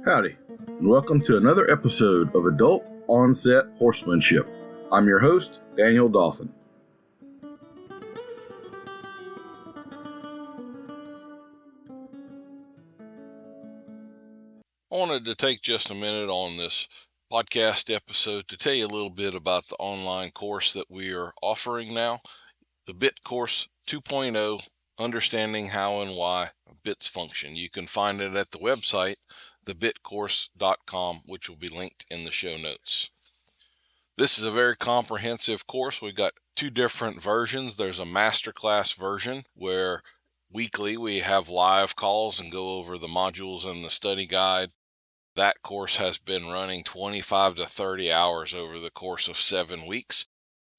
Howdy, and welcome to another episode of Adult Onset Horsemanship. I'm your host, Daniel Dolphin. I wanted to take just a minute on this podcast episode to tell you a little bit about the online course that we are offering now, the Bit Course 2.0, Understanding How and Why Bits Function. You can find it at the website, thebitcourse.com, which will be linked in the show notes. This is a very comprehensive course. We've got two different versions. There's a masterclass version where weekly we have live calls and go over the modules and the study guide. That course has been running 25 to 30 hours over the course of 7 weeks.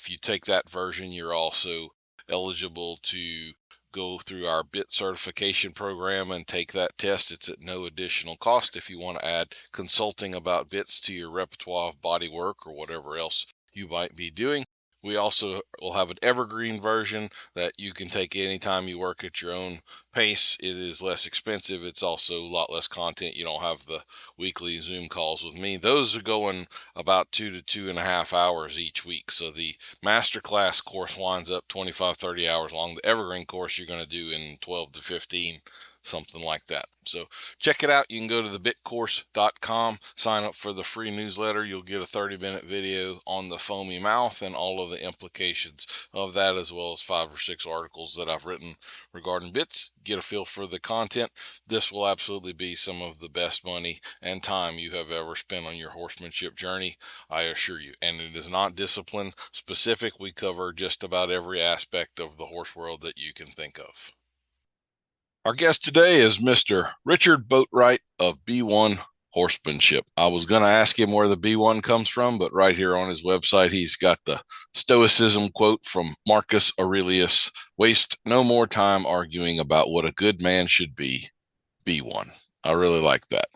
If you take that version, you're also eligible to go through our BIT certification program and take that test. It's at no additional cost if you want to add consulting about bits to your repertoire of body work or whatever else you might be doing. We also will have an evergreen version that you can take anytime you work at your own pace. It is less expensive. It's also a lot less content. You don't have the weekly Zoom calls with me. Those are going about 2 to 2.5 hours each week. So the masterclass course winds up 25, 30 hours long. The evergreen course you're going to do in 12 to 15, something like that. So check it out. You can go to thebitcourse.com, sign up for the free newsletter. You'll get a 30-minute video on the foamy mouth and all of the implications of that, as well as 5 or 6 articles that I've written regarding bits. Get a feel for the content. This will absolutely be some of the best money and time you have ever spent on your horsemanship journey, I assure you. And it is not discipline specific. We cover just about every aspect of the horse world that you can think of. Our guest today is Mr. Richard Boatwright of B1 Horsemanship. I was going to ask him where the B1 comes from, but right here on his website, he's got the Stoicism quote from Marcus Aurelius: "Waste no more time arguing about what a good man should be. B1." I really like that.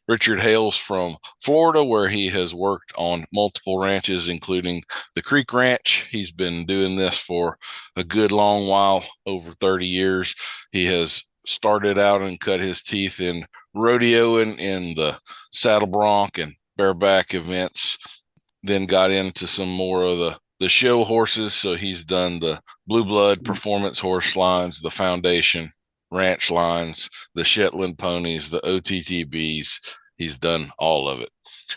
Richard hails from Florida, where he has worked on multiple ranches, including the Creek Ranch. He's been doing this for a good long while, over 30 years. He has started out and cut his teeth in rodeoing in the saddle bronc and bareback events, then got into some more of the show horses. So he's done the Blue Blood performance horse lines, the Foundation ranch lines, the Shetland ponies, the OTTBs. He's done all of it.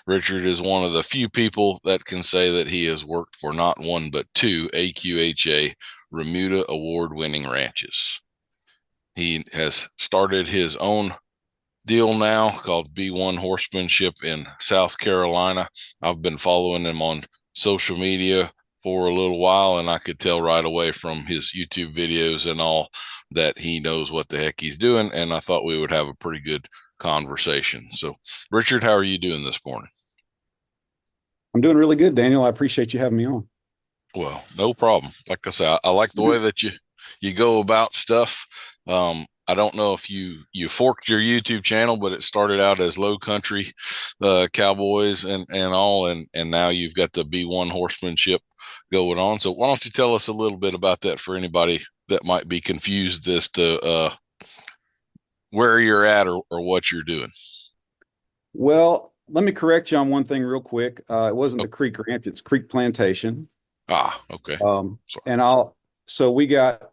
Richard is one of the few people that can say that he has worked for not one but 2 AQHA Remuda award-winning ranches. He has started his own deal now called B1 Horsemanship in South Carolina. I've been following him on social media for a little while, and I could tell right away from his YouTube videos and all that he knows what the heck he's doing, and I thought we would have a pretty good conversation. So, Richard, how are you doing this morning? I'm doing really good, Daniel. I appreciate you having me on. Well, no problem. Like I said, I like the way that you go about stuff. I don't know if you forked your YouTube channel, but it started out as Low Country Cowboys and all, and now you've got the B1 Horsemanship going on. So why don't you tell us a little bit about that for anybody that might be confused as to where you're at or what you're doing? Well, let me correct you on one thing real quick. It wasn't the Creek Ranch, it's Creek Plantation. Ah, okay. So we got,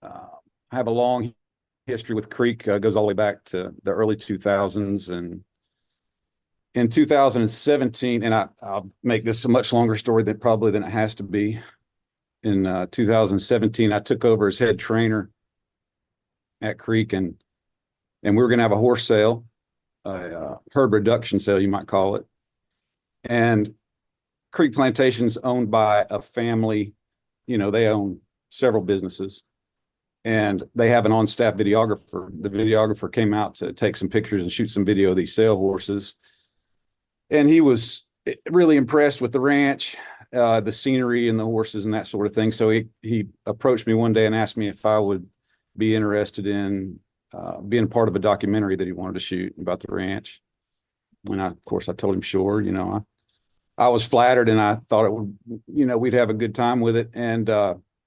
I have a long history with Creek, goes all the way back to the early 2000s. And in 2017, and I'll make this a much longer story than it has to be. In 2017, I took over as head trainer at Creek, and we were going to have a horse sale, a herd reduction sale, you might call it. And Creek Plantation's owned by a family. You know, they own several businesses, and they have an on-staff videographer. The videographer came out to take some pictures and shoot some video of these sale horses. And he was really impressed with the ranch, the scenery and the horses and that sort of thing. So he approached me one day and asked me if I would be interested in being part of a documentary that he wanted to shoot about the ranch. And of course, I told him, sure. You know, I was flattered, and I thought it would, we'd have a good time with it. And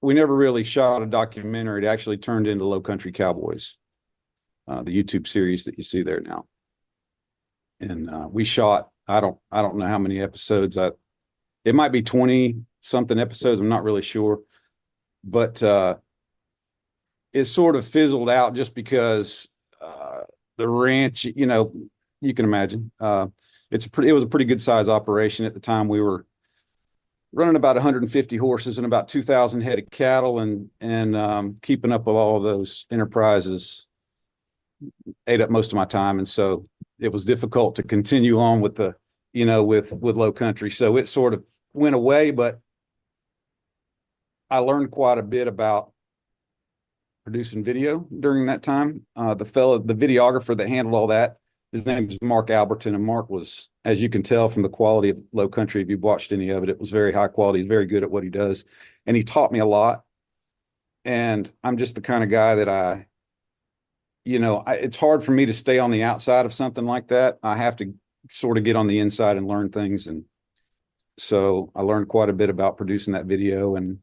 we never really shot a documentary. It actually turned into Low Country Cowboys, the YouTube series that you see there now. and we shot, I don't know how many episodes. It might be 20 something episodes. I'm not really sure, but it sort of fizzled out just because the ranch, you can imagine, it was a pretty good size operation at the time. We were running about 150 horses and about 2,000 head of cattle, and keeping up with all of those enterprises ate up most of my time, and so it was difficult to continue on with with low country. So it sort of went away, but I learned quite a bit about producing video during that time. The videographer that handled all that, his name is Mark Alberton, and Mark was, as you can tell from the quality of Low Country, if you've watched any of it, it was very high quality. He's very good at what he does, and he taught me a lot. And I'm just the kind of guy that it's hard for me to stay on the outside of something like that. I have to sort of get on the inside and learn things. And so I learned quite a bit about producing that video, and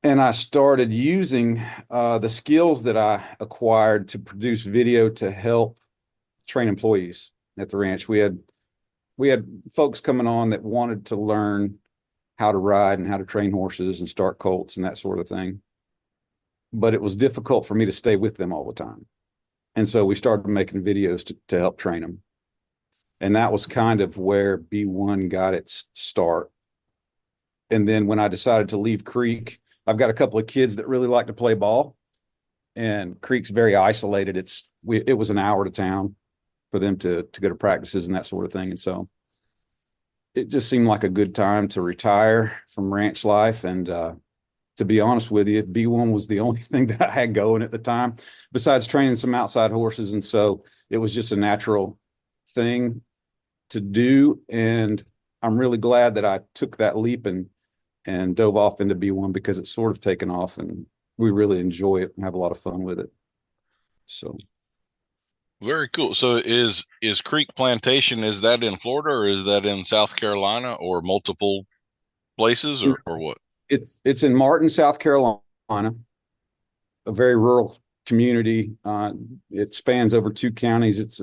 I started using the skills that I acquired to produce video to help train employees at the ranch. We had folks coming on that wanted to learn how to ride and how to train horses and start colts and that sort of thing. But it was difficult for me to stay with them all the time. And so we started making videos to help train them. And that was kind of where B1 got its start. And then when I decided to leave Creek, I've got a couple of kids that really like to play ball, and Creek's very isolated. It was an hour to town for them to go to practices and that sort of thing. And so it just seemed like a good time to retire from ranch life. And to be honest with you, B1 was the only thing that I had going at the time, besides training some outside horses. And so it was just a natural thing to do. And I'm really glad that I took that leap and dove off into B1, because it's sort of taken off and we really enjoy it and have a lot of fun with it. So. Very cool. So is Creek Plantation, is that in Florida or is that in South Carolina or multiple places or what? It's in Martin, South Carolina, a very rural community. It spans over 2 counties.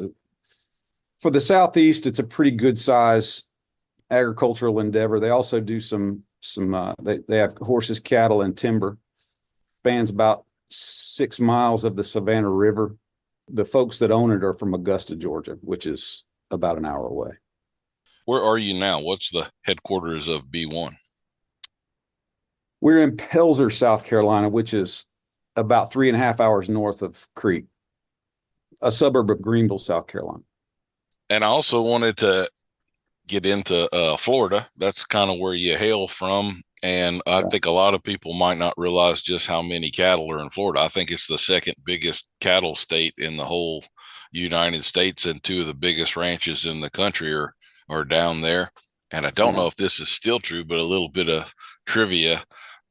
For the Southeast, it's a pretty good size agricultural endeavor. They also do they have horses, cattle, and timber. Spans about 6 miles of the Savannah River. The folks that own it are from Augusta, Georgia, which is about an hour away. Where are you now? What's the headquarters of B1? We're in Pelzer, South Carolina, which is about 3.5 hours north of Creek, a suburb of Greenville, South Carolina. And I also wanted to get into Florida. That's kind of where you hail from. And I think a lot of people might not realize just how many cattle are in Florida. I think it's the second biggest cattle state in the whole United States, and 2 of the biggest ranches in the country are down there. And I don't know if this is still true, but a little bit of trivia.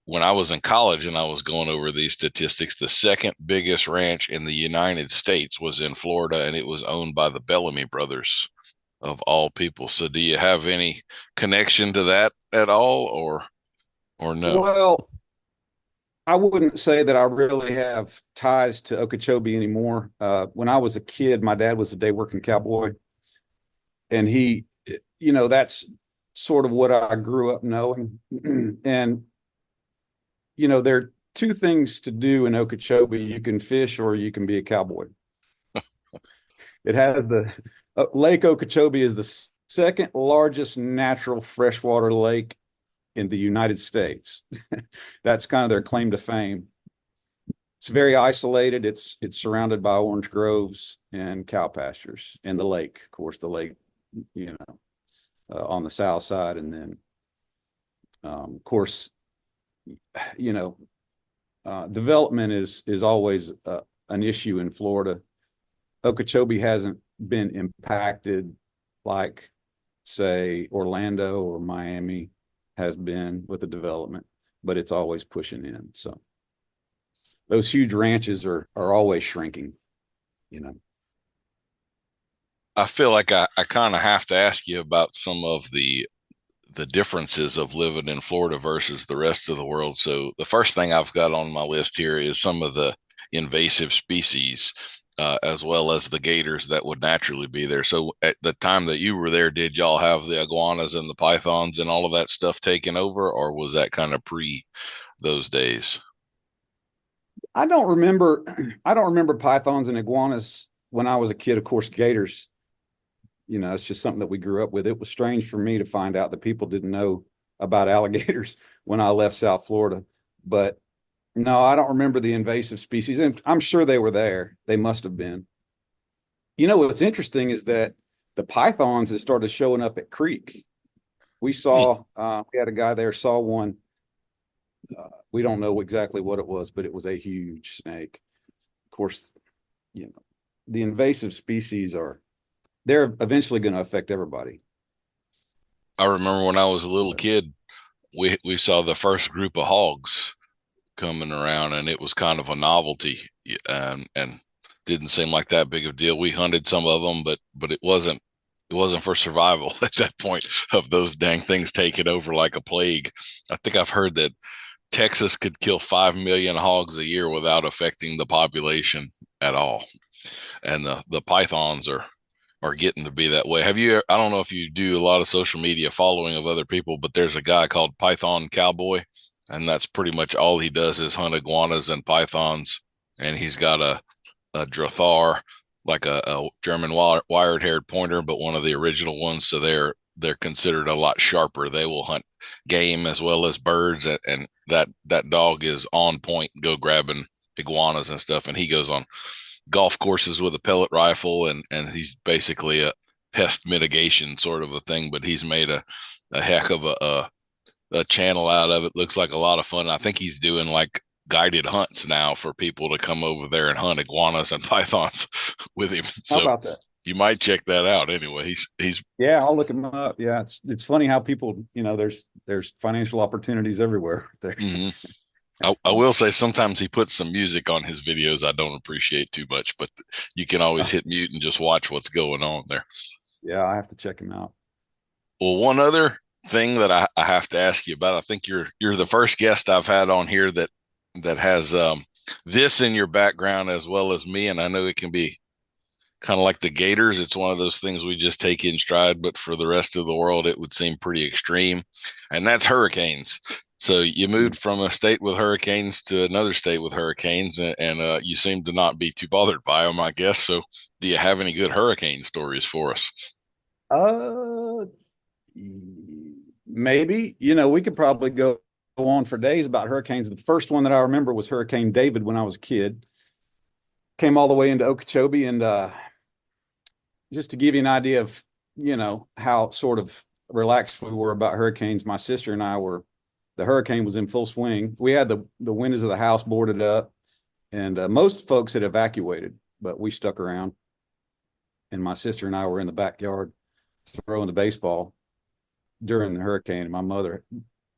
When I was in college and I was going over these statistics, the second biggest ranch in the United States was in Florida, and it was owned by the Bellamy brothers, of all people. So do you have any connection to that at all, or no? Well, I wouldn't say that I really have ties to Okeechobee anymore. When I was a kid, my dad was a day working cowboy, and he, that's sort of what I grew up knowing. And, there are 2 things to do in Okeechobee. You can fish or you can be a cowboy. It has Lake Okeechobee is the second largest natural freshwater lake in the United States. That's kind of their claim to fame. It's very isolated. It's surrounded by orange groves and cow pastures, and the lake, of course, on the south side. And then, of course, development is always an issue in Florida. Okeechobee hasn't been impacted like, say, Orlando or Miami has been with the development, but it's always pushing in. So those huge ranches are always shrinking, I feel like I kind of have to ask you about some of the differences of living in Florida versus the rest of the world. So the first thing I've got on my list here is some of the invasive species, as well as the gators that would naturally be there. So at the time that you were there, did y'all have the iguanas and the pythons and all of that stuff taken over, or was that kind of pre those days? I don't remember. I don't remember pythons and iguanas when I was a kid. Of course, gators. It's just something that we grew up with. It was strange for me to find out that people didn't know about alligators when I left South Florida. But no, I don't remember the invasive species. And I'm sure they were there. They must have been. What's interesting is that the pythons had started showing up at Creek. We had a guy there, saw one. We don't know exactly what it was, but it was a huge snake. Of course, the invasive species they're eventually going to affect everybody. I remember when I was a little kid, we saw the first group of hogs coming around, and it was kind of a novelty, and didn't seem like that big of a deal. We hunted some of them, but it wasn't for survival at that point of those dang things taking over like a plague. I think I've heard that Texas could kill 5 million hogs a year without affecting the population at all. And the pythons are getting to be that way. I don't know if you do a lot of social media following of other people, but there's a guy called Python Cowboy, and that's pretty much all he does is hunt iguanas and pythons. And he's got a Drathar, like a German wired-haired pointer, but one of the original ones. So they're considered a lot sharper. They will hunt game as well as birds, and that dog is on point, go grabbing iguanas and stuff. And he goes on golf courses with a pellet rifle, and he's basically a pest mitigation sort of a thing, but he's made a heck of a channel out of it. Looks like a lot of fun. I think he's doing like guided hunts now for people to come over there and hunt iguanas and pythons with him. So how about that? You might check that out. Anyway, he's yeah, I'll look him up. Yeah, it's funny how people, there's financial opportunities everywhere there. Mm-hmm. I will say sometimes he puts some music on his videos I don't appreciate too much, but you can always hit mute and just watch what's going on there. Yeah, I have to check him out. Well, one other thing that I have to ask you about, I think you're the first guest I've had on here that has this in your background as well as me, and I know it can be kind of like the gators. It's one of those things we just take in stride, but for the rest of the world, it would seem pretty extreme, and that's hurricanes. So you moved from a state with hurricanes to another state with hurricanes, and you seem to not be too bothered by them, I guess. So do you have any good hurricane stories for us? Maybe. We could probably go on for days about hurricanes. The first one that I remember was Hurricane David when I was a kid. Came all the way into Okeechobee, and just to give you an idea of, how sort of relaxed we were about hurricanes, my sister and I the hurricane was in full swing. We had the windows of the house boarded up, and most folks had evacuated, but we stuck around. And my sister and I were in the backyard throwing the baseball during the hurricane, and my mother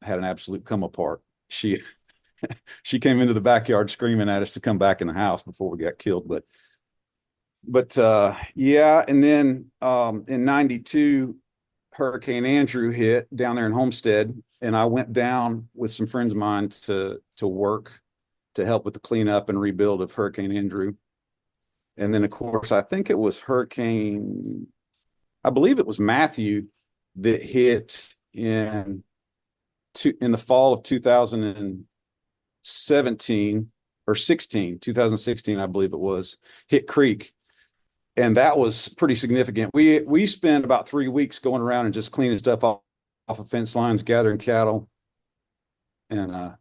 had an absolute come apart. She came into the backyard screaming at us to come back in the house before we got killed. But yeah. And then in 92, Hurricane Andrew hit down there in Homestead, and I went down with some friends of mine to work to help with the cleanup and rebuild of Hurricane Andrew. And then, of course, I think it was I believe it was Matthew that hit in the fall of 2017 or 2016, I believe it was, hit Creek. And that was pretty significant. We spent about 3 weeks going around and just cleaning stuff off of fence lines, gathering cattle, and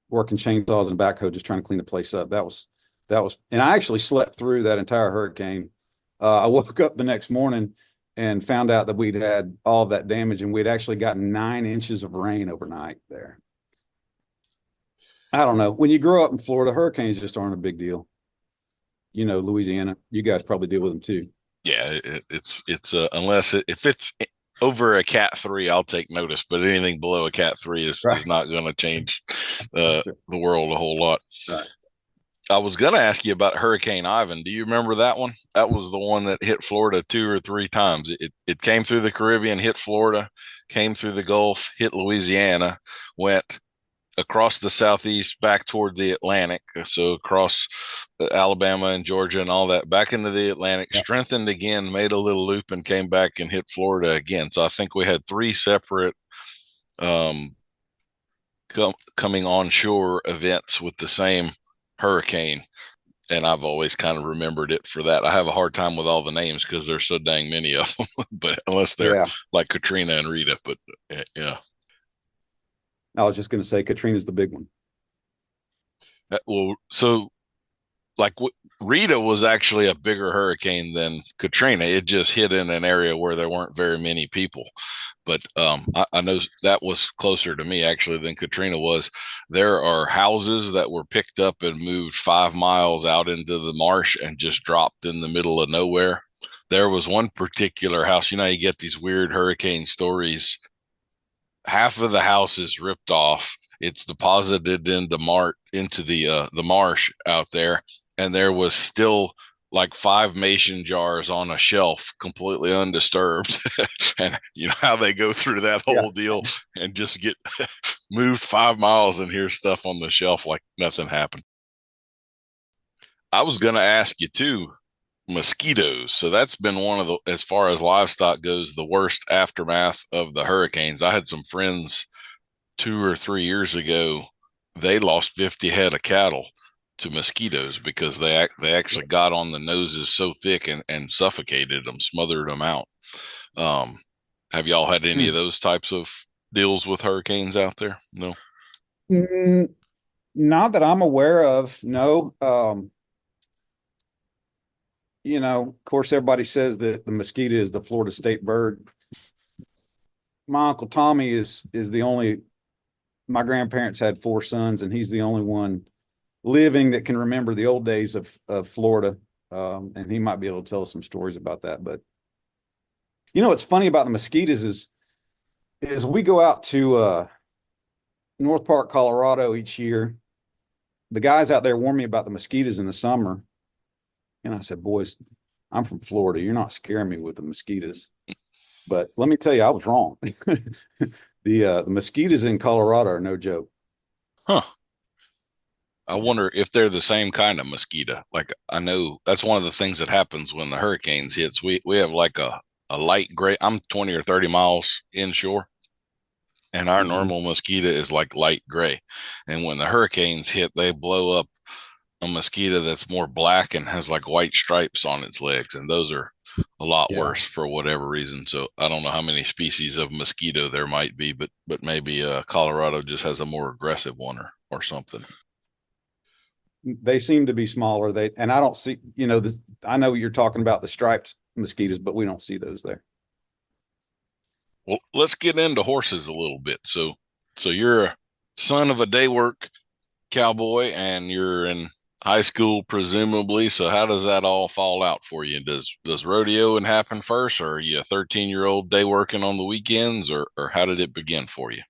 working chainsaws and backhoe, just trying to clean the place up. That was, and I actually slept through that entire hurricane. I woke up the next morning and found out that we'd had all of that damage, and we'd actually gotten 9 inches of rain overnight there. I don't know. When you grow up in Florida, hurricanes just aren't a big deal. Louisiana, you guys probably deal with them too. Yeah, it's if it's over a Cat 3, I'll take notice, but anything below a Cat 3 is not going to change the world a whole lot. Right. I was going to ask you about Hurricane Ivan. Do you remember that one? That was the one that hit Florida 2 or 3 times. It came through the Caribbean, hit Florida, came through the Gulf, hit Louisiana, went across the southeast back toward the Atlantic. So across Alabama and Georgia and all that, back into the Atlantic, strengthened again, made a little loop and came back and hit Florida again. So I think we had three separate coming onshore events with the same hurricane. And I've always kind of remembered it for that. I have a hard time with all the names because there's so dang many of them, but unless they're like Katrina and Rita, but yeah. I was just going to say Katrina's the big one. Well, so like Rita was actually a bigger hurricane than Katrina. It just hit in an area where there weren't very many people. But I know that was closer to me actually than Katrina was. There are houses that were picked up and moved 5 miles out into the marsh and just dropped in the middle of nowhere. There was one particular house, you know, you get these weird hurricane stories. Half of the house is ripped off. It's deposited into the marsh out there, and there was still like 5 mason jars on a shelf, completely undisturbed. And you know how they go through that whole deal and just get moved 5 miles and here's stuff on the shelf like nothing happened. I was going to ask you too, mosquitoes. So that's been one of the, as far as livestock goes, the worst aftermath of the hurricanes. I had some friends 2 or 3 years ago. They lost 50 head of cattle to mosquitoes because they actually got on the noses so thick and suffocated them, smothered them out. Have y'all had any of those types of deals with hurricanes out there? No. Not that I'm aware of. No. You know, of course, everybody says that the mosquito is the Florida state bird. My Uncle Tommy is the only, my grandparents had 4 sons, and he's the only one living that can remember the old days of Florida. And he might be able to tell us some stories about that. But, you know, what's funny about the mosquitoes is we go out to North Park, Colorado each year. The guys out there warn me about the mosquitoes in the summer. And I said, boys, I'm from Florida. You're not scaring me with the mosquitoes. But let me tell you, I was wrong. The mosquitoes in Colorado are no joke. Huh. I wonder if they're the same kind of mosquito. Like, I know that's one of the things that happens when the hurricanes hits. We have like a light gray. I'm 20 or 30 miles inshore, and our normal mosquito is like light gray. And when the hurricanes hit, they blow up a mosquito that's more black and has like white stripes on its legs, and those are a lot worse for whatever reason. So I don't know how many species of mosquito there might be, but maybe Colorado just has a more aggressive one or something. They seem to be smaller. And I don't see, you know, I know you're talking about the striped mosquitoes, but we don't see those there. Well, let's get into horses a little bit. So you're a son of a day work cowboy, and you're in high school, presumably. So how does that all fall out for you? Does rodeoing happen first, or are you a 13-year-old day working on the weekends, or how did it begin for you?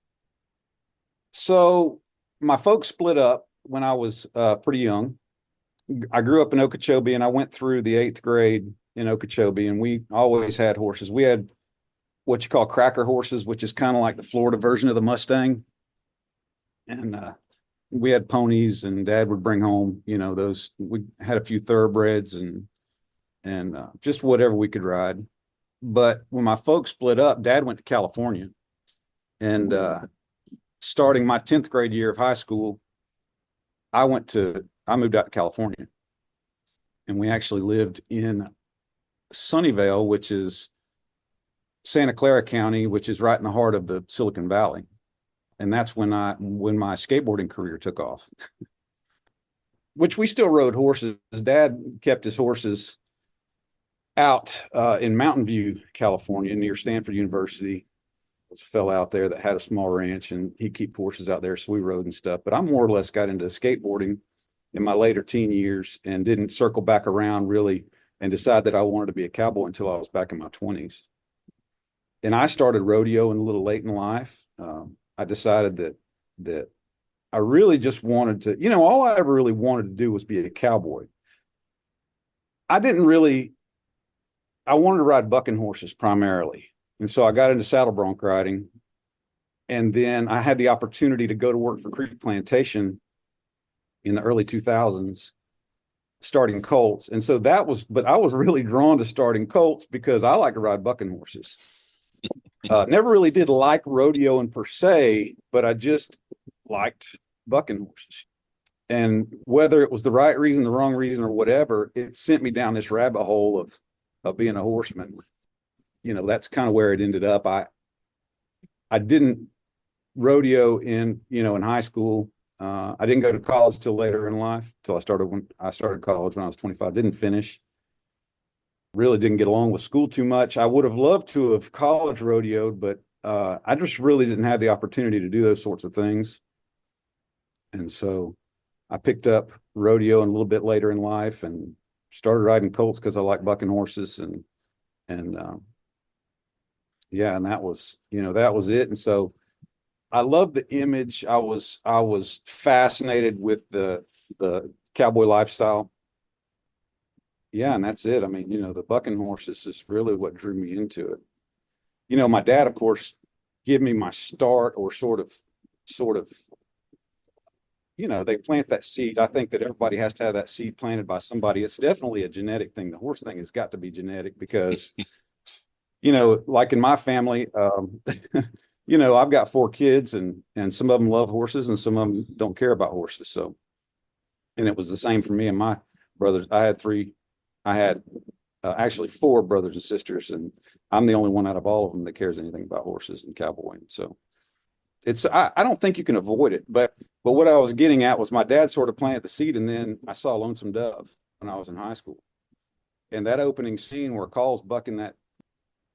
So my folks split up when I was pretty young. I grew up in Okeechobee, and I went through the 8th grade in Okeechobee, and we always had horses. We had what you call cracker horses, which is kind of like the Florida version of the Mustang. And we had ponies, and Dad would bring home, you know, those. We had a few thoroughbreds and just whatever we could ride. But when my folks split up, Dad went to California, and starting my 10th grade year of high school, I moved out to California, and we actually lived in Sunnyvale, which is Santa Clara County, which is right in the heart of the Silicon Valley. And that's when my skateboarding career took off, which we still rode horses. Dad kept his horses out in Mountain View, California, near Stanford University. There's a fella out there that had a small ranch, and he'd keep horses out there. So we rode and stuff. But I more or less got into skateboarding in my later teen years and didn't circle back around really and decide that I wanted to be a cowboy until I was back in my 20s. And I started rodeoing a little late in life. I decided that I really just wanted to, you know, all I ever really wanted to do was be a cowboy. I wanted to ride bucking horses primarily. And so I got into saddle bronc riding, And then I had the opportunity to go to work for Creek Plantation in the early 2000s, starting colts. And so but I was really drawn to starting colts because I like to ride bucking horses. Never really did like rodeoing per se, but I just liked bucking horses. And whether it was the right reason, the wrong reason, or whatever, it sent me down this rabbit hole of being a horseman. That's kind of where it ended up. I didn't rodeo in high school. I didn't go to college till later in life, till I started college when I was 25. Didn't finish. Really didn't get along with school too much. I would have loved to have college rodeoed, but I just really didn't have the opportunity to do those sorts of things. And so I picked up rodeo a little bit later in life and started riding colts because I like bucking horses and yeah, and that was it. And so I love the image. I was fascinated with the cowboy lifestyle. Yeah, and that's it. I mean, the bucking horses is really what drew me into it. My dad, of course, gave me my start, or sort of, they plant that seed. I think that everybody has to have that seed planted by somebody. It's definitely a genetic thing. The horse thing has got to be genetic because, like in my family, I've got 4 kids and some of them love horses and some of them don't care about horses. So, and it was the same for me and my brothers. I had actually 4 brothers and sisters, and I'm the only one out of all of them that cares anything about horses and cowboying. So I don't think you can avoid it, but what I was getting at was my dad sort of planted the seed, and then I saw Lonesome Dove when I was in high school. And that opening scene where Call's bucking out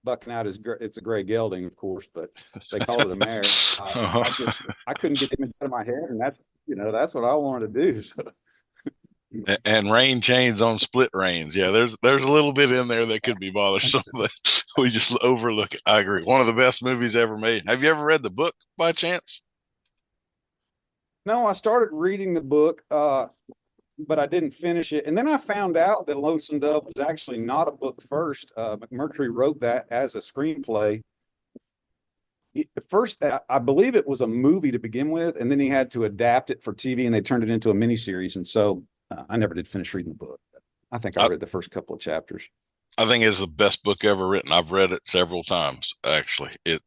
it's a gray gelding, of course, but they call it a mare. I couldn't get the image out of my head, and that's what I wanted to do. So. And rein chains on split reins. Yeah, there's a little bit in there that could be bothersome, but we just overlook it. I agree. One of the best movies ever made. Have you ever read the book by chance? No, I started reading the book, but I didn't finish it. And then I found out that Lonesome Dove was actually not a book first. McMurtry wrote that as a screenplay. First, I believe it was a movie to begin with, and then he had to adapt it for TV, and they turned it into a miniseries. And so I never did finish reading the book. I think I read the first couple of chapters. I think it's the best book ever written. I've read it several times, actually. It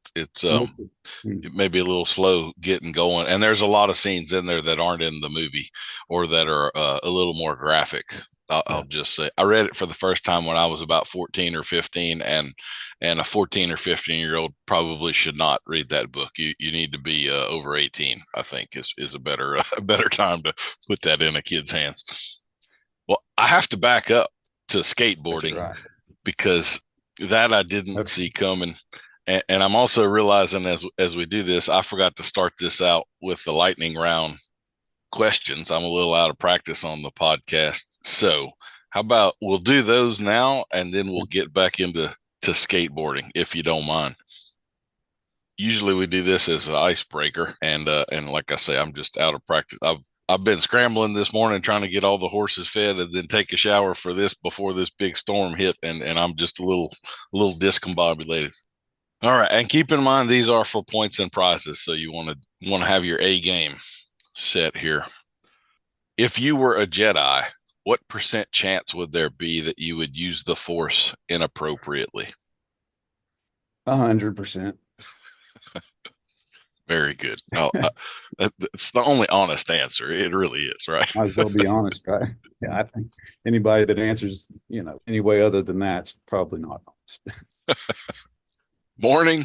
may be a little slow getting going, and there's a lot of scenes in there that aren't in the movie or that are a little more graphic. I'll just say I read it for the first time when I was about 14 or 15, and a 14 or 15-year-old probably should not read that book. You need to be over 18, I think, is a better time to put that in a kid's hands. Well, I have to back up to skateboarding. That's right. Because that I didn't see coming. And I'm also realizing as we do this, I forgot to start this out with the lightning round questions. I'm a little out of practice on the podcast. So how about we'll do those now, and then we'll get back into skateboarding, if you don't mind. Usually we do this as an icebreaker. And like I say, I'm just out of practice. I've been scrambling this morning trying to get all the horses fed and then take a shower for this before this big storm hit, and I'm just a little discombobulated. All right, and keep in mind these are for points and prizes, so you want to have your A game set here. If you were a Jedi, what % chance would there be that you would use the Force inappropriately? 100%. Very good. It's the only honest answer. It really is, right? Might as well be honest, right? Yeah, I think anybody that answers, any way other than that's probably not honest. Morning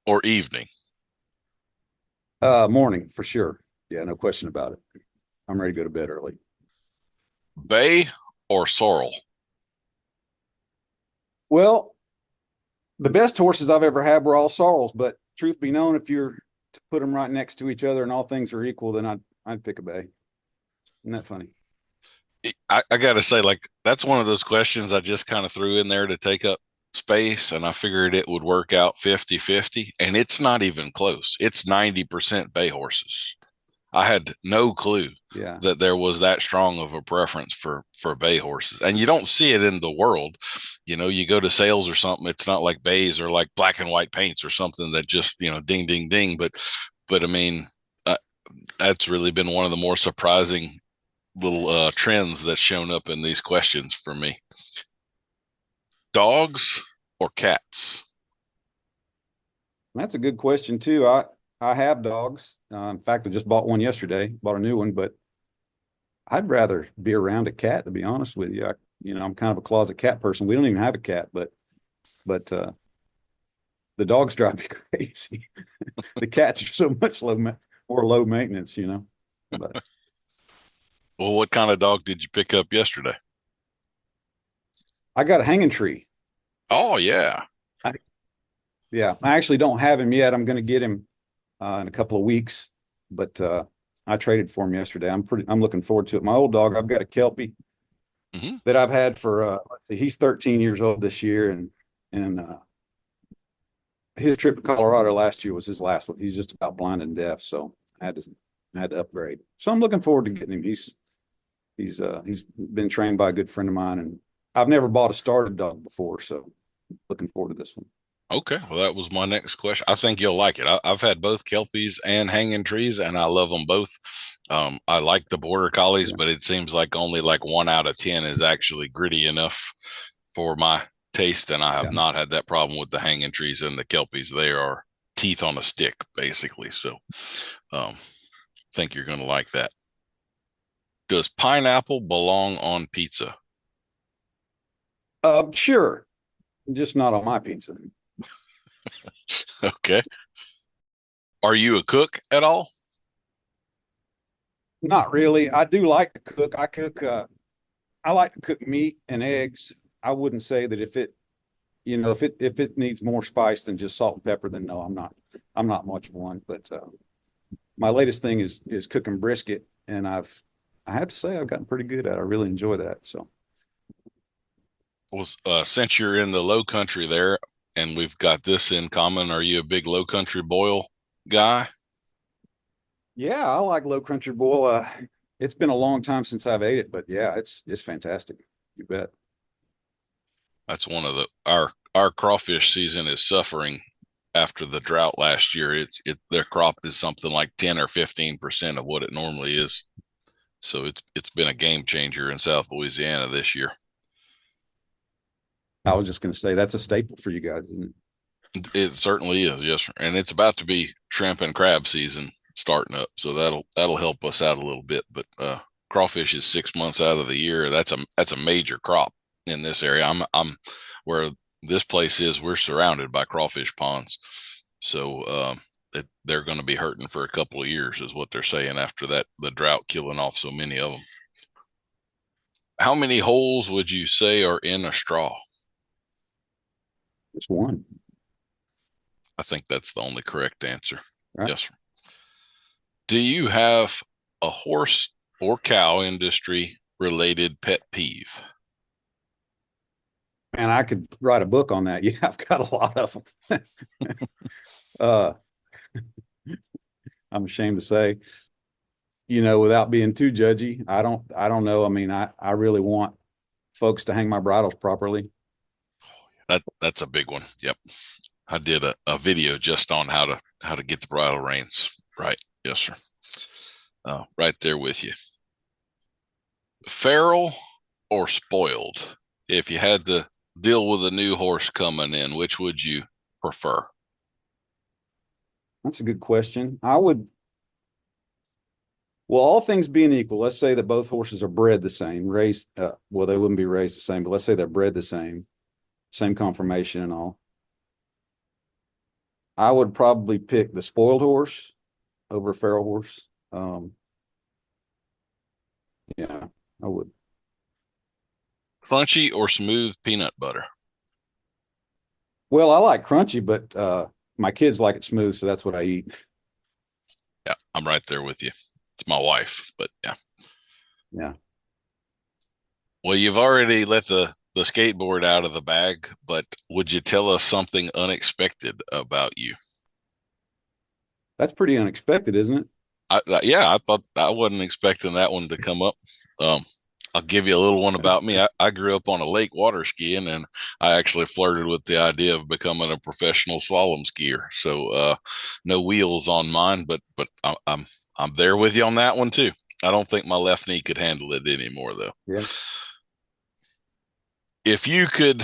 or evening? Morning, for sure. Yeah, no question about it. I'm ready to go to bed early. Bay or sorrel? Well, the best horses I've ever had were all sorrels, but truth be known, if you're to put them right next to each other and all things are equal, then I'd pick a bay. Isn't that funny? I gotta say, like, that's one of those questions I just kind of threw in there to take up space, and I figured it would work out 50-50, and it's not even close. It's 90% bay horses. I had no clue Yeah. that there was that strong of a preference for bay horses. And you don't see it in the world. You go to sales or something, it's not like bays or like black and white paints or something that just, ding, ding, ding. But I mean, that's really been one of the more surprising little trends that's shown up in these questions for me. Dogs or cats? That's a good question too. I have dogs. In fact, I just bought one yesterday, bought a new one, but I'd rather be around a cat, to be honest with you. I'm kind of a closet cat person. We don't even have a cat, but the dogs drive me crazy. The cats are so much more low maintenance, But Well, what kind of dog did you pick up yesterday? I got a hanging tree. Oh, yeah. Yeah, I actually don't have him yet. I'm going to get him in a couple of weeks, but I traded for him yesterday. I'm looking forward to it. My old dog, I've got a Kelpie that I've had for he's 13 years old this year, and his trip to Colorado last year was his last one. He's just about blind and deaf, so I had to upgrade. So I'm looking forward to getting him. He's been trained by a good friend of mine, and I've never bought a started dog before, so looking forward to this one. Okay, well, that was my next question. I think you'll like it. I've had both Kelpies and hanging trees, and I love them both. I like the border collies, Yeah. but it seems like only like 1 out of 10 is actually gritty enough for my taste, and I have Yeah. not had that problem with the hanging trees and the Kelpies. They are teeth on a stick, basically. So, think you're going to like that. Does pineapple belong on pizza? Sure, just not on my pizza. Okay. Are you a cook at all? Not really. I do like to cook. I like to cook meat and eggs. I wouldn't say that if it needs more spice than just salt and pepper, then no, I'm not much of one. But my latest thing is cooking brisket, and I have to say I've gotten pretty good at it. I really enjoy that. So Well, since you're in the low country there, and we've got this in common, are you a big low country boil guy? yeah, I like low country boil. It's been a long time since I've ate it, but yeah, it's fantastic. You bet. That's one of our crawfish season is suffering after the drought last year. Their crop is something like 10 or 15% of what it normally is. So it's been a game changer in South Louisiana this year. I was just going to say that's a staple for you guys, isn't it? It certainly is, yes, and it's about to be shrimp and crab season starting up, so that'll help us out a little bit. But crawfish is 6 months out of the year. That's a major crop in this area. I'm where this place is. We're surrounded by crawfish ponds, so they're going to be hurting for a couple of years, is what they're saying after the drought killing off so many of them. How many holes would you say are in a straw? Just one. I think that's the only correct answer. Right. Yes, sir. Do you have a horse or cow industry related pet peeve? Man, I could write a book on that. Yeah, I've got a lot of them. uh, I'm ashamed to say, without being too judgy, I don't know. I mean, I really want folks to hang my bridles properly. That's a big one. Yep. I did a video just on how to get the bridle reins right. Yes, sir. Right there with you. Feral or spoiled? If you had to deal with a new horse coming in, which would you prefer? That's a good question. Well, all things being equal, let's say that both horses are bred the same, raised, well, they wouldn't be raised the same, but let's say they're bred the same conformation and all. I would probably pick the spoiled horse over a feral horse. Yeah, I would. Crunchy or smooth peanut butter? Well, I like crunchy, but my kids like it smooth, so that's what I eat. Yeah, I'm right there with you. It's my wife, but yeah. Yeah. Well, you've already let the skateboard out of the bag, but would you tell us something unexpected about you? That's pretty unexpected, isn't it? I thought I wasn't expecting that one to come up. Um, I'll give you a little one about me. I grew up on a lake water skiing, and I actually flirted with the idea of becoming a professional slalom skier. So no wheels on mine, but I'm there with you on that one too. I don't think my left knee could handle it anymore, though. Yeah. If you could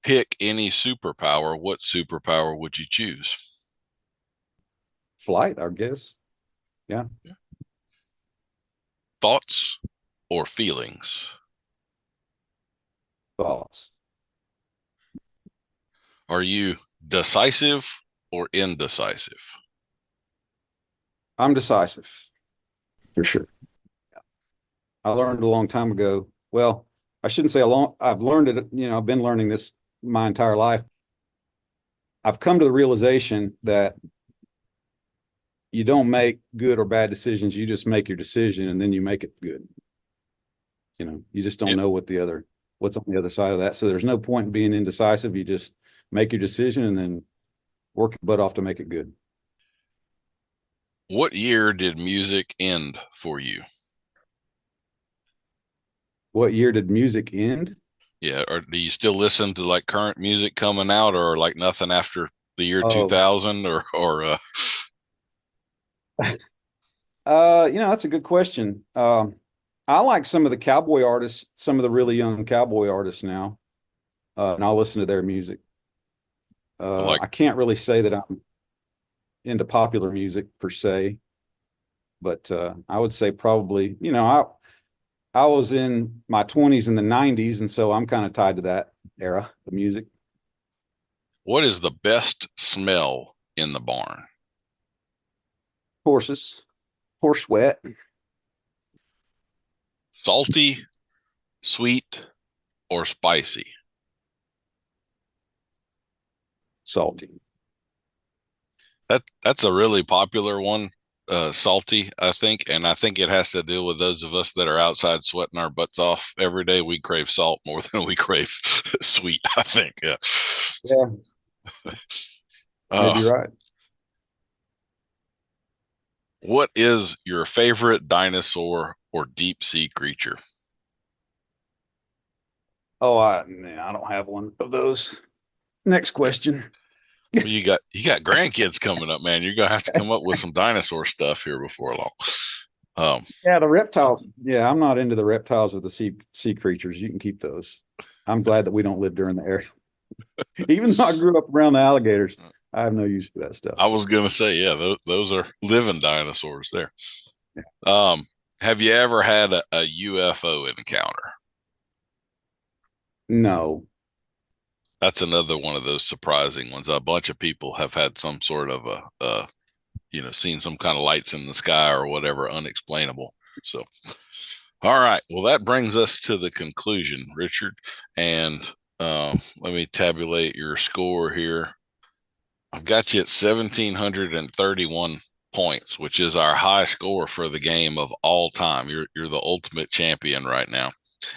pick any superpower, what superpower would you choose? Flight, I guess. Yeah. Thoughts or feelings? Thoughts. Are you decisive or indecisive? I'm decisive for sure. I learned a long time ago. Well, I shouldn't say I've learned it, I've been learning this my entire life. I've come to the realization that you don't make good or bad decisions. You just make your decision and then you make it good. You just don't know what's on the other side of that. So there's no point in being indecisive. You just make your decision and then work your butt off to make it good. What year did music end for you? What year did music end? Yeah, or do you still listen to like current music coming out, or like nothing after the year 2000, or that's a good question. I like some of the cowboy artists, some of the really young cowboy artists now, and I'll listen to their music. I can't really say that I'm into popular music per se, but I would say probably, I was in my 20s in the 90s, and so I'm kind of tied to that era of music. What is the best smell in the barn? Horse sweat. Salty, sweet, or spicy? Salty. That's a really popular one, salty, I think, and I think it has to do with those of us that are outside sweating our butts off every day. We crave salt more than we crave sweet, I think. Yeah. Maybe you're right. What is your favorite dinosaur or deep sea creature? Oh, I don't have one of those. Next question. Well, you got grandkids coming up, man. You're gonna have to come up with some dinosaur stuff here before long. Yeah, the reptiles. Yeah, I'm not into the reptiles or the sea creatures. You can keep those. I'm glad that we don't live during the area. Even though I grew up around the alligators, I have no use for that stuff. I was gonna say, yeah, those are living dinosaurs there. Yeah. Have you ever had a UFO encounter? No. That's another one of those surprising ones. A bunch of people have had some sort of seen some kind of lights in the sky or whatever unexplainable. So, all right. Well, that brings us to the conclusion, Richard. And let me tabulate your score here. I've got you at 1,731 points, which is our high score for the game of all time. You're the ultimate champion right now.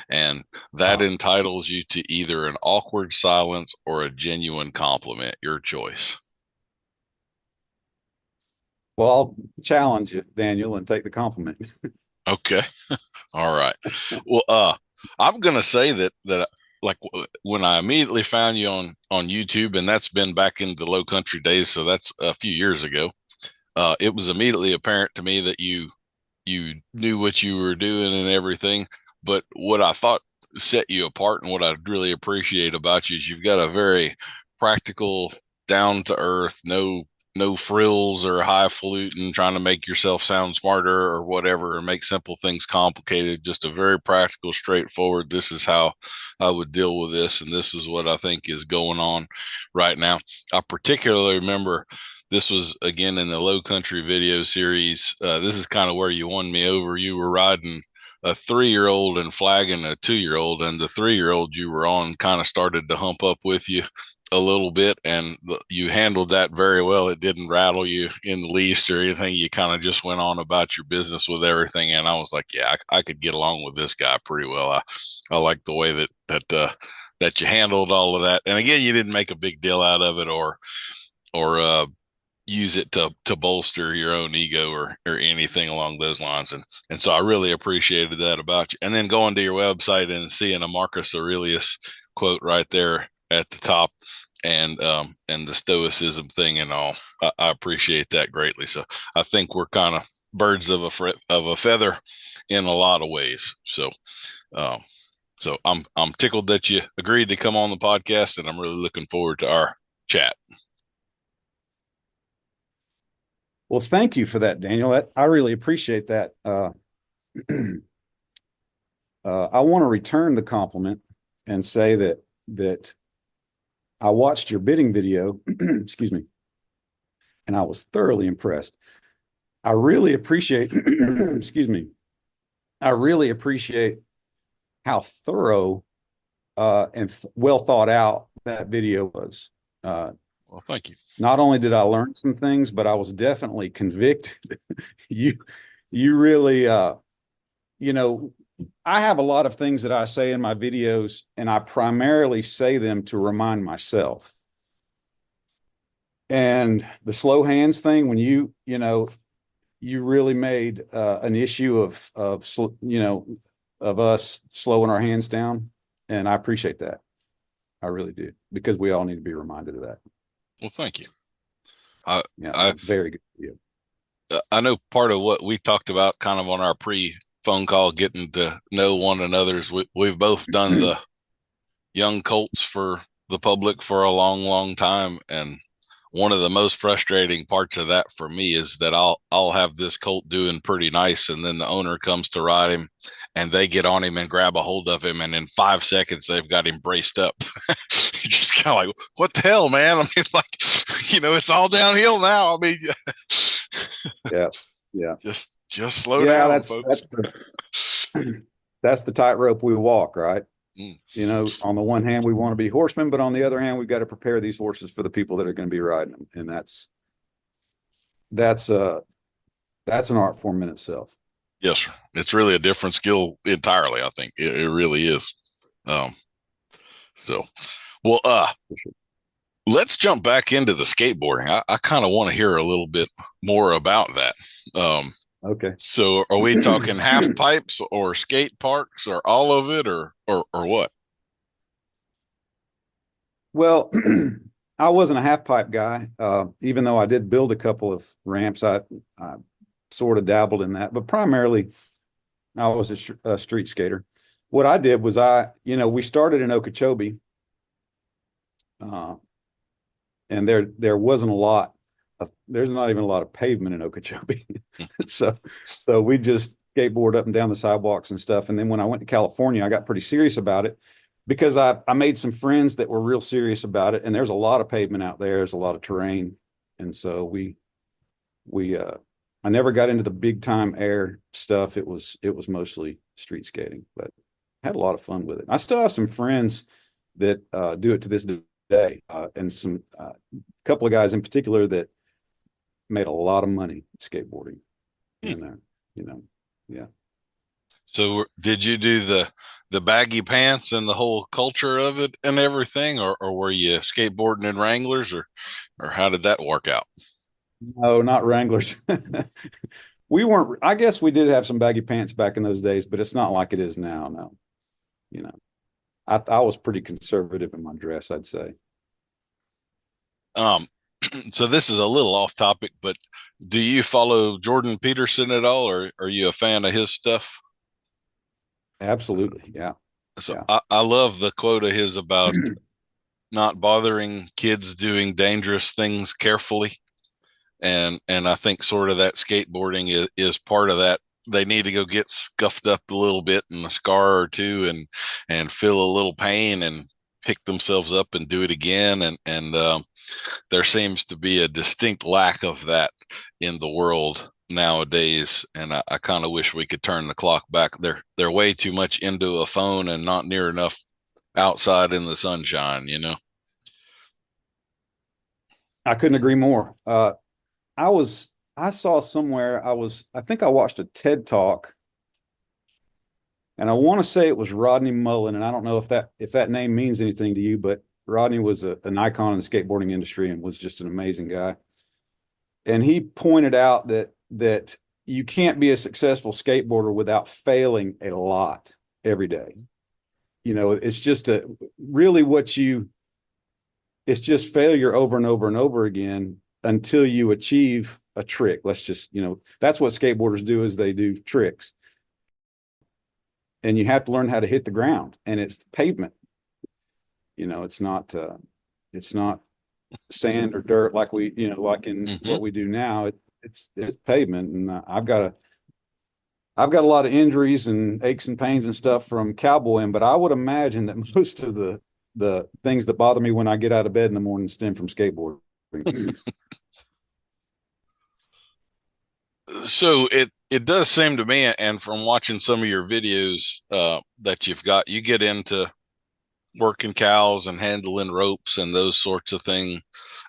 And that entitles you to either an awkward silence or a genuine compliment, your choice. Well, I'll challenge you, Daniel, and take the compliment. Okay. All right. Well, I'm going to say that like when I immediately found you on YouTube, and that's been back in the low country days, so that's a few years ago, it was immediately apparent to me that you knew what you were doing and everything. But what I thought set you apart and what I really appreciate about you is you've got a very practical, down to earth, no frills or highfalutin trying to make yourself sound smarter or whatever, or make simple things complicated. Just a very practical, straightforward, this is how I would deal with this, and this is what I think is going on right now. I particularly remember this was, again, in the low country video series. This is kind of where you won me over. You were riding a 3-year-old and flagging a 2-year-old, and the 3-year-old you were on kind of started to hump up with you a little bit, and you handled that very well. It didn't rattle you in the least or anything. You kind of just went on about your business with everything, and I was like, yeah, I could get along with this guy pretty well. I like the way that you handled all of that. And again, you didn't make a big deal out of it, or use it to bolster your own ego or anything along those lines. And so I really appreciated that about you. And then going to your website and seeing a Marcus Aurelius quote right there at the top, and the stoicism thing and all, I appreciate that greatly. So I think we're kind of birds of a feather in a lot of ways. So so I'm tickled that you agreed to come on the podcast, and I'm really looking forward to our chat. Well, thank you for that, Daniel. I really appreciate that. I want to return the compliment and say that I watched your bidding video, excuse me, and I was thoroughly impressed. I really appreciate, excuse me, I really appreciate how thorough and well thought out that video was. Well, thank you. Not only did I learn some things, but I was definitely convicted. you really, you know, I have a lot of things that I say in my videos, and I primarily say them to remind myself. And the slow hands thing, when you really made an issue of us slowing our hands down, and I appreciate that. I really do, because we all need to be reminded of that. Well, thank you. It's very good video. I know part of what we talked about kind of on our pre-phone call, getting to know one another's, we've both done the young colts for the public for a long, long time. And one of the most frustrating parts of that for me is that I'll have this colt doing pretty nice, and then the owner comes to ride him, and they get on him and grab a hold of him, and in 5 seconds they've got him braced up. You're just kind of like, what the hell, man? I mean, like, it's all downhill now. I mean, yeah. Just slow down, folks. That's the tightrope we walk, right? Mm. On the one hand, we want to be horsemen, but on the other hand, we've got to prepare these horses for the people that are going to be riding them. And that's an art form in itself. Yes, sir. It's really a different skill entirely. I think it really is. Let's jump back into the skateboarding. I kind of want to hear a little bit more about that. Okay. So are we talking half pipes or skate parks or all of it or what? Well, I wasn't a half pipe guy. Even though I did build a couple of ramps, I sort of dabbled in that, but primarily I was a street skater. What I did was we started in Okeechobee, and there wasn't a lot. There's not even a lot of pavement in Okeechobee. so we just skateboard up and down the sidewalks and stuff. And then when I went to California, I got pretty serious about it, because I made some friends that were real serious about it. And there's a lot of pavement out there. There's a lot of terrain. And so I never got into the big time air stuff. It was mostly street skating, but I had a lot of fun with it. I still have some friends that do it to this day, and some couple of guys in particular that made a lot of money skateboarding. Yeah. So did you do the baggy pants and the whole culture of it and everything, or were you skateboarding in Wranglers, or how did that work out? No, not Wranglers. We weren't. I guess we did have some baggy pants back in those days, but it's not like it is now. No, I was pretty conservative in my dress, I'd say. So this is a little off topic, but do you follow Jordan Peterson at all, or are you a fan of his stuff? Absolutely, yeah. So yeah. I love the quote of his about not bothering kids doing dangerous things carefully. And I think sort of that skateboarding is part of that. They need to go get scuffed up a little bit and a scar or two and feel a little pain and pick themselves up and do it again. And there seems to be a distinct lack of that in the world nowadays. And I kind of wish we could turn the clock back. They're way too much into a phone and not near enough outside in the sunshine, I couldn't agree more. I saw somewhere, I think I watched a TED Talk, and I want to say it was Rodney Mullen, and I don't know if that name means anything to you, but Rodney was an icon in the skateboarding industry and was just an amazing guy. And he pointed out that you can't be a successful skateboarder without failing a lot every day. It's just it's just failure over and over and over again until you achieve a trick. That's what skateboarders do, is they do tricks. And you have to learn how to hit the ground, and it's the pavement. It's not sand or dirt like like in what we do now. It's pavement. And I've got a lot of injuries and aches and pains and stuff from cowboying, but I would imagine that most of the things that bother me when I get out of bed in the morning stem from skateboarding. So it does seem to me, and from watching some of your videos that you get into working cows and handling ropes and those sorts of things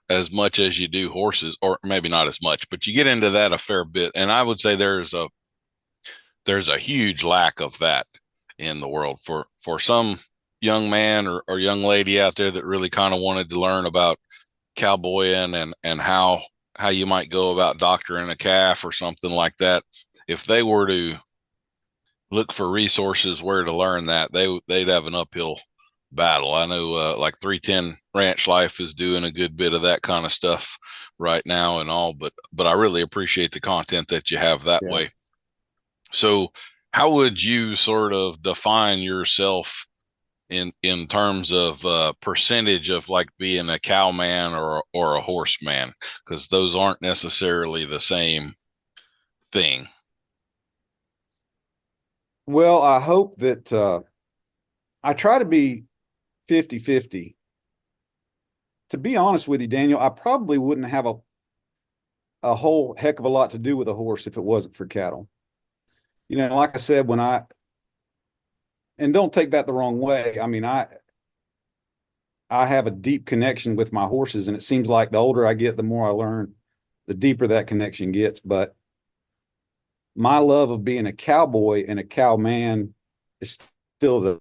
as much as you do horses, or maybe not as much, but you get into that a fair bit. And I would say there's a huge lack of that in the world for some young man or young lady out there that really kind of wanted to learn about cowboying and how you might go about doctoring a calf or something like that. If they were to look for resources where to learn that, they'd have an uphill battle. I know like 310 Ranch Life is doing a good bit of that kind of stuff right now and all, but I really appreciate the content that you have that way. So how would you sort of define yourself in terms of percentage of like being a cowman or a horseman? Because those aren't necessarily the same thing. Well, I hope that I try to be 50-50. To be honest with you, Daniel, I probably wouldn't have a whole heck of a lot to do with a horse if it wasn't for cattle. Like I said, and don't take that the wrong way. I mean, I have a deep connection with my horses, and it seems like the older I get, the more I learn, the deeper that connection gets. But my love of being a cowboy and a cowman is still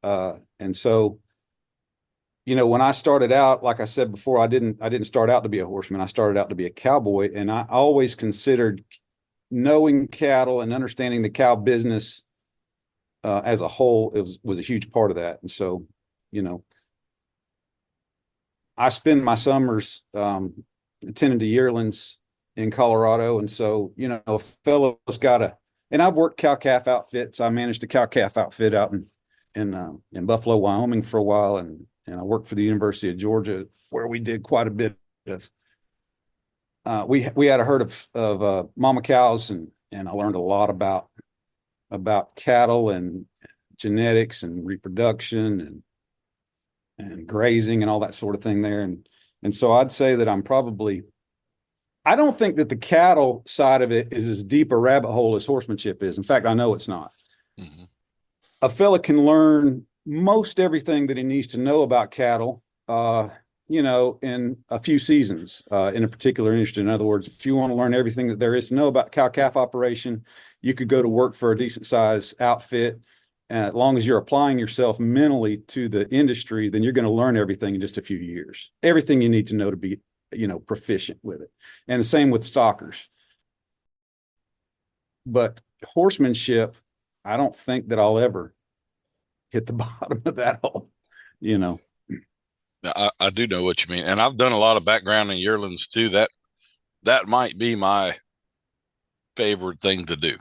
and so, when I started out, like I said before, I didn't start out to be a horseman. I started out to be a cowboy, and I always considered knowing cattle and understanding the cow business as a whole was a huge part of that. And so, I spend my summers attending to yearlings in Colorado. And so, a fellow's and I've worked cow-calf outfits. I managed a cow-calf outfit out in Buffalo, Wyoming for a while. And I worked for the University of Georgia, where we did quite a bit of, we had a herd of mama cows, and I learned a lot about cattle and genetics and reproduction and grazing and all that sort of thing there. And so I'd say that I don't think that the cattle side of it is as deep a rabbit hole as horsemanship is. In fact, I know it's not. Mm-hmm. A fella can learn most everything that he needs to know about cattle, in a few seasons, in a particular industry. In other words, if you want to learn everything that there is to know about cow-calf operation, you could go to work for a decent size outfit. As long as you're applying yourself mentally to the industry, then you're going to learn everything in just a few years. Everything you need to know to be, proficient with it. And the same with stockers. But horsemanship, I don't think that I'll ever hit the bottom of that hole, I do know what you mean. And I've done a lot of background in yearlings too. That might be my favorite thing to do.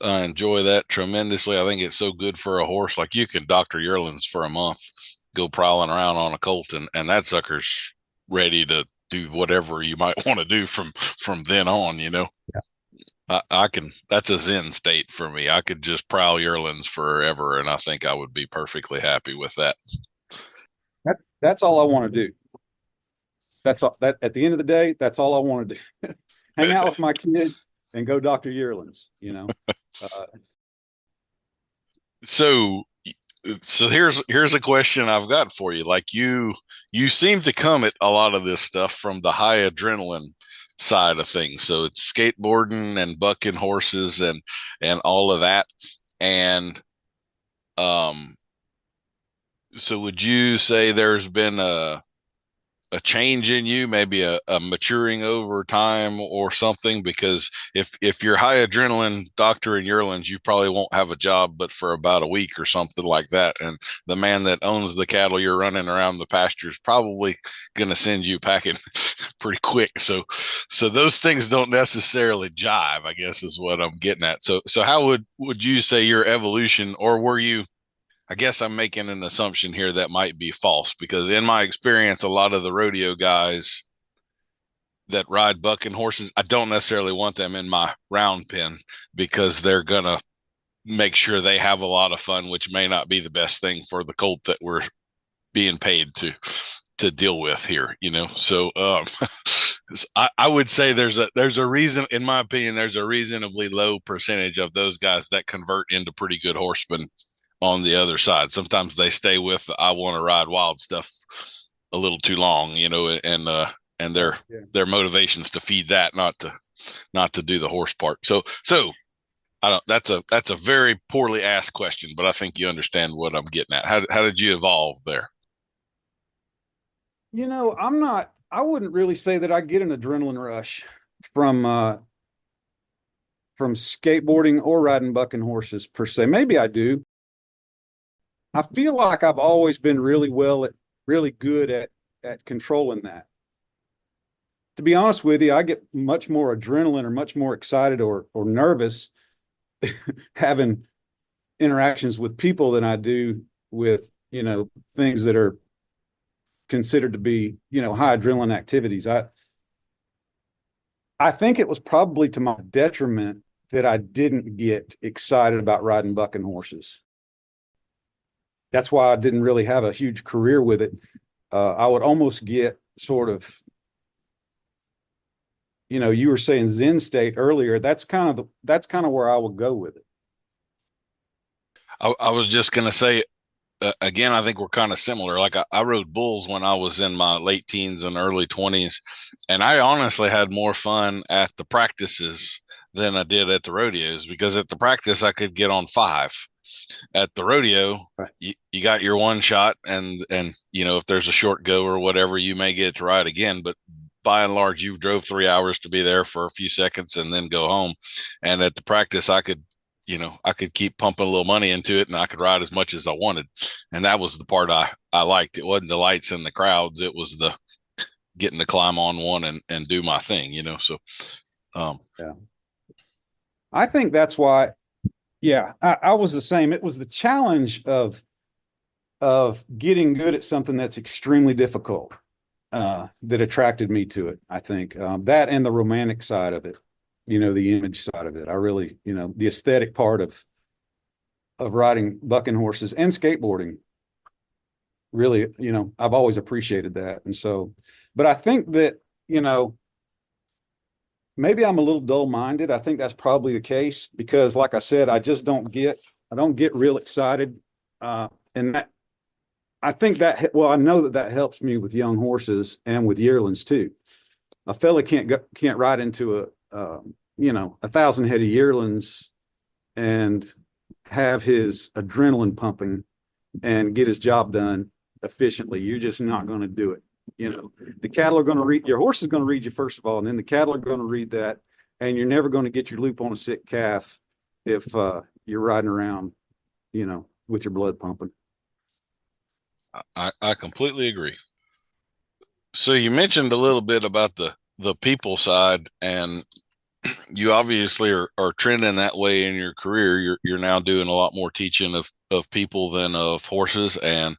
I enjoy that tremendously. I think it's so good for a horse. Like, you can doctor yearlings for a month, go prowling around on a colt, and that sucker's ready to do whatever you might want to do from then on. Yeah. I can. That's a zen state for me. I could just prowl yearlings forever, and I think I would be perfectly happy with that. That's all I want to do. That's all. That at the end of the day, that's all I want to do. Hang out with my kid and go doctor yearlings. So here's a question I've got for you. Like, you seem to come at a lot of this stuff from the high adrenaline side of things. So it's skateboarding and bucking horses and all of that. And so would you say there's been a a change in you, maybe a maturing over time or something? Because if you're high adrenaline doctor in yearlings, you probably won't have a job but for about a week or something like that. And the man that owns the cattle you're running around the pasture is probably going to send you packing pretty quick. So those things don't necessarily jive, I guess is what I'm getting at. So how would you say your evolution, or were you, I guess I'm making an assumption here that might be false, because in my experience, a lot of the rodeo guys that ride bucking horses, I don't necessarily want them in my round pen because they're going to make sure they have a lot of fun, which may not be the best thing for the colt that we're being paid to deal with here, So I would say there's a reason, in my opinion, there's a reasonably low percentage of those guys that convert into pretty good horsemen on the other side. Sometimes they stay with I want to ride wild stuff a little too long, and their motivations to feed that, not to do the horse part. So I don't. That's a very poorly asked question, but I think you understand what I'm getting at. How did you evolve there? I wouldn't really say that I get an adrenaline rush from skateboarding or riding bucking horses per se. Maybe I do. I feel like I've always been really good at controlling that. To be honest with you, I get much more adrenaline or much more excited or nervous having interactions with people than I do with, things that are considered to be, high adrenaline activities. I think it was probably to my detriment that I didn't get excited about riding bucking horses. That's why I didn't really have a huge career with it. I would almost get sort of, you were saying Zen state earlier. That's kind of where I would go with it. I was just going to say, again, I think we're kind of similar. Like I rode bulls when I was in my late teens and early 20s, and I honestly had more fun at the practices than I did at the rodeos, because at the practice I could get on 5. At the rodeo, right, you got your one shot, and if there's a short go or whatever, you may get to ride again. But by and large, you drove 3 hours to be there for a few seconds and then go home. And at the practice, I could keep pumping a little money into it, and I could ride as much as I wanted. And that was the part I liked. It wasn't the lights and the crowds. It was the getting to climb on one and do my thing, So, yeah, I think that's why. Yeah, I was the same. It was the challenge of getting good at something that's extremely difficult that attracted me to it. I think that, and the romantic side of it, the image side of it. I really, the aesthetic part of riding bucking horses and skateboarding. Really, I've always appreciated that. And so, but I think that, maybe I'm a little dull-minded. I think that's probably the case because, like I said, I don't get real excited. And that, I think that, well, I know that helps me with young horses and with yearlings too. A fella can't ride into 1,000 head of yearlings and have his adrenaline pumping and get his job done efficiently. You're just not going to do it. The cattle are going to read, your horse is going to read you first of all, and then the cattle are going to read that, and you're never going to get your loop on a sick calf if you're riding around, with your blood pumping. I completely agree. So you mentioned a little bit about the people side, and you obviously are trending that way in your career. You're now doing a lot more teaching of people than of horses. And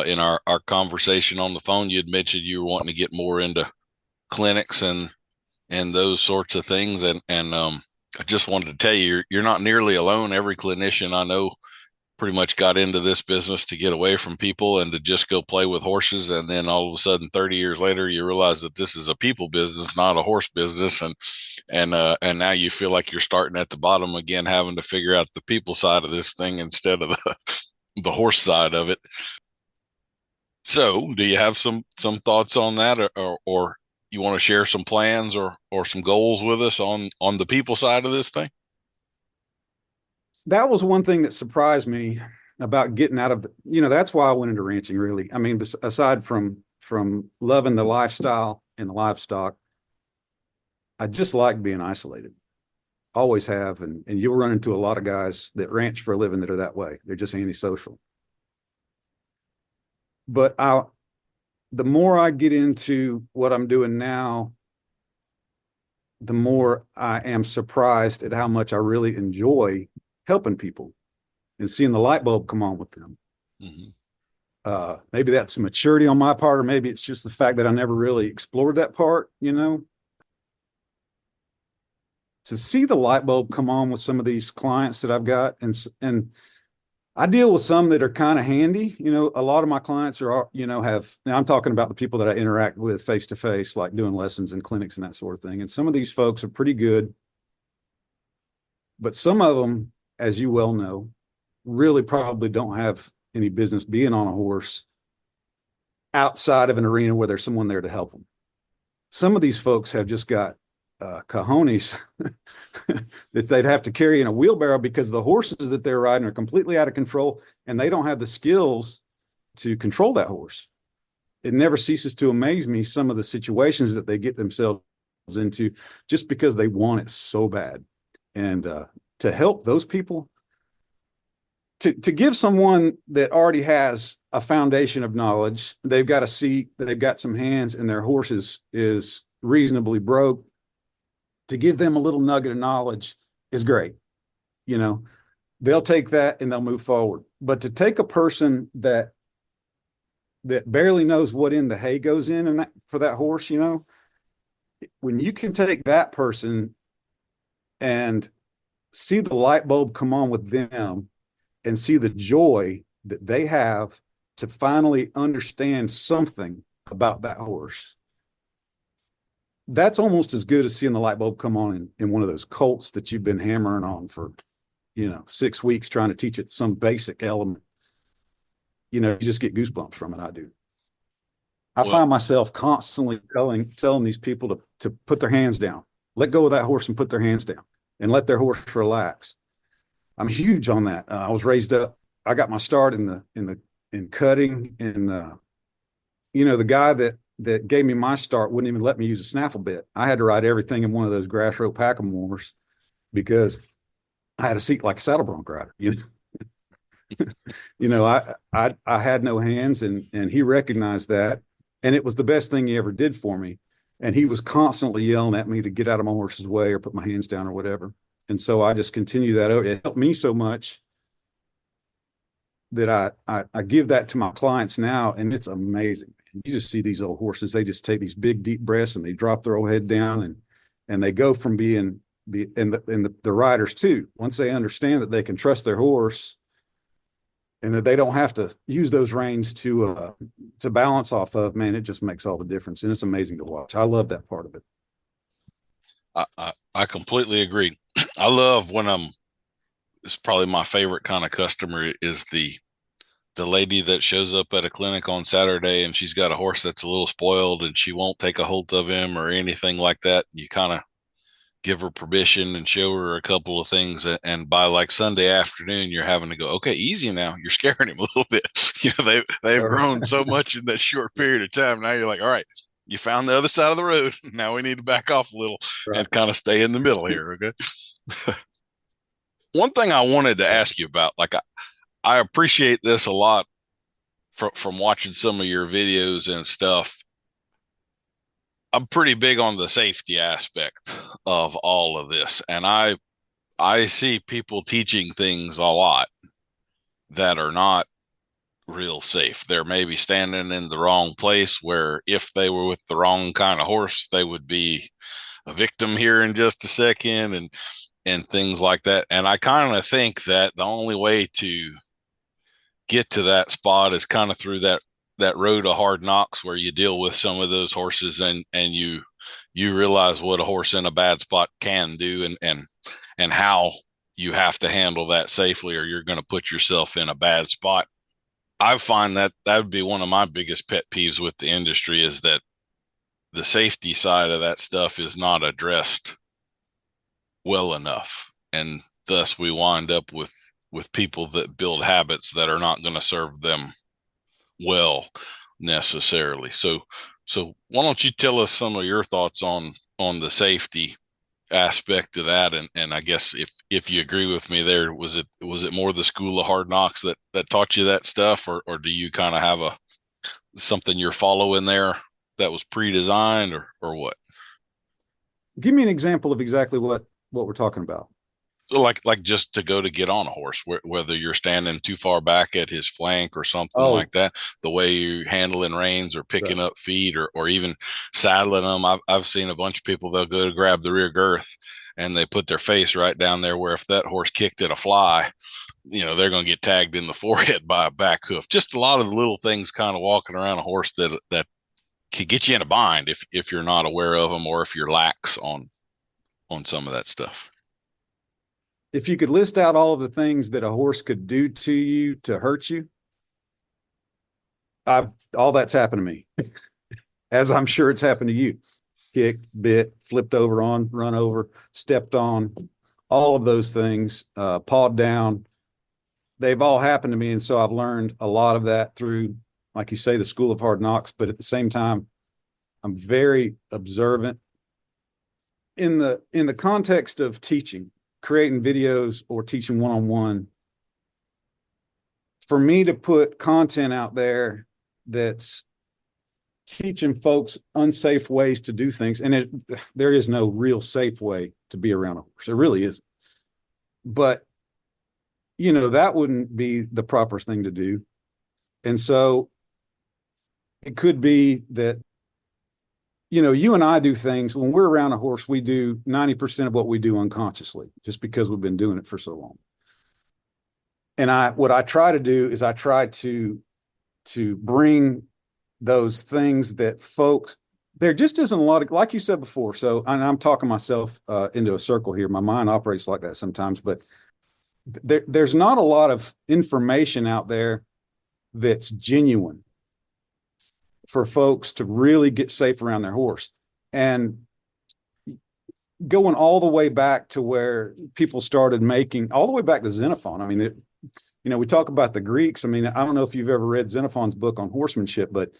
in our conversation on the phone, you had mentioned you were wanting to get more into clinics and those sorts of things. And I just wanted to tell you, you're not nearly alone. Every clinician I know pretty much got into this business to get away from people and to just go play with horses. And then all of a sudden, 30 years later, you realize that this is a people business, not a horse business. And now you feel like you're starting at the bottom again, having to figure out the people side of this thing instead of the horse side of it. So do you have some thoughts on that, or you want to share some plans or some goals with us on the people side of this thing? That was one thing that surprised me about getting out of that's why I went into ranching, really. I mean, aside from from loving the lifestyle and the livestock, I just like being isolated. Always have. And you'll run into a lot of guys that ranch for a living that are that way. They're just antisocial. But the more I get into what I'm doing now, the more I am surprised at how much I really enjoy helping people and seeing the light bulb come on with them. Mm-hmm. Maybe that's maturity on my part, or maybe it's just the fact that I never really explored that part, you know. To see the light bulb come on with some of these clients that I've got, and I deal with some that are kind of handy. You know, a lot of my clients are, you know, now I'm talking about the people that I interact with face to face, like doing lessons and clinics and that sort of thing. And some of these folks are pretty good, but some of them, as you well know, really probably don't have any business being on a horse outside of an arena where there's someone there to help them. Some of these folks have just got cojones that they'd have to carry in a wheelbarrow because the horses that they're riding are completely out of control and they don't have the skills to control that horse. It never ceases to amaze me, some of the situations that they get themselves into just because they want it so bad. And to help those people, to give someone that already has a foundation of knowledge, they've got a seat, they've got some hands, and their horse is reasonably broke, to give them a little nugget of knowledge is great. You know, they'll take that and they'll move forward. But to take a person that barely knows what in the hay goes in and for that horse, you know, when you can take that person and see the light bulb come on with them and see the joy that they have to finally understand something about that horse, that's almost as good as seeing the light bulb come on in one of those colts that you've been hammering on for, you know, 6 weeks trying to teach it some basic element. You know, you just get goosebumps from it. I do. I find myself constantly telling these people to put their hands down, let go of that horse and put their hands down and let their horse relax. I'm huge on that. I was raised up. I got my start in cutting, and you know, the guy that gave me my start wouldn't even let me use a snaffle bit. I had to ride everything in one of those grass rope hackamores because I had a seat like a saddle bronc rider. You know, you know, I had no hands, and he recognized that, and it was the best thing he ever did for me. And he was constantly yelling at me to get out of my horse's way or put my hands down or whatever. And so I just continue that. It helped me so much that I give that to my clients now, and it's amazing. You just see these old horses, they just take these big deep breaths and they drop their old head down, and they go from being the riders too, once they understand that they can trust their horse and that they don't have to use those reins to balance off of, man, it just makes all the difference. And it's amazing to watch. I love that part of it. I completely agree. I love when it's probably my favorite kind of customer is the lady that shows up at a clinic on Saturday and she's got a horse that's a little spoiled and she won't take a hold of him or anything like that. You kind of give her permission and show her a couple of things. And by like Sunday afternoon, you're having to go, okay, easy now. You're scaring him a little bit. You know, they've grown so much in that short period of time. Now you're like, all right, you found the other side of the road. Now we need to back off a little and kind of stay in the middle here. Okay. One thing I wanted to ask you about, like I appreciate this a lot from watching some of your videos and stuff. I'm pretty big on the safety aspect of all of this. And I see people teaching things a lot that are not real safe. They're maybe standing in the wrong place where if they were with the wrong kind of horse, they would be a victim here in just a second and things like that. And I kind of think that the only way to get to that spot is kind of through that road of hard knocks where you deal with some of those horses and you realize what a horse in a bad spot can do and how you have to handle that safely or you're going to put yourself in a bad spot. I find that would be one of my biggest pet peeves with the industry is that the safety side of that stuff is not addressed well enough. And thus we wind up with people that build habits that are not going to serve them well. necessarily. So why don't you tell us some of your thoughts on the safety aspect of that, and I guess if you agree with me there, was it more the school of hard knocks that taught you that stuff, or do you kind of have something you're following there that was pre-designed, or what? Give me an example of exactly what we're talking about. So like just to go to get on a horse, whether you're standing too far back at his flank or something like that, the way you're handling reins or picking up feet or even saddling them. I've seen a bunch of people, they'll go to grab the rear girth and they put their face right down there where if that horse kicked at a fly, they're going to get tagged in the forehead by a back hoof. Just a lot of the little things kind of walking around a horse that could get you in a bind if you're not aware of them or if you're lax on some of that stuff. If you could list out all of the things that a horse could do to you to hurt you, all that's happened to me, as I'm sure it's happened to you. Kicked, bit, flipped over on, run over, stepped on, all of those things, pawed down. They've all happened to me. And so I've learned a lot of that through, like you say, the school of hard knocks. But at the same time, I'm very observant in the context of teaching, creating videos or teaching one-on-one. For me to put content out there that's teaching folks unsafe ways to do things, and there is no real safe way to be around a horse. There really isn't. But, that wouldn't be the proper thing to do. And so it could be that, you and I do things when we're around a horse, we do 90% of what we do unconsciously, just because we've been doing it for so long. And what I try to do is I try to bring those things that folks, there just isn't a lot of, like you said before. So I'm talking myself into a circle here. My mind operates like that sometimes, but there's not a lot of information out there that's genuine for folks to really get safe around their horse. And going all the way back to where people started making, all the way back to Xenophon. I mean, we talk about the Greeks. I mean, I don't know if you've ever read Xenophon's book on horsemanship, but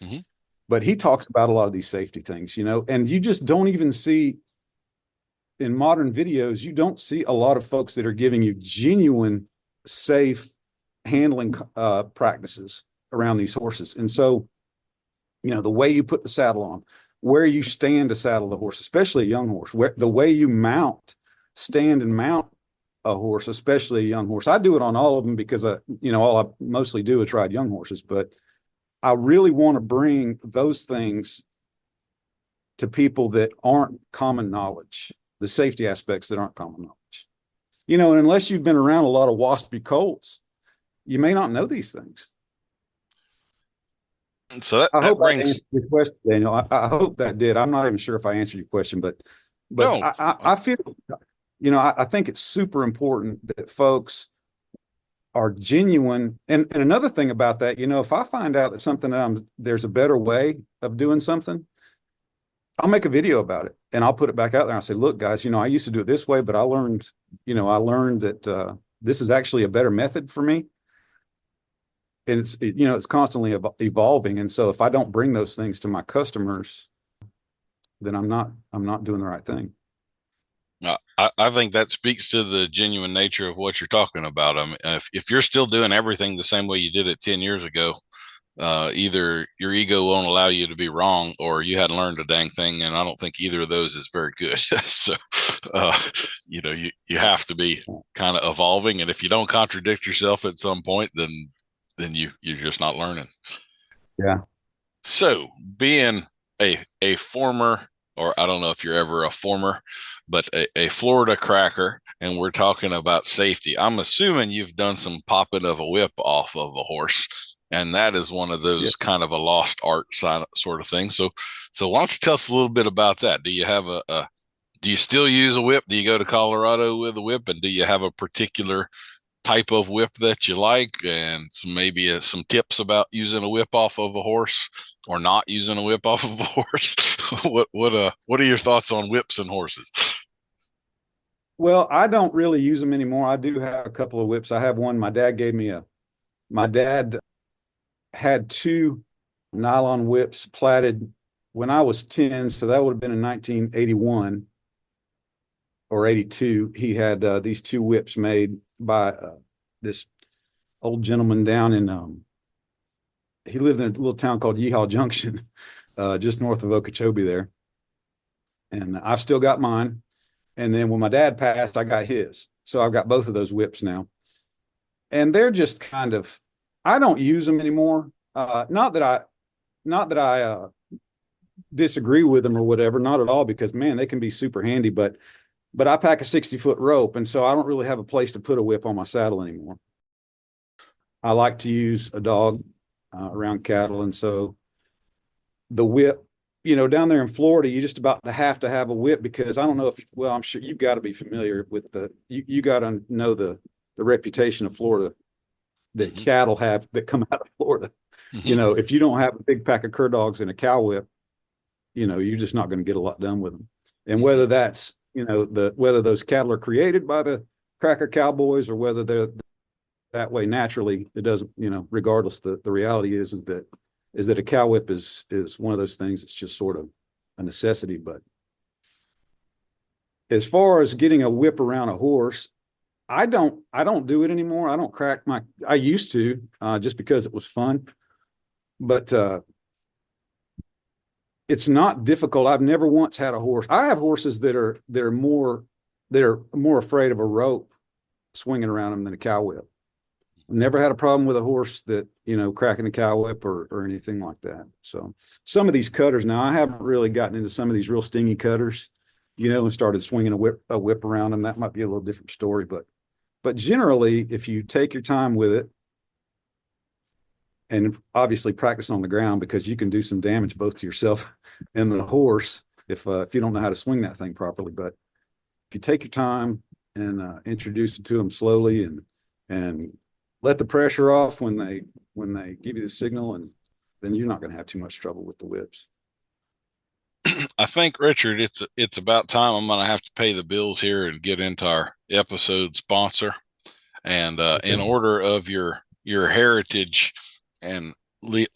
he talks about a lot of these safety things, and you just don't even see in modern videos, you don't see a lot of folks that are giving you genuine, safe handling practices around these horses. And so, the way you put the saddle on, where you stand to saddle the horse, especially a young horse, the way you stand and mount a horse, especially a young horse. I do it on all of them because, all I mostly do is ride young horses, but I really want to bring those things to people that aren't common knowledge, the safety aspects that aren't common knowledge. And unless you've been around a lot of waspy colts, you may not know these things. So I hope brings I answered your question, Daniel. I hope that did. I'm not even sure if I answered your question, but no. I feel, I think it's super important that folks are genuine. And another thing about that, if I find out that there's a better way of doing something, I'll make a video about it and I'll put it back out there. And I'll say, look, guys, I used to do it this way, but I learned that this is actually a better method for me. And it's constantly evolving. And so if I don't bring those things to my customers, then I'm not doing the right thing. I think that speaks to the genuine nature of what you're talking about. I mean, if you're still doing everything the same way you did it 10 years ago, either your ego won't allow you to be wrong or you hadn't learned a dang thing. And I don't think either of those is very good. So, you have to be kind of evolving. And if you don't contradict yourself at some point, then you're just not learning. Yeah. So being a former, or I don't know if you're ever a former, but a Florida cracker, and we're talking about safety, I'm assuming you've done some popping of a whip off of a horse, and that is one of those kind of a lost art sort of thing. So why don't you tell us a little bit about that? Do you have do you still use a whip? Do you go to Colorado with a whip? And do you have a particular type of whip that you like, and maybe some tips about using a whip off of a horse or not using a whip off of a horse? What are your thoughts on whips and horses? Well, I don't really use them anymore. I do have a couple of whips. I have one my dad gave me. My dad had two nylon whips platted when I was 10. So that would have been in 1981 or 82. He had these two whips made by this old gentleman down in, he lived in a little town called Yeehaw Junction, just north of Okeechobee there. And I've still got mine. And then when my dad passed, I got his. So I've got both of those whips now. And they're just kind of, I don't use them anymore. Not that I disagree with them or whatever, not at all, because man, they can be super handy, but I pack a 60-foot rope. And so I don't really have a place to put a whip on my saddle anymore. I like to use a dog around cattle. And so the whip, down there in Florida, you just about have to have a whip, because I don't know if, well, I'm sure you've got to be familiar with you got to know the reputation of Florida that cattle have that come out of Florida. If you don't have a big pack of cur dogs and a cow whip, you're just not going to get a lot done with them. And whether that's, whether those cattle are created by the cracker cowboys or whether they're that way naturally, it doesn't, regardless, the reality is that a cow whip is one of those things that's just sort of a necessity. But as far as getting a whip around a horse, I don't do it anymore. I don't crack I used to, just because it was fun, but it's not difficult. I've never once had a horse. I have horses that are more afraid of a rope swinging around them than a cow whip. Never had a problem with a horse that, cracking a cow whip or anything like that. So some of these cutters now, I haven't really gotten into some of these real stingy cutters, and started swinging a whip around them. That might be a little different story, but generally, if you take your time with it and obviously practice on the ground, because you can do some damage both to yourself and the horse if you don't know how to swing that thing properly. But if you take your time and introduce it to them slowly and let the pressure off when they give you the signal, and then you're not going to have too much trouble with the whips. I think, Richard, it's about time I'm going to have to pay the bills here and get into our episode sponsor. And in order of your heritage and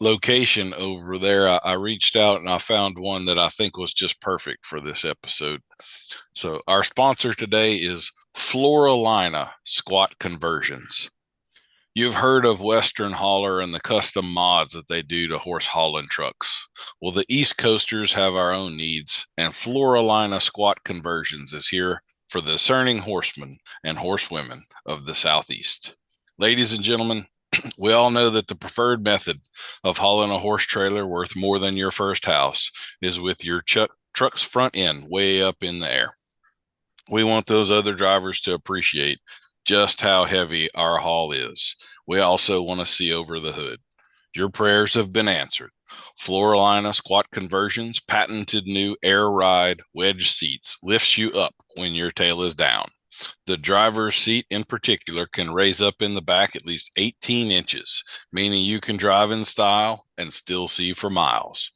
location over there, I reached out and I found one that I think was just perfect for this episode. So our sponsor today is Floralina Squat Conversions. You've heard of Western Hauler and the custom mods that they do to horse hauling trucks. Well, the East Coasters have our own needs, and Floralina Squat Conversions is here for the discerning horsemen and horsewomen of the Southeast. Ladies and gentlemen, we all know that the preferred method of hauling a horse trailer worth more than your first house is with your truck's front end way up in the air. We want those other drivers to appreciate just how heavy our haul is. We also want to see over the hood. Your prayers have been answered. Floralina Squat Conversions patented new air ride wedge seats lifts you up when your tail is down. The driver's seat in particular can raise up in the back at least 18 inches, meaning you can drive in style and still see for miles.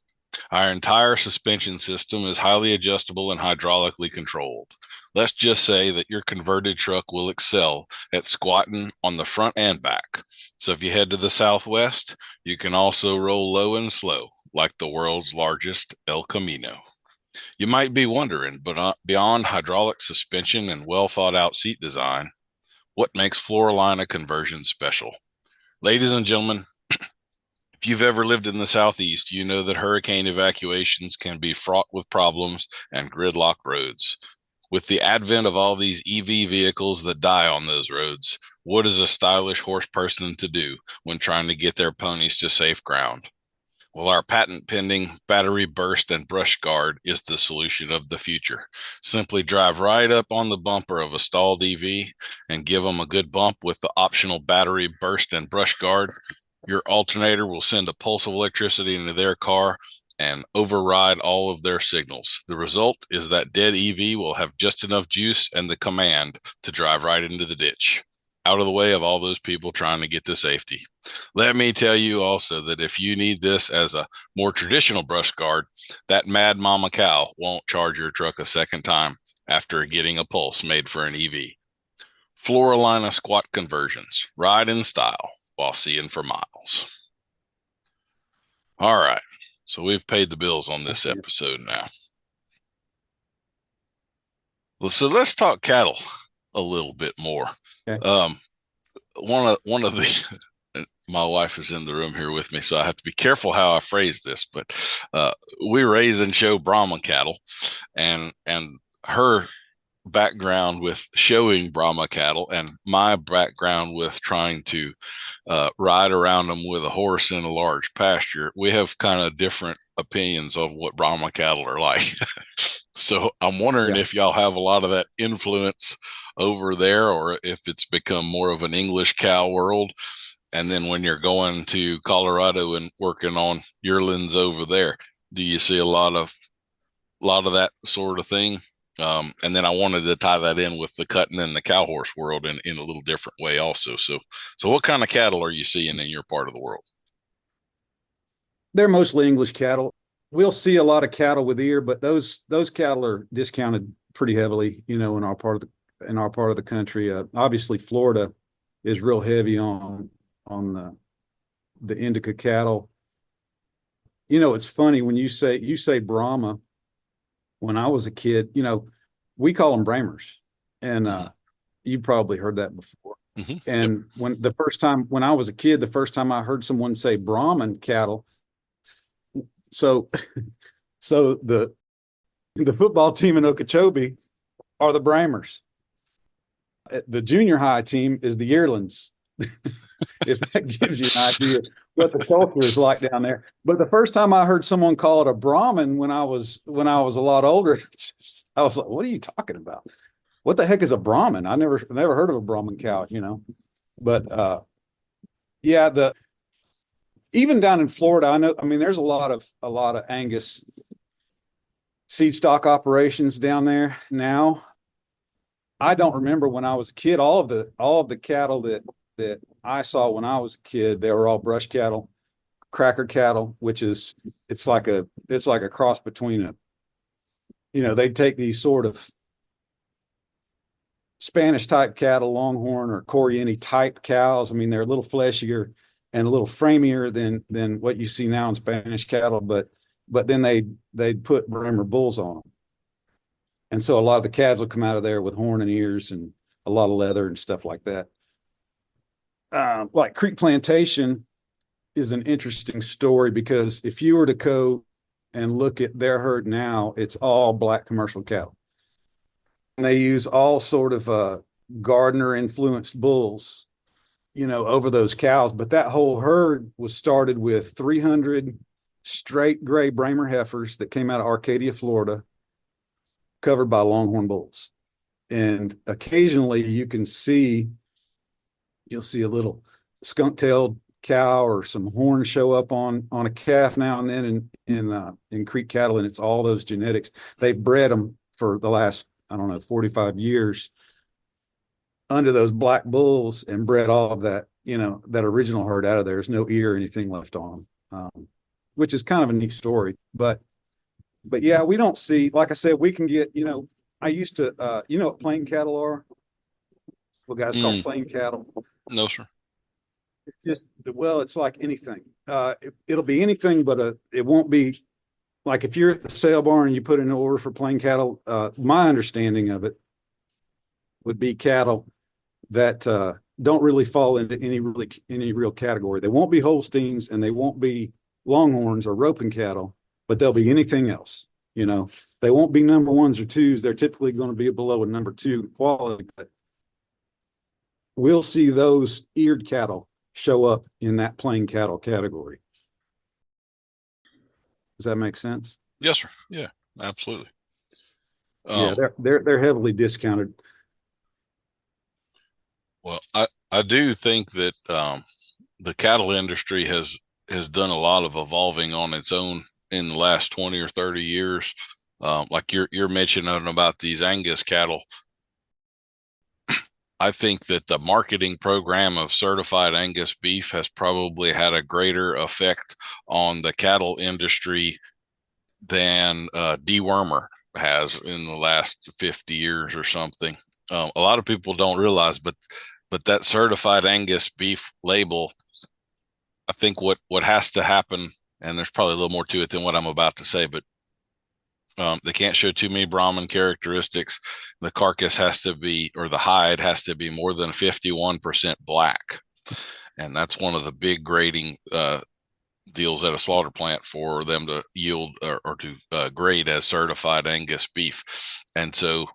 Our entire suspension system is highly adjustable and hydraulically controlled. Let's just say that your converted truck will excel at squatting on the front and back. So if you head to the Southwest, you can also roll low and slow, like the world's largest El Camino. You might be wondering, but beyond hydraulic suspension and well thought out seat design, what makes Floralina Conversion special? Ladies and gentlemen, if you've ever lived in the Southeast, you know that hurricane evacuations can be fraught with problems and gridlocked roads. With the advent of all these EV vehicles that die on those roads, what is a stylish horse person to do when trying to get their ponies to safe ground? Well, our patent-pending battery burst and brush guard is the solution of the future. Simply drive right up on the bumper of a stalled EV and give them a good bump with the optional battery burst and brush guard. Your alternator will send a pulse of electricity into their car and override all of their signals. The result is that dead EV will have just enough juice and the command to drive right into the ditch, out of the way of all those people trying to get to safety. Let me tell you also that if you need this as a more traditional brush guard, that mad mama cow won't charge your truck a second time after getting a pulse made for an EV. Floralina Squat Conversions. Ride in style while seeing for miles. All right. So we've paid the bills on this episode now. Well, so let's talk cattle a little bit more. Okay. One of the my wife is in the room here with me, so I have to be careful how I phrase this. But we raise and show Brahma cattle, and her background with showing Brahma cattle and my background with trying to ride around them with a horse in a large pasture, we have kind of different opinions of what Brahma cattle are like. So I'm wondering if y'all have a lot of that influence over there, or if it's become more of an English cow world. And then when you're going to Colorado and working on yearlings over there, do you see a lot of that sort of thing? And then I wanted to tie that in with the cutting and the cow horse world in a little different way also. So what kind of cattle are you seeing in your part of the world? They're mostly English cattle. We'll see a lot of cattle with ear, but those cattle are discounted pretty heavily, in our part of the country. Obviously, Florida is real heavy on the indica cattle. It's funny when you say Brahma. When I was a kid, we call them Bramers, and you probably heard that before. Mm-hmm. And when I was a kid, the first time I heard someone say Brahman cattle, so the football team in Okeechobee are the Bramers. The junior high team is the yearlings. If that gives you an idea what the culture is like down there. But the first time I heard someone call it a Brahmin when I was a lot older, I was like, "What are you talking about? What the heck is a Brahmin? I never heard of a Brahmin cow, But even down in Florida, I mean, there's a lot of Angus seed stock operations down there now. I don't remember when I was a kid, all of the cattle that I saw when I was a kid, they were all brush cattle, cracker cattle, it's like a cross between they'd take these sort of Spanish type cattle, Longhorn or Coriani type cows. I mean, they're a little fleshier and a little framier than what you see now in Spanish cattle, but then they'd put Bremer bulls on them. And so a lot of the calves will come out of there with horn and ears and a lot of leather and stuff like that. Like Creek Plantation is an interesting story because if you were to go and look at their herd now, it's all black commercial cattle. And they use all sort of Gardner influenced bulls, over those cows. But that whole herd was started with 300 straight gray Bramer heifers that came out of Arcadia, Florida, covered by Longhorn bulls. And occasionally you'll see a little skunk-tailed cow or some horn show up on a calf now and then in Creek cattle, and it's all those genetics. They bred them for the last, 45 years under those black bulls and bred all of that, that original herd out of there. There's no ear or anything left on them, which is kind of a neat story. But yeah, we don't see, like I said, we can get, I used to, what plain cattle are? What guys call plain cattle? No, sir. It's just, it's like anything. It'll be anything, but it won't be like if you're at the sale barn and you put in an order for plain cattle. My understanding of it would be cattle that don't really fall into any real category. They won't be Holsteins and they won't be Longhorns or roping cattle, but they'll be anything else. They won't be number ones or twos. They're typically going to be below a number two quality, but we'll see those eared cattle show up in that plain cattle category. Does that make sense? Yes, sir. Yeah, absolutely. Yeah, they're heavily discounted. Well, I do think that the cattle industry has done a lot of evolving on its own in the last 20 or 30 years. Like you're mentioning about these Angus cattle. I think that the marketing program of certified Angus beef has probably had a greater effect on the cattle industry than dewormer has in the last 50 years or something. A lot of people don't realize, but that certified Angus beef label, I think what has to happen and there's probably a little more to it than what I'm about to say, but they can't show too many Brahman characteristics. The carcass has to be, or the hide has to be more than 51% black. And that's one of the big grading deals at a slaughter plant for them to yield or to grade as certified Angus beef. And so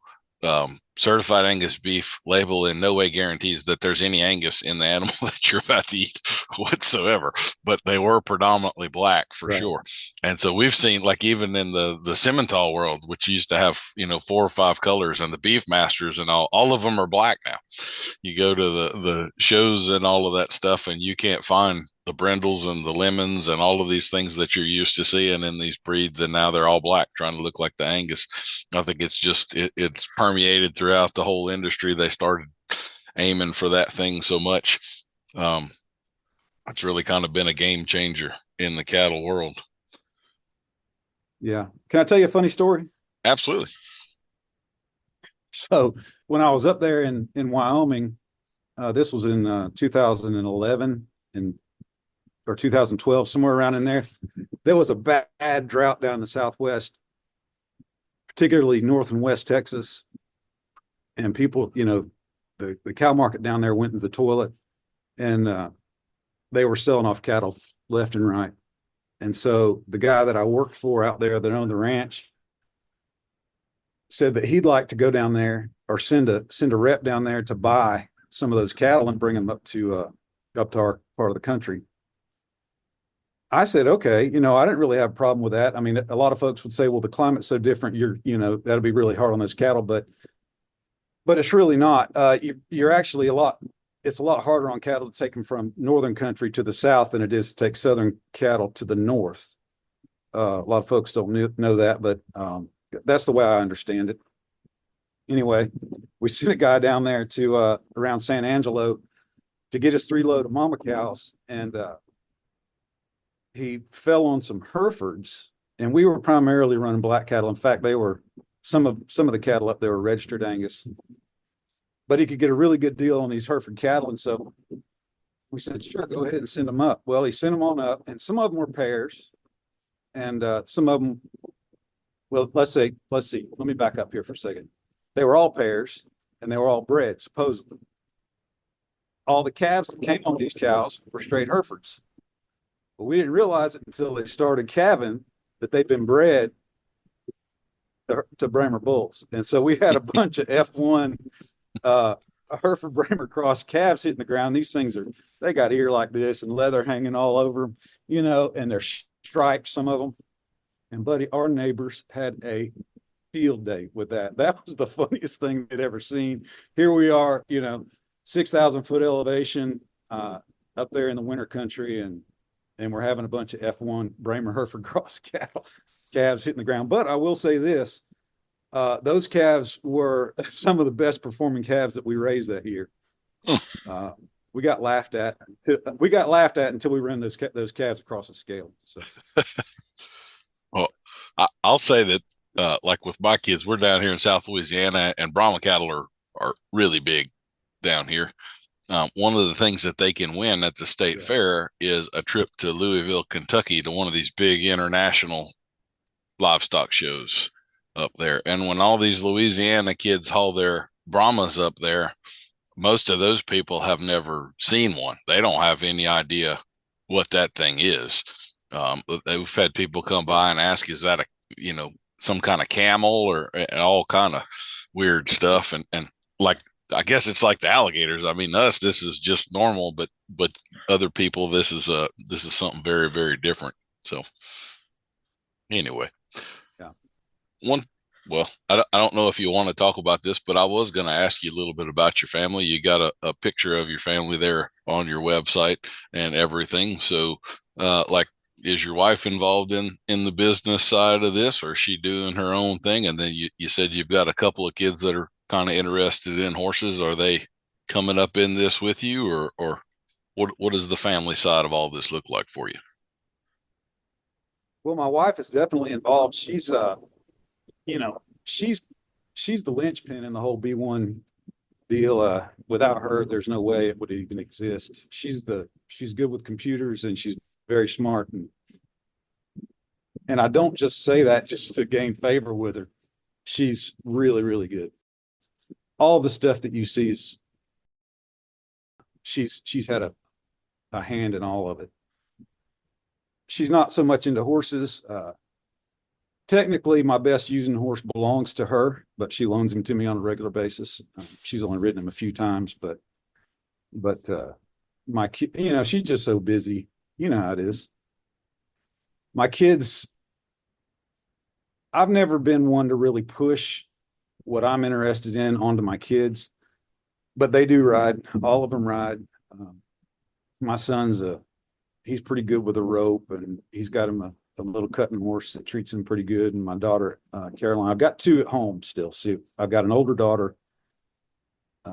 certified Angus beef label in no way guarantees that there's any Angus in the animal that you're about to eat whatsoever, but they were predominantly black for sure. And so we've seen, like, even in the Simmental world, which used to have 4 or 5 colors, and the beef masters and all of them are black now. You go to the shows and all of that stuff, and you can't find the brindles and the lemons and all of these things that you're used to seeing in these breeds, and now they're all black, trying to look like the Angus. I think it's just it's permeated throughout the whole industry. They started aiming for that thing so much. It's really kind of been a game changer in the cattle world. Yeah. Can I tell you a funny story? Absolutely. So when I was up there in Wyoming, this was in 2011 or 2012, somewhere around in there. There was a bad drought down in the Southwest, particularly North and West Texas. And people, the cow market down there went into the toilet, and they were selling off cattle left and right. And so the guy that I worked for out there that owned the ranch said that he'd like to go down there or send a rep down there to buy some of those cattle and bring them up to our part of the country. I said, okay, I didn't really have a problem with that. I mean, a lot of folks would say, well, the climate's so different, that'll be really hard on those cattle, but it's really not. You're actually it's a lot harder on cattle to take them from northern country to the south than it is to take southern cattle to the north. A lot of folks don't know that, but that's the way I understand it. Anyway, we sent a guy down there to around San Angelo to get us 3 load of mama cows, and he fell on some Herefords, and we were primarily running black cattle. In fact, they were some of the cattle up there were registered Angus, but he could get a really good deal on these Hereford cattle, and so we said, sure, go ahead and send them up. Well, he sent them on up, and some of them were pairs, and some of them, well, let's see. Let me back up here for a second. They were all pairs, and they were all bred, supposedly. All the calves that came on these cows were straight Herefords. But we didn't realize it until they started calving that they'd been bred to Bramer bulls. And so we had a bunch of F1 Hereford Bramer cross calves hitting the ground. These things they got ear like this and leather hanging all over them, and they're striped, some of them. And buddy, our neighbors had a field day with that. That was the funniest thing they'd ever seen. Here we are, 6,000 foot elevation up there in the winter country, and we're having a bunch of F1 Bramer Hereford cross calves hitting the ground. But I will say this, those calves were some of the best performing calves that we raised that year. We got laughed at until we ran those calves across the scale. So. Well, I'll say that, like with my kids, we're down here in South Louisiana, and Brahma cattle are really big down here. One of the things that they can win at the state fair is a trip to Louisville, Kentucky, to one of these big international livestock shows up there. And when all these Louisiana kids haul their Brahmas up there, most of those people have never seen one. They don't have any idea what that thing is. We've had people come by and ask, is that some kind of camel, or all kind of weird stuff. And like, I guess it's like the alligators. I mean, this is just normal, but other people, this is something very, very different. So anyway, well, I don't know if you want to talk about this, but I was going to ask you a little bit about your family. You got a picture of your family there on your website and everything. So, is your wife involved in the business side of this, or is she doing her own thing? And then you said you've got a couple of kids that are kind of interested in horses. Are they coming up in this with you, or what does the family side of all this look like for you? Well, my wife is definitely involved. She's she's the linchpin in the whole B1 deal. Without her, there's no way it would even exist. She's good with computers, and she's very smart, and And I don't just say that just to gain favor with her. She's really, really good. All the stuff that you see is she's had a hand in all of it. She's not so much into horses. Technically, my best using horse belongs to her, but she loans him to me on a regular basis. She's only ridden him a few times, but my kid, she's just so busy. You know how it is. My kids, I've never been one to really push what I'm interested in onto my kids, but they do ride. All of them ride. My son's he's pretty good with a rope, and he's got him a little cutting horse that treats him pretty good. And my daughter, Caroline, I've got two at home still. See, I've got an older daughter.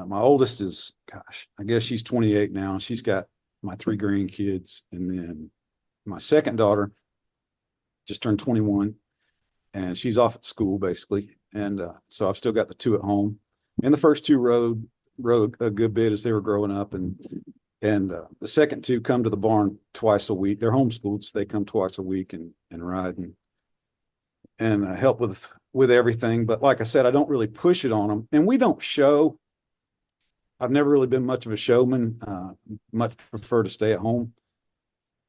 My oldest is, gosh, I guess she's 28 now. She's got my three grandkids. And then my second daughter just turned 21, and she's off at school basically. And so I've still got the two at home. And the first two rode a good bit as they were growing up. And the second two come to the barn twice a week. They're homeschooled, so they come twice a week and ride and help with everything. But like I said, I don't really push it on them. And we don't show. I've never really been much of a showman. Much prefer to stay at home.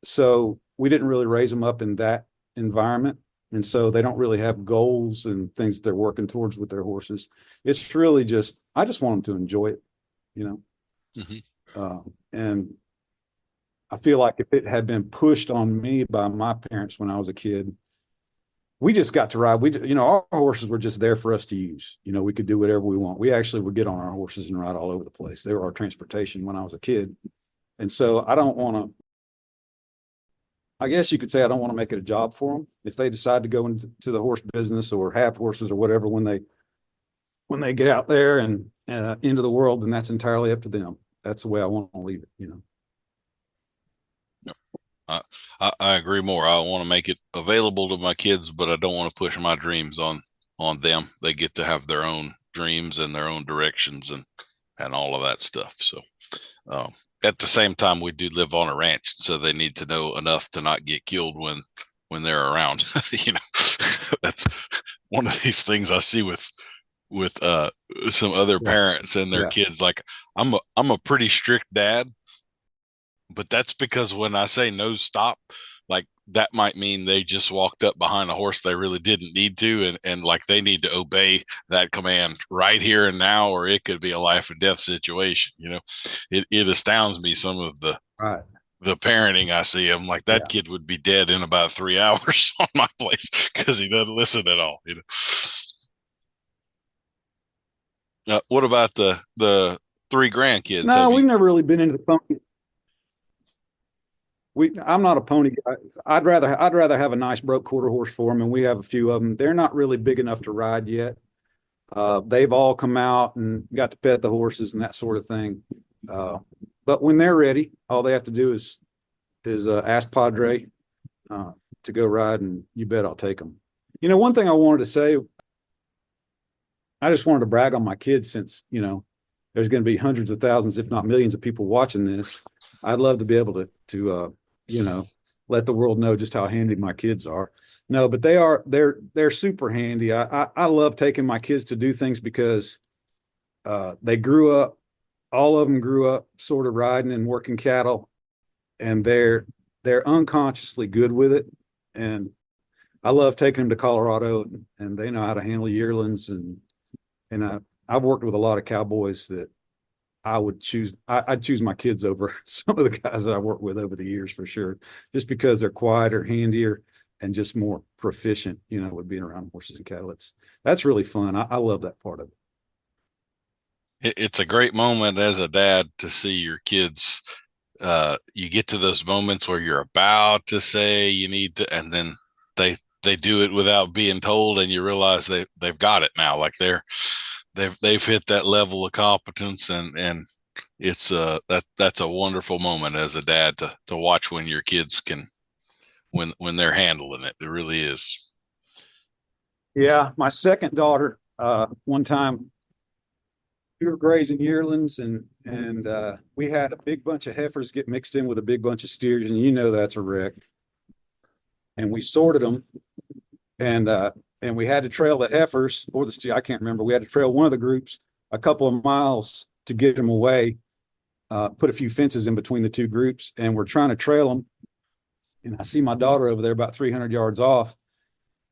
So we didn't really raise them up in that environment. And so they don't really have goals and things they're working towards with their horses. It's really just, I just want them to enjoy it, Mm-hmm. And I feel like if it had been pushed on me by my parents when I was a kid, we just got to ride. Our horses were just there for us to use. We could do whatever we want. We actually would get on our horses and ride all over the place. They were our transportation when I was a kid. And so I don't want to, I guess you could say I don't want to make it a job for them. If they decide to go into the horse business or have horses or whatever, when they get out there and into the world, then that's entirely up to them. That's the way I want to leave it, I agree more. I want to make it available to my kids, but I don't want to push my dreams on them. They get to have their own dreams and their own directions and all of that stuff. So at the same time, we do live on a ranch, so they need to know enough to not get killed when they're around. That's one of these things I see with some other parents and their kids. Like, I'm a pretty strict dad, but that's because when I say no, stop, like that might mean they just walked up behind a horse they really didn't need to, and like they need to obey that command right here and now, or it could be a life and death situation. It astounds me, some of the parenting I see. I'm like, that kid would be dead in about 3 hours on my place because he doesn't listen at all. What about the three grandkids? No, we've never really been into the pony. I'm not a pony guy. I'd rather have a nice broke quarter horse for them, and we have a few of them. They're not really big enough to ride yet. They've all come out and got to pet the horses and that sort of thing. But when they're ready, all they have to do is ask Padre to go ride, and you bet I'll take them. One thing I wanted to say, I just wanted to brag on my kids, since there's going to be hundreds of thousands, if not millions, of people watching this. I'd love to be able to let the world know just how handy my kids are. No, but they're super handy. I love taking my kids to do things because they grew up, all of them grew up sort of riding and working cattle, and they're unconsciously good with it. And I love taking them to Colorado, and they know how to handle yearlings, and I've worked with a lot of cowboys that I'd choose my kids over some of the guys that I worked with over the years, for sure, just because they're quieter, handier, and just more proficient, with being around horses and cattle. That's really fun. I love that part of it. It's a great moment as a dad to see your kids. You get to those moments where you're about to say you need to, and then they do it without being told, and you realize they've got it now. Like they've hit that level of competence, and it's that's a wonderful moment as a dad to watch when your kids can, when they're handling it. It really is. Yeah, my second daughter, one time we were grazing yearlings, and we had a big bunch of heifers get mixed in with a big bunch of steers, and that's a wreck. and we sorted them, and we had to trail the heifers or the steer. I can't remember. We had to trail one of the groups a couple of miles to get them away. Put a few fences in between the two groups, and we're trying to trail them. And I see my daughter over there about 300 yards off,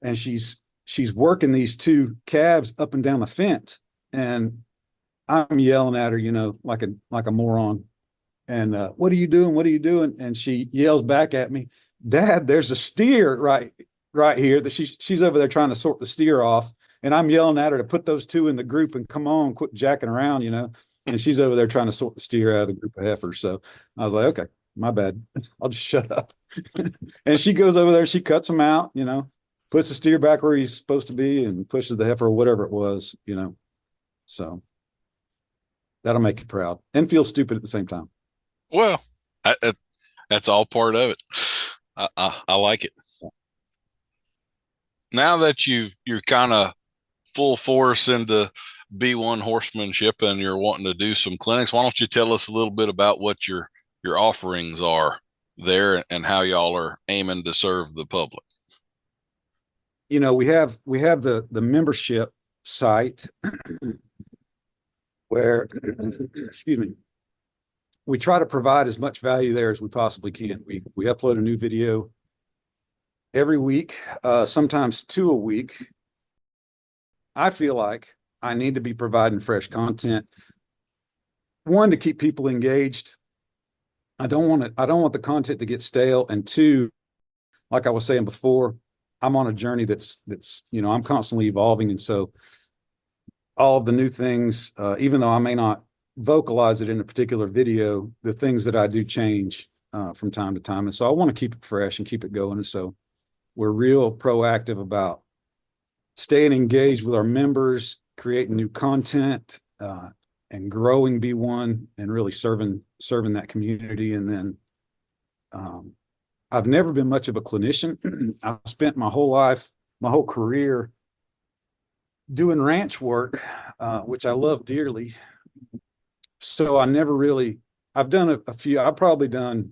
and she's working these two calves up and down the fence, and I'm yelling at her, like a moron. And what are you doing? What are you doing? And she yells back at me, Dad, there's a steer right here that she's over there trying to sort the steer off. And I'm yelling at her to put those two in the group and come on, quit jacking around, and she's over there trying to sort the steer out of the group of heifers. So I was like, okay, my bad. I'll just shut up. And she goes over there, she cuts them out, puts the steer back where he's supposed to be and pushes the heifer or whatever it was, So that'll make you proud and feel stupid at the same time. Well, that's all part of it. I like it. Now that you're kind of full force into B1 horsemanship and you're wanting to do some clinics, why don't you tell us a little bit about what your offerings are there and how y'all are aiming to serve the public? We have the membership site where, excuse me, we try to provide as much value there as we possibly can. We upload a new video every week, sometimes 2 a week. I feel like I need to be providing fresh content. One, to keep people engaged. I don't want the content to get stale. And two, like I was saying before, I'm on a journey that's I'm constantly evolving. And so all of the new things, even though I may not vocalize it in a particular video, the things that I do change from time to time. And so I want to keep it fresh and keep it going. And so we're real proactive about staying engaged with our members, creating new content, and growing B1 and really serving that community. And then I've never been much of a clinician. I've spent my whole career doing ranch work, which I love dearly. So I never really, I've done a few, I've probably done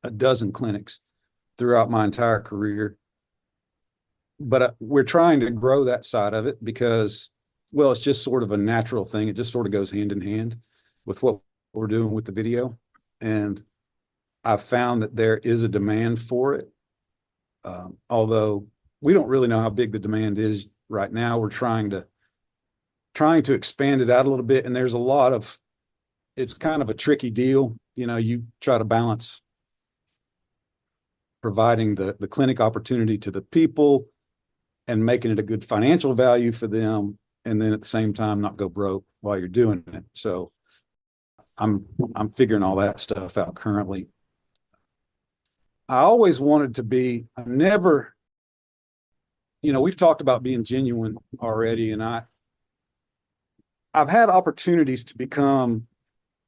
a dozen clinics throughout my entire career. But we're trying to grow that side of it because, well, it's just sort of a natural thing. It just sort of goes hand in hand with what we're doing with the video. And I've found that there is a demand for it. Although we don't really know how big the demand is right now. We're trying to expand it out a little bit. And there's it's kind of a tricky deal. You try to balance providing the clinic opportunity to the people and making it a good financial value for them. And then at the same time, not go broke while you're doing it. So I'm figuring all that stuff out currently. I always wanted to be, we've talked about being genuine already. And I've had opportunities to become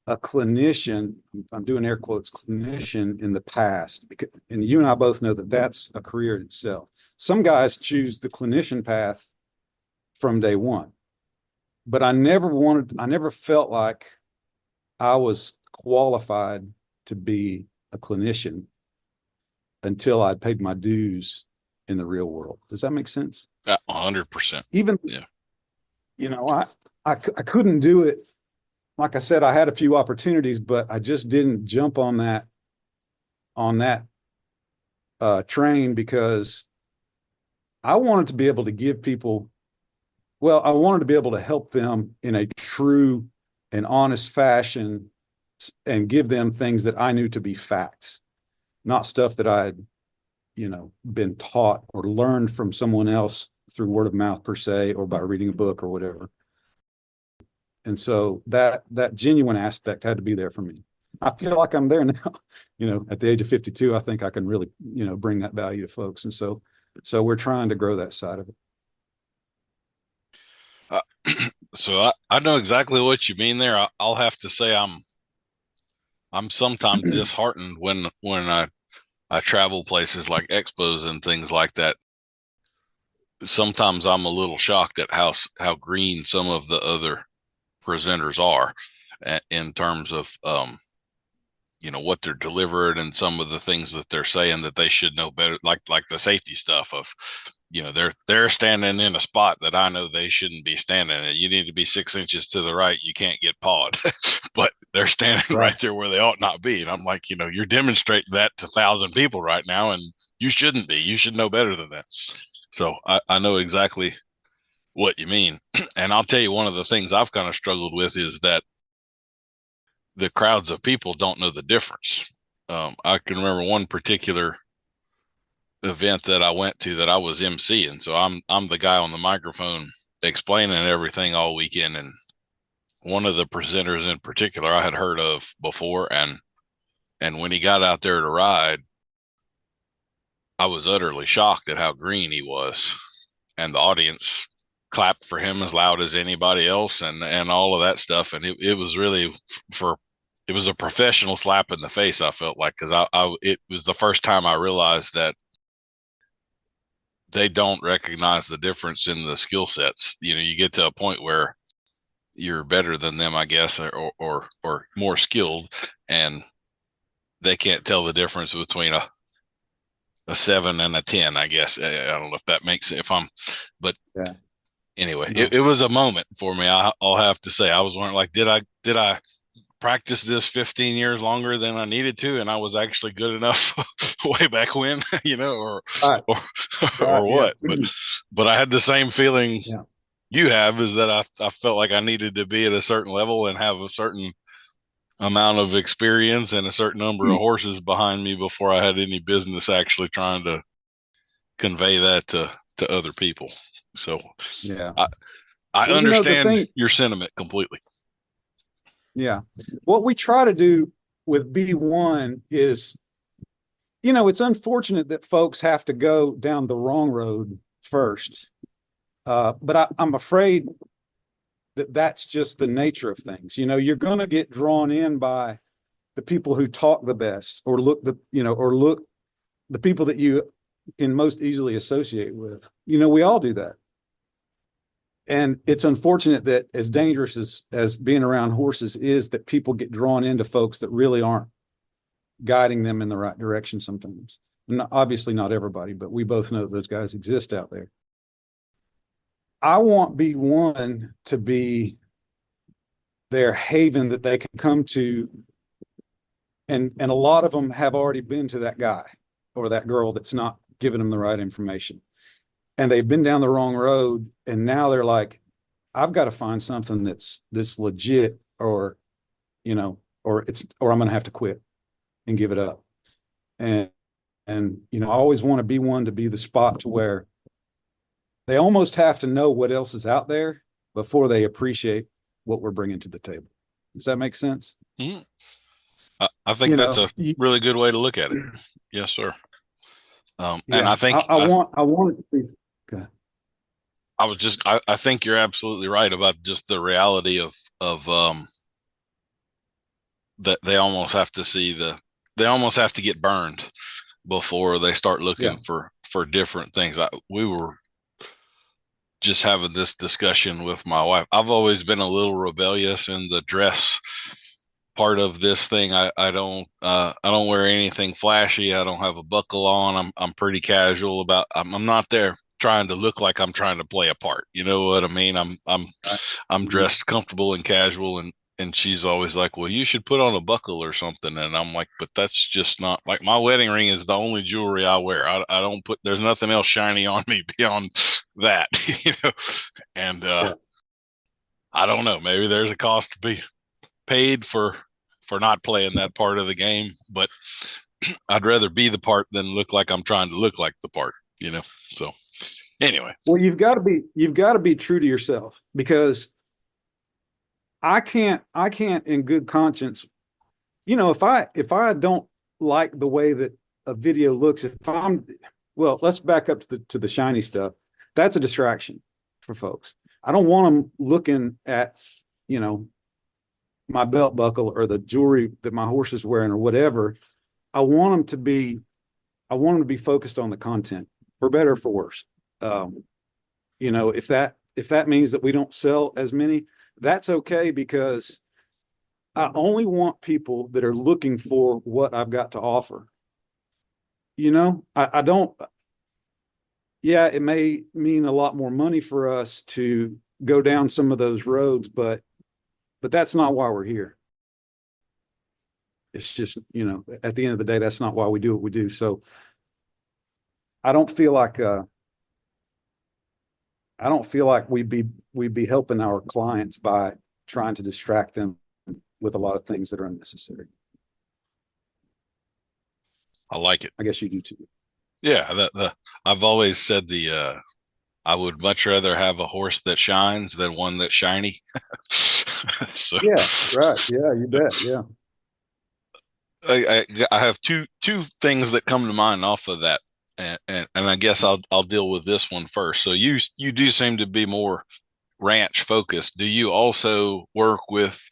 a clinician. I'm doing air quotes, clinician in the past, and you and I both know that that's a career in itself. Some guys choose the clinician path from day one, but I never felt like I was qualified to be a clinician until I'd paid my dues in the real world. Does that make sense? 100%. Even, yeah. I couldn't do it. Like I said, I had a few opportunities, but I just didn't jump on that train because I wanted to be able to give people, I wanted to be able to help them in a true and honest fashion and give them things that I knew to be facts, not stuff that I had, been taught or learned from someone else through word of mouth per se, or by reading a book or whatever. And so that genuine aspect had to be there for me. I feel like I'm there now, at the age of 52, I think I can really, bring that value to folks. And so we're trying to grow that side of it. So I know exactly what you mean there. I'll have to say I'm sometimes disheartened when I travel places like expos and things like that. Sometimes I'm a little shocked at how green some of the other presenters are in terms of what they're delivering and some of the things that they're saying that they should know better, like the safety stuff of, they're standing in a spot that I know they shouldn't be standing in. You need to be 6 inches to the right. You can't get pawed, but they're standing right there where they ought not be. And I'm like, you're demonstrating that to 1,000 people right now, and you shouldn't be. You should know better than that. So I know exactly what you mean. And I'll tell you, one of the things I've kind of struggled with is that the crowds of people don't know the difference. I can remember one particular event that I went to that I was emceeing. So I'm the guy on the microphone explaining everything all weekend. And one of the presenters in particular I had heard of before. And when he got out there to ride, I was utterly shocked at how green he was. And the audience clapped for him as loud as anybody else and all of that stuff. And it was really it was a professional slap in the face, I felt like, because it was the first time I realized that they don't recognize the difference in the skill sets. You get to a point where you're better than them, I guess, or more skilled, and they can't tell the difference between a 7 and a 10, I guess. I don't know if that makes it, but yeah. Anyway, no. It was a moment for me. I'll have to say, I was wondering, like, did I practice this 15 years longer than I needed to, and I was actually good enough way back when, or what? Yeah. But I had the same feeling you have, is that I felt like I needed to be at a certain level and have a certain amount of experience and a certain number of horses behind me before I had any business actually trying to convey that to other people. So yeah, I understand your sentiment completely. Yeah. What we try to do with B1 is, it's unfortunate that folks have to go down the wrong road first. But I'm afraid that that's just the nature of things. You're going to get drawn in by the people who talk the best, or look the people that you can most easily associate with. We all do that. And it's unfortunate that, as dangerous as being around horses is, that people get drawn into folks that really aren't guiding them in the right direction sometimes. Obviously not everybody, but we both know that those guys exist out there. I want B1 to be their haven that they can come to. And a lot of them have already been to that guy or that girl that's not giving them the right information. And they've been down the wrong road, and now they're like, I've got to find something that's legit, or I'm going to have to quit and give it up. And I always want to be one to be the spot to where they almost have to know what else is out there before they appreciate what we're bringing to the table. Does that make sense? Mm-hmm. I think that's a really good way to look at it. Yes, sir. And I think I want it to be. Okay. I think you're absolutely right about just the reality of that they almost have to get burned before they start looking for different things. We were just having this discussion with my wife. I've always been a little rebellious in the dress part of this thing. I don't wear anything flashy. I don't have a buckle on. I'm pretty casual about. I'm not there trying to look like I'm trying to play a part. You know what I mean? I'm dressed comfortable and casual, and she's always like, well, you should put on a buckle or something. And I'm like, but that's just not, like, my wedding ring is the only jewelry I wear. I don't put, there's nothing else shiny on me beyond that, and I don't know, maybe there's a cost to be paid for not playing that part of the game, but I'd rather be the part than look like I'm trying to look like the part, so anyway. Well, you've got to be true to yourself, because I can't in good conscience, if I don't like the way that a video looks, let's back up to the shiny stuff. That's a distraction for folks. I don't want them looking at, my belt buckle or the jewelry that my horse is wearing or whatever. I want them to be focused on the content, for better or for worse. If that means that we don't sell as many, that's okay, because I only want people that are looking for what I've got to offer. You know, I don't, yeah, it may mean a lot more money for us to go down some of those roads, but that's not why we're here. It's just, you know, at the end of the day, that's not why we do what we do. So I don't feel like we'd be helping our clients by trying to distract them with a lot of things that are unnecessary. I like it. I guess you do too. Yeah, I've always said I would much rather have a horse that shines than one that's shiny. So Yeah, right. Yeah, you bet. Yeah. I have two things that come to mind off of that, and I guess I'll deal with this one first. So you do seem to be more ranch focused. Do you also work with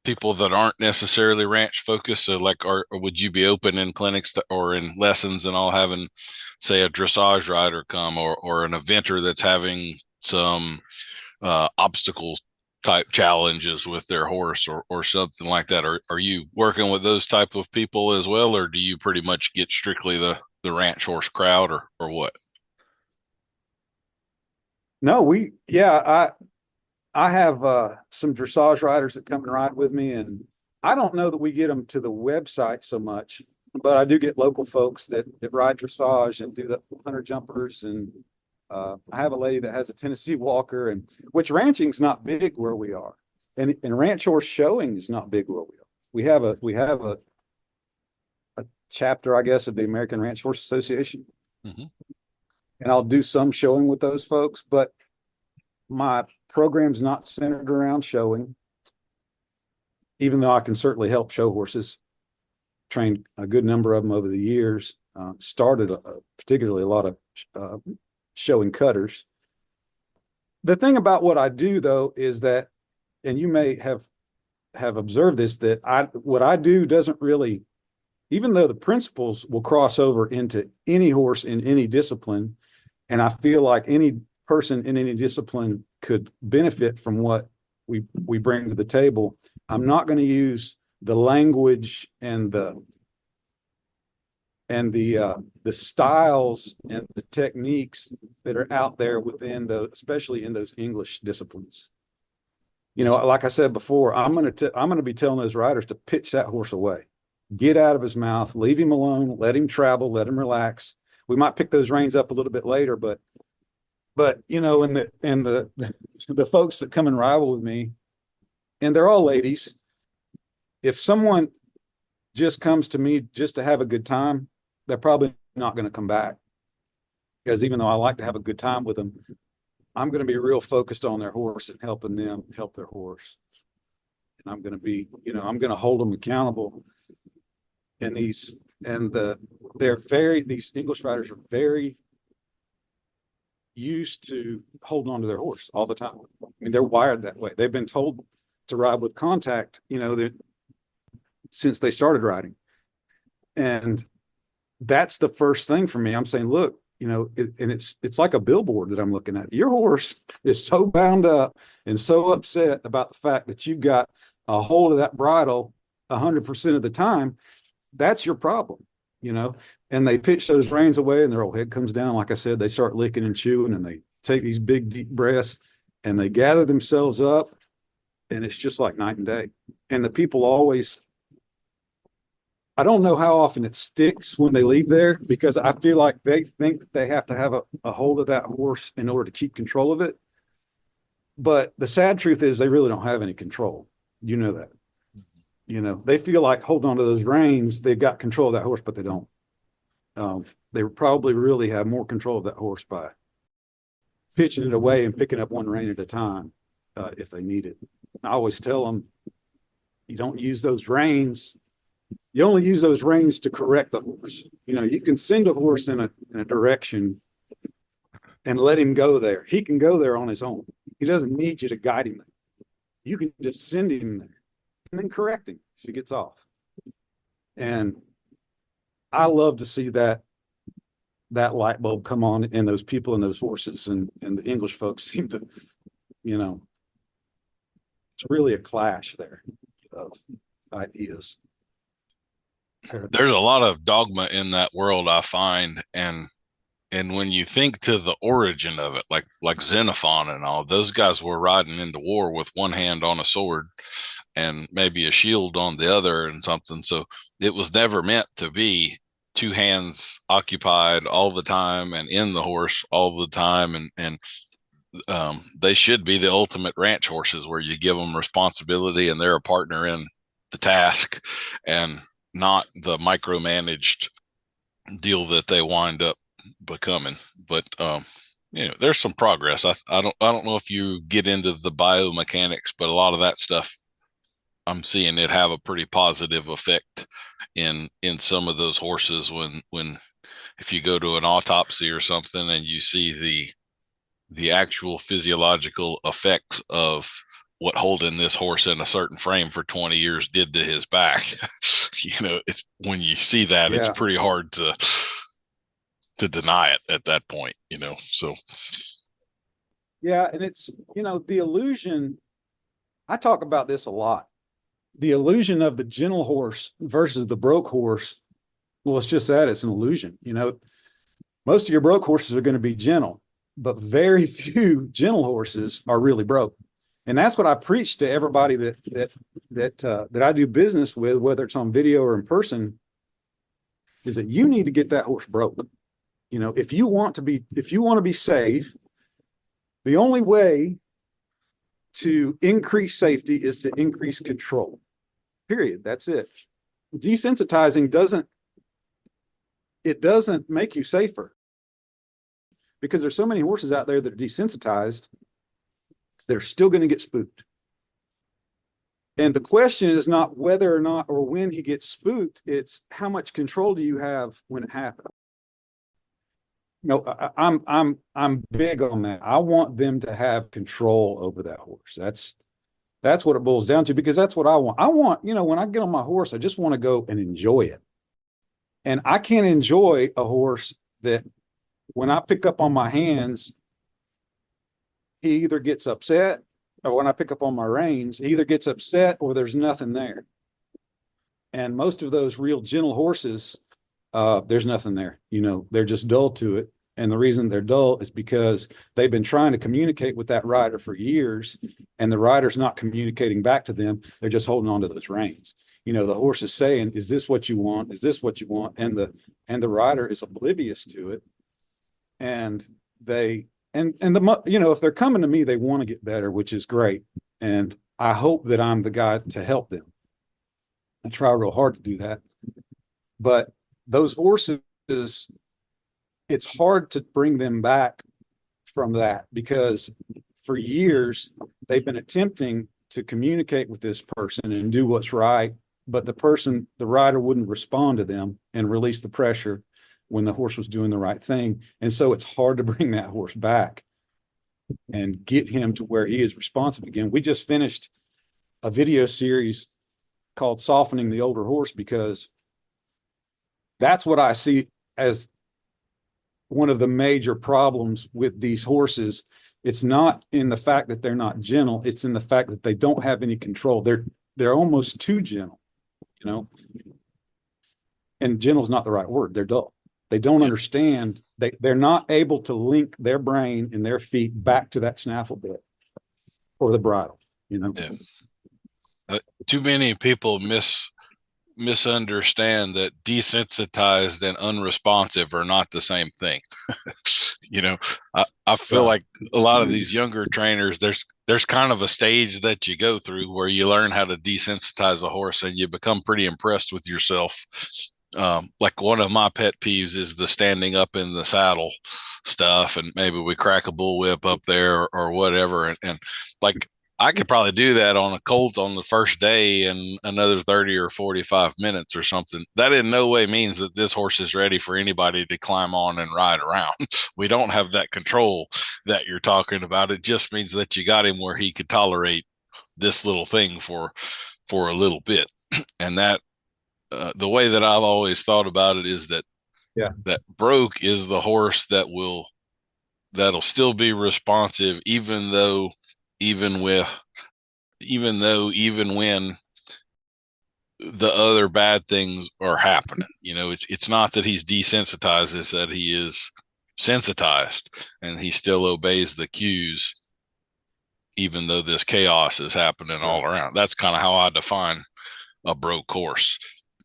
people that aren't necessarily ranch focused? So like, or would you be open in clinics or in lessons and all having, say, a dressage rider come or an eventer that's having some obstacles type challenges with their horse or something like that? Are you working with those type of people as well, or do you pretty much get strictly the ranch horse crowd or what? No, I have some dressage riders that come and ride with me, and I don't know that we get them to the website so much, but I do get local folks that ride dressage and do the hunter jumpers. And I have a lady that has a Tennessee Walker, and which ranching's not big where we are, and ranch horse showing is not big where we are. We have a chapter, I guess, of the American Ranch Horse Association, Mm-hmm. and I'll do some showing with those folks, but my program's not centered around showing, even though I can certainly help show horses. Trained a good number of them over the years. Started particularly a lot of showing cutters. The thing about what I do, though, is that, and you may have observed this, that what I do doesn't really, even though the principles will cross over into any horse in any discipline, and I feel like any person in any discipline could benefit from what we bring to the table. I'm not going to use the language and the styles and the techniques that are out there within especially in those English disciplines. You know, like I said before, I'm going to be telling those riders to pitch that horse away, get out of his mouth, leave him alone, let him travel, let him relax. We might pick those reins up a little bit later, but you know, and the folks that come and rival with me, and they're all ladies. If someone just comes to me just to have a good time, they're probably not going to come back. Because even though I like to have a good time with them, I'm going to be real focused on their horse and helping them help their horse. And I'm going to be, you know, I'm going to hold them accountable. And these English riders are very used to holding on to their horse all the time. I mean, they're wired that way. They've been told to ride with contact, you know, since they started riding. And that's the first thing for me. I'm saying, look, you know, it's like a billboard that I'm looking at. Your horse is so bound up and so upset about the fact that you've got a hold of that bridle 100% of the time. That's your problem, you know. And they pitch those reins away and their old head comes down. Like I said, they start licking and chewing and they take these big, deep breaths and they gather themselves up. And it's just like night and day. And the people always, I don't know how often it sticks when they leave there, because I feel like they think that they have to have a hold of that horse in order to keep control of it. But the sad truth is they really don't have any control. You know that. You know, they feel like holding on to those reins, they've got control of that horse, but they don't. They probably really have more control of that horse by pitching it away and picking up one rein at a time if they need it. I always tell them, you don't use those reins. You only use those reins to correct the horse. You know, you can send a horse in a direction and let him go there. He can go there on his own. He doesn't need you to guide him. You can just send him there and then correct him if he gets off. And I love to see that light bulb come on in those people and those horses, and the English folks seem to, you know, it's really a clash there. of ideas. There's a lot of dogma in that world, I find, and when you think to the origin of it, like Xenophon and all, those guys were riding into war with one hand on a sword and maybe a shield on the other and something. So it was never meant to be two hands occupied all the time and in the horse all the time. And they should be the ultimate ranch horses, where you give them responsibility and they're a partner in the task, and not the micromanaged deal that they wind up becoming. But there's some progress. I don't know if you get into the biomechanics, but a lot of that stuff, I'm seeing it have a pretty positive effect in some of those horses when if you go to an autopsy or something and you see the actual physiological effects of what holding this horse in a certain frame for 20 years did to his back. It's when you see that, it's pretty hard to deny it at that point, so. Yeah. And it's, the illusion, I talk about this a lot. The illusion of the gentle horse versus the broke horse. Well, it's just that, it's an illusion. Most of your broke horses are going to be gentle, but very few gentle horses are really broke. And that's what I preach to everybody that I do business with, whether it's on video or in person, is that you need to get that horse broke. If you want to be safe, the only way to increase safety is to increase control. Period. That's it. Desensitizing doesn't make you safer, because there's so many horses out there that are desensitized, they're still going to get spooked. And the question is not whether or not or when he gets spooked, it's how much control do you have when it happens. I'm big on that. I want them to have control over that horse. That's what it boils down to, because that's what I want. I want, when I get on my horse, I just want to go and enjoy it. And I can't enjoy a horse that when I pick up on my hands, he either gets upset, or when I pick up on my reins, he either gets upset or there's nothing there. And most of those real gentle horses, there's nothing there. They're just dull to it. And the reason they're dull is because they've been trying to communicate with that rider for years, and the rider's not communicating back to them. They're just holding on to those reins. The horse is saying, is this what you want? Is this what you want? And the rider is oblivious to it. And if they're coming to me, they want to get better, which is great. And I hope that I'm the guy to help them. I try real hard to do that. But those horses, it's hard to bring them back from that, because for years they've been attempting to communicate with this person and do what's right, but the rider wouldn't respond to them and release the pressure when the horse was doing the right thing. And so it's hard to bring that horse back and get him to where he is responsive again. We just finished a video series called Softening the Older Horse, because that's what I see as one of the major problems with these horses. It's not in the fact that they're not gentle, it's in the fact that they don't have any control. They're almost too gentle, and gentle's not the right word. They're dull. They don't understand. They're not able to link their brain and their feet back to that snaffle bit or the bridle, Yeah. Too many people misunderstand that desensitized and unresponsive are not the same thing. I feel like a lot of these younger trainers, there's kind of a stage that you go through where you learn how to desensitize a horse and you become pretty impressed with yourself. Like one of my pet peeves is the standing up in the saddle stuff, and maybe we crack a bullwhip up there or whatever. And like, I could probably do that on a colt on the first day in another 30 or 45 minutes or something. That in no way means that this horse is ready for anybody to climb on and ride around. We don't have that control that you're talking about. It just means that you got him where he could tolerate this little thing for a little bit. And that, the way that I've always thought about it is that broke is the horse that'll still be responsive, even when the other bad things are happening. It's not that he's desensitized, it's that he is sensitized and he still obeys the cues, even though this chaos is happening all around. That's kind of how I define a broke horse.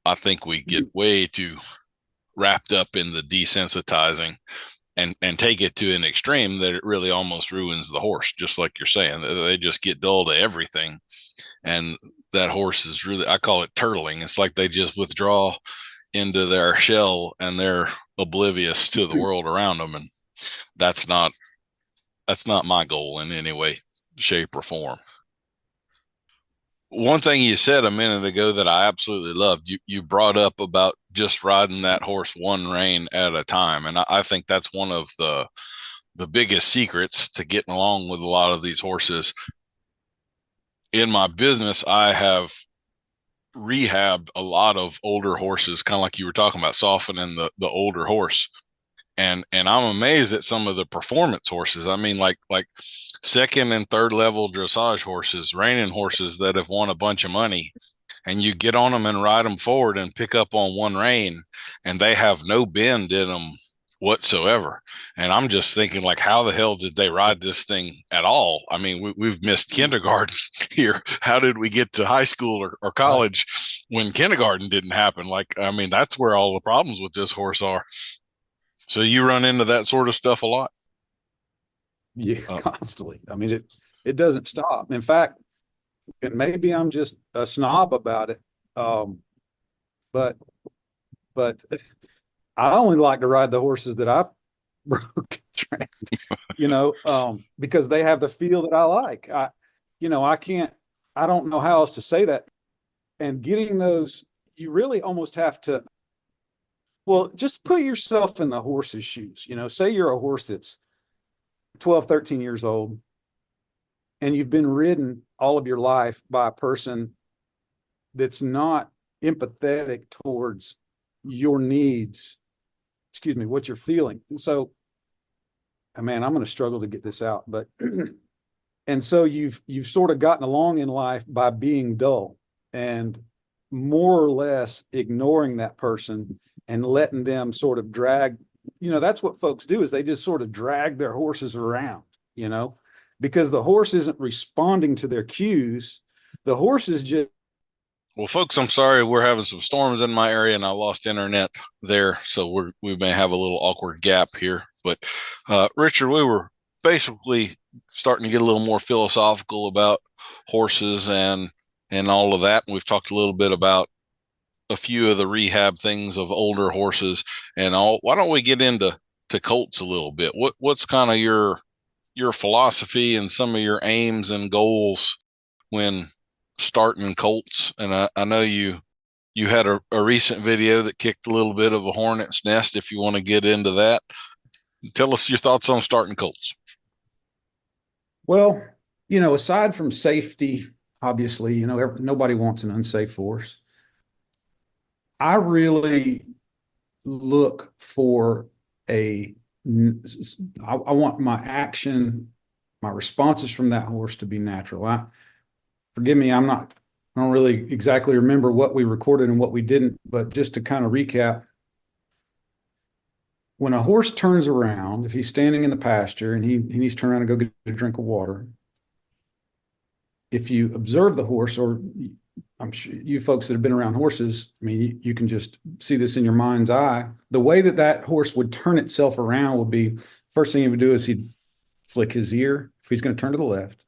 I think we get way too wrapped up in the desensitizing and take it to an extreme that it really almost ruins the horse. Just like you're saying, they just get dull to everything. And that horse is really, I call it turtling. It's like they just withdraw into their shell and they're oblivious to the world around them. And that's not my goal in any way, shape, or form. One thing you said a minute ago that I absolutely loved, you brought up about just riding that horse one rein at a time. And I think that's one of the biggest secrets to getting along with a lot of these horses. In my business, I have rehabbed a lot of older horses, kind of like you were talking about, softening the older horse. And I'm amazed at some of the performance horses. I mean, like second and third level dressage horses, reining horses that have won a bunch of money, and you get on them and ride them forward and pick up on one rein, and they have no bend in them whatsoever. And I'm just thinking, like, how the hell did they ride this thing at all? I mean, we've missed kindergarten here. How did we get to high school or college when kindergarten didn't happen? Like, I mean, that's where all the problems with this horse are. So you run into that sort of stuff a lot? Yeah, constantly. I mean, it doesn't stop. In fact, and maybe I'm just a snob about it, but I only like to ride the horses that I've broke trained, because they have the feel that I like. I don't know how else to say that. And getting those, you really almost have to, well, just put yourself in the horse's shoes. Say you're a horse that's 12, 13 years old, and you've been ridden all of your life by a person that's not empathetic towards your needs, what you're feeling. And so, man, I'm going to struggle to get this out, but, and so you've sort of gotten along in life by being dull and more or less ignoring that person and letting them sort of drag, that's what folks do, is they just sort of drag their horses around, because the horse isn't responding to their cues. The horse is just. Well, folks, I'm sorry. We're having some storms in my area and I lost internet there. So we may have a little awkward gap here. But Richard, we were basically starting to get a little more philosophical about horses and all of that. We've talked a little bit about a few of the rehab things of older horses and all. Why don't we get into colts a little bit? What's kind of your philosophy and some of your aims and goals when starting colts? And I know you had a recent video that kicked a little bit of a hornet's nest. If you want to get into that, tell us your thoughts on starting colts. Well, aside from safety, obviously, nobody wants an unsafe horse. I really look for I want my action, my responses from that horse to be natural. Forgive me, I don't really exactly remember what we recorded and what we didn't, but just to kind of recap, when a horse turns around, if he's standing in the pasture and he needs to turn around and go get a drink of water, if you observe the horse, or I'm sure you folks that have been around horses, I mean, you can just see this in your mind's eye. The way that horse would turn itself around would be, first thing he would do is he'd flick his ear. If he's going to turn to the left,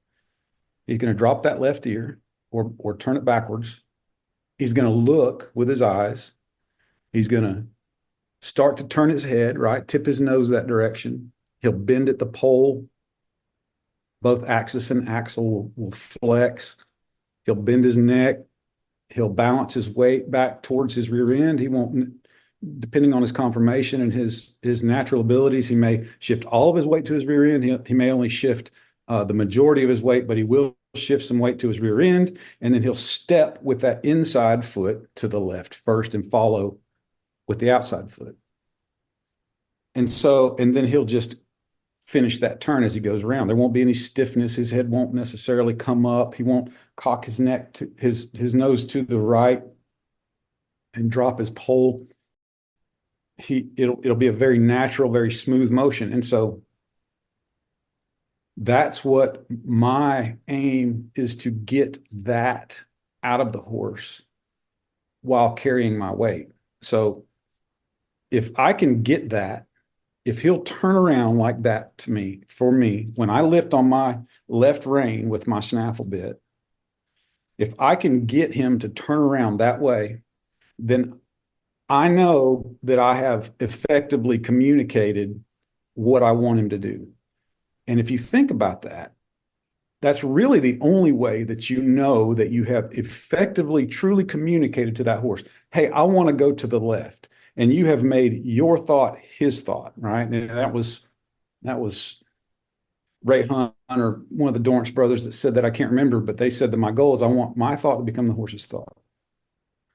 he's going to drop that left ear or turn it backwards. He's going to look with his eyes. He's going to start to turn his head, right? Tip his nose that direction. He'll bend at the pole. Both axis and axle will flex. He'll bend his neck. He'll balance his weight back towards his rear end. He won't, depending on his conformation and his natural abilities, he may shift all of his weight to his rear end. He may only shift the majority of his weight, but he will shift some weight to his rear end. And then he'll step with that inside foot to the left first and follow with the outside foot. And then he'll just finish that turn as he goes around. There won't be any stiffness. His head won't necessarily come up. He won't cock his neck to his nose to the right and drop his pole, it'll be a very natural, very smooth motion. And so that's what my aim is, to get that out of the horse while carrying my weight. So if I can get that, if he'll turn around like that to me, for me, when I lift on my left rein with my snaffle bit, if I can get him to turn around that way, then I know that I have effectively communicated what I want him to do. And if you think about that, that's really the only way that you know that you have effectively, truly communicated to that horse, hey, I want to go to the left. And you have made your thought his thought, right? And that was Ray Hunt or one of the Dorrance brothers that said that. I can't remember, but they said that my goal is I want my thought to become the horse's thought.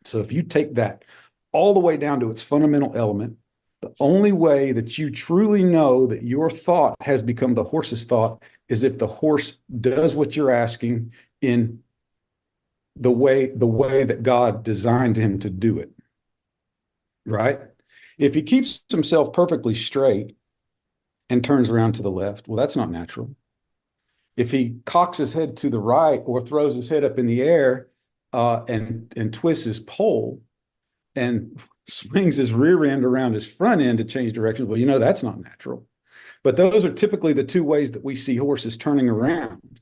So if you take that all the way down to its fundamental element, the only way that you truly know that your thought has become the horse's thought is if the horse does what you're asking in the way that God designed him to do it. Right? If he keeps himself perfectly straight and turns around to the left, well, that's not natural. If he cocks his head to the right or throws his head up in the air and twists his pole and swings his rear end around his front end to change directions, well, that's not natural. But those are typically the two ways that we see horses turning around.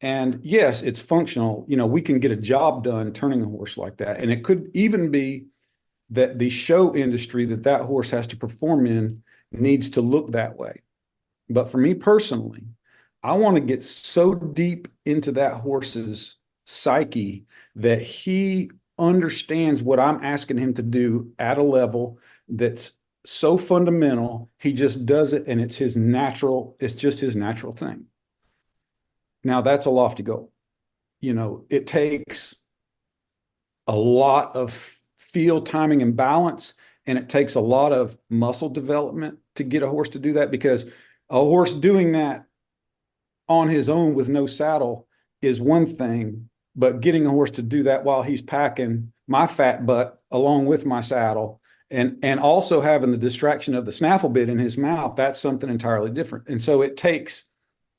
And yes, it's functional. We can get a job done turning a horse like that. And it could even be that the show industry that horse has to perform in needs to look that way. But for me personally, I want to get so deep into that horse's psyche that he understands what I'm asking him to do at a level that's so fundamental, he just does it, and it's just his natural thing. Now, that's a lofty goal. It takes a lot of field timing and balance, and it takes a lot of muscle development to get a horse to do that, because a horse doing that on his own with no saddle is one thing, but getting a horse to do that while he's packing my fat butt along with my saddle and also having the distraction of the snaffle bit in his mouth, that's something entirely different. And so it takes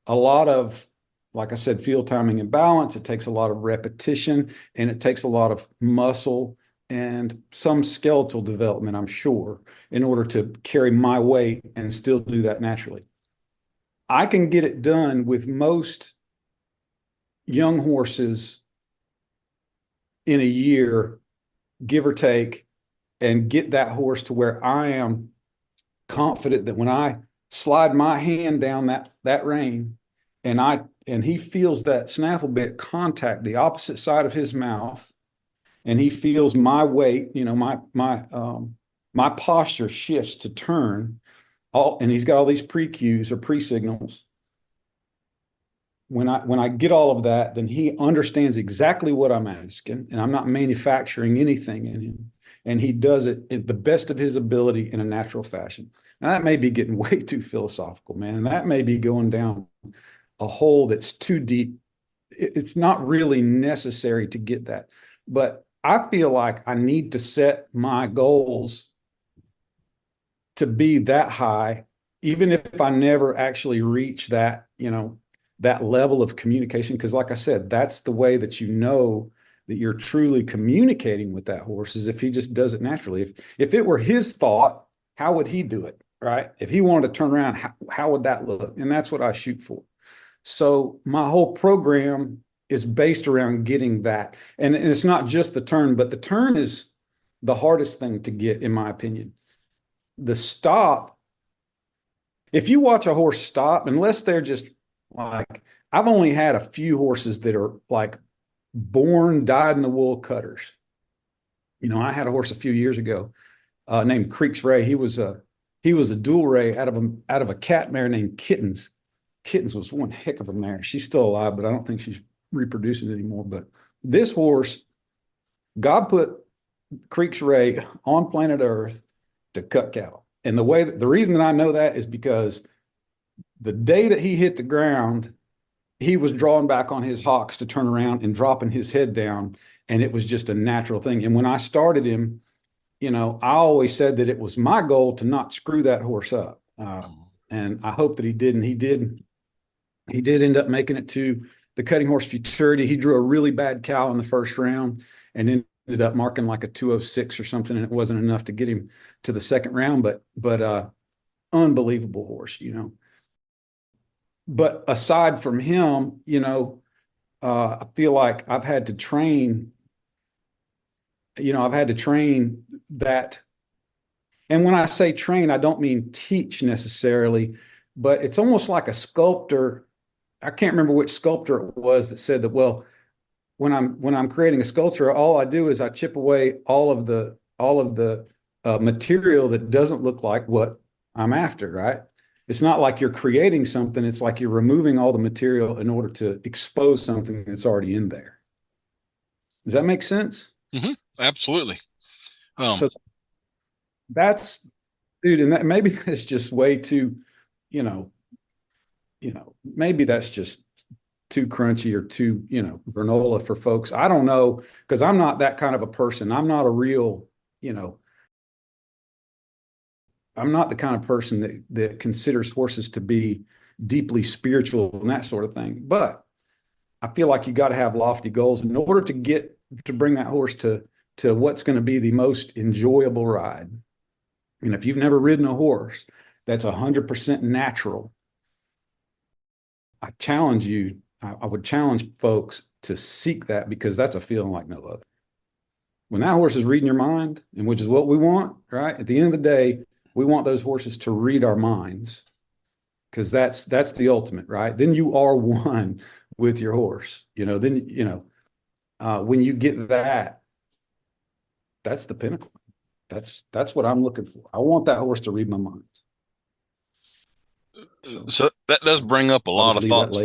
a lot of, like I said, field timing and balance. It takes a lot of repetition, and it takes a lot of muscle and some skeletal development, I'm sure, in order to carry my weight and still do that naturally. I can get it done with most young horses in a year, give or take, and get that horse to where I am confident that when I slide my hand down that rein and he feels that snaffle bit contact the opposite side of his mouth, and he feels my weight, my posture shifts to turn, and he's got all these pre-cues or pre-signals. When I get all of that, then he understands exactly what I'm asking, and I'm not manufacturing anything in him. And he does it at the best of his ability in a natural fashion. Now, that may be getting way too philosophical, man. That may be going down a hole that's too deep. It's not really necessary to get that. But I feel like I need to set my goals to be that high, even if I never actually reach that, that level of communication. Because like I said, that's the way that that you're truly communicating with that horse, is if he just does it naturally. If it were his thought, how would he do it, right? If he wanted to turn around, how would that look? And that's what I shoot for. So my whole program is based around getting that. And it's not just the turn, but the turn is the hardest thing to get, in my opinion. The stop, if you watch a horse stop, unless they're just like, I've only had a few horses that are like born dyed-in-the-wool cutters. I had a horse a few years ago named Creek's Ray. He was a dual ray out of a cat mare named Kittens. Kittens was one heck of a mare. She's still alive, but I don't think she's reproducing anymore. But this horse, God put Creek's Ray on planet Earth to cut cattle. And the reason that I know that is because the day that he hit the ground, he was drawing back on his hocks to turn around and dropping his head down. And it was just a natural thing. And when I started him, I always said that it was my goal to not screw that horse up. And I hope that he didn't. He did end up making it to the cutting horse futurity. He drew a really bad cow in the first round and ended up marking like a 206 or something. And it wasn't enough to get him to the second round, but unbelievable horse, But aside from him, I feel like I've had to train that. And when I say train, I don't mean teach necessarily, but it's almost like a sculptor. I can't remember which sculptor it was that said that, well, when I'm creating a sculpture, all I do is I chip away all of the material that doesn't look like what I'm after, right? It's not like you're creating something. It's like you're removing all the material in order to expose something that's already in there. Does that make sense? Mm-hmm. Absolutely. So that's, dude, and maybe that's just way too, maybe that's just too crunchy or too, granola for folks. I don't know, because I'm not that kind of a person. I'm not a real, I'm not the kind of person that considers horses to be deeply spiritual and that sort of thing. But I feel like you got to have lofty goals in order to bring that horse to what's going to be the most enjoyable ride. And if you've never ridden a horse that's 100% natural, I challenge you. I would challenge folks to seek that, because that's a feeling like no other. When that horse is reading your mind, and which is what we want, right? At the end of the day, we want those horses to read our minds, because that's the ultimate, right? Then you are one with your horse. When you get that, that's the pinnacle. That's what I'm looking for. I want that horse to read my mind. So that does bring up a lot of thoughts.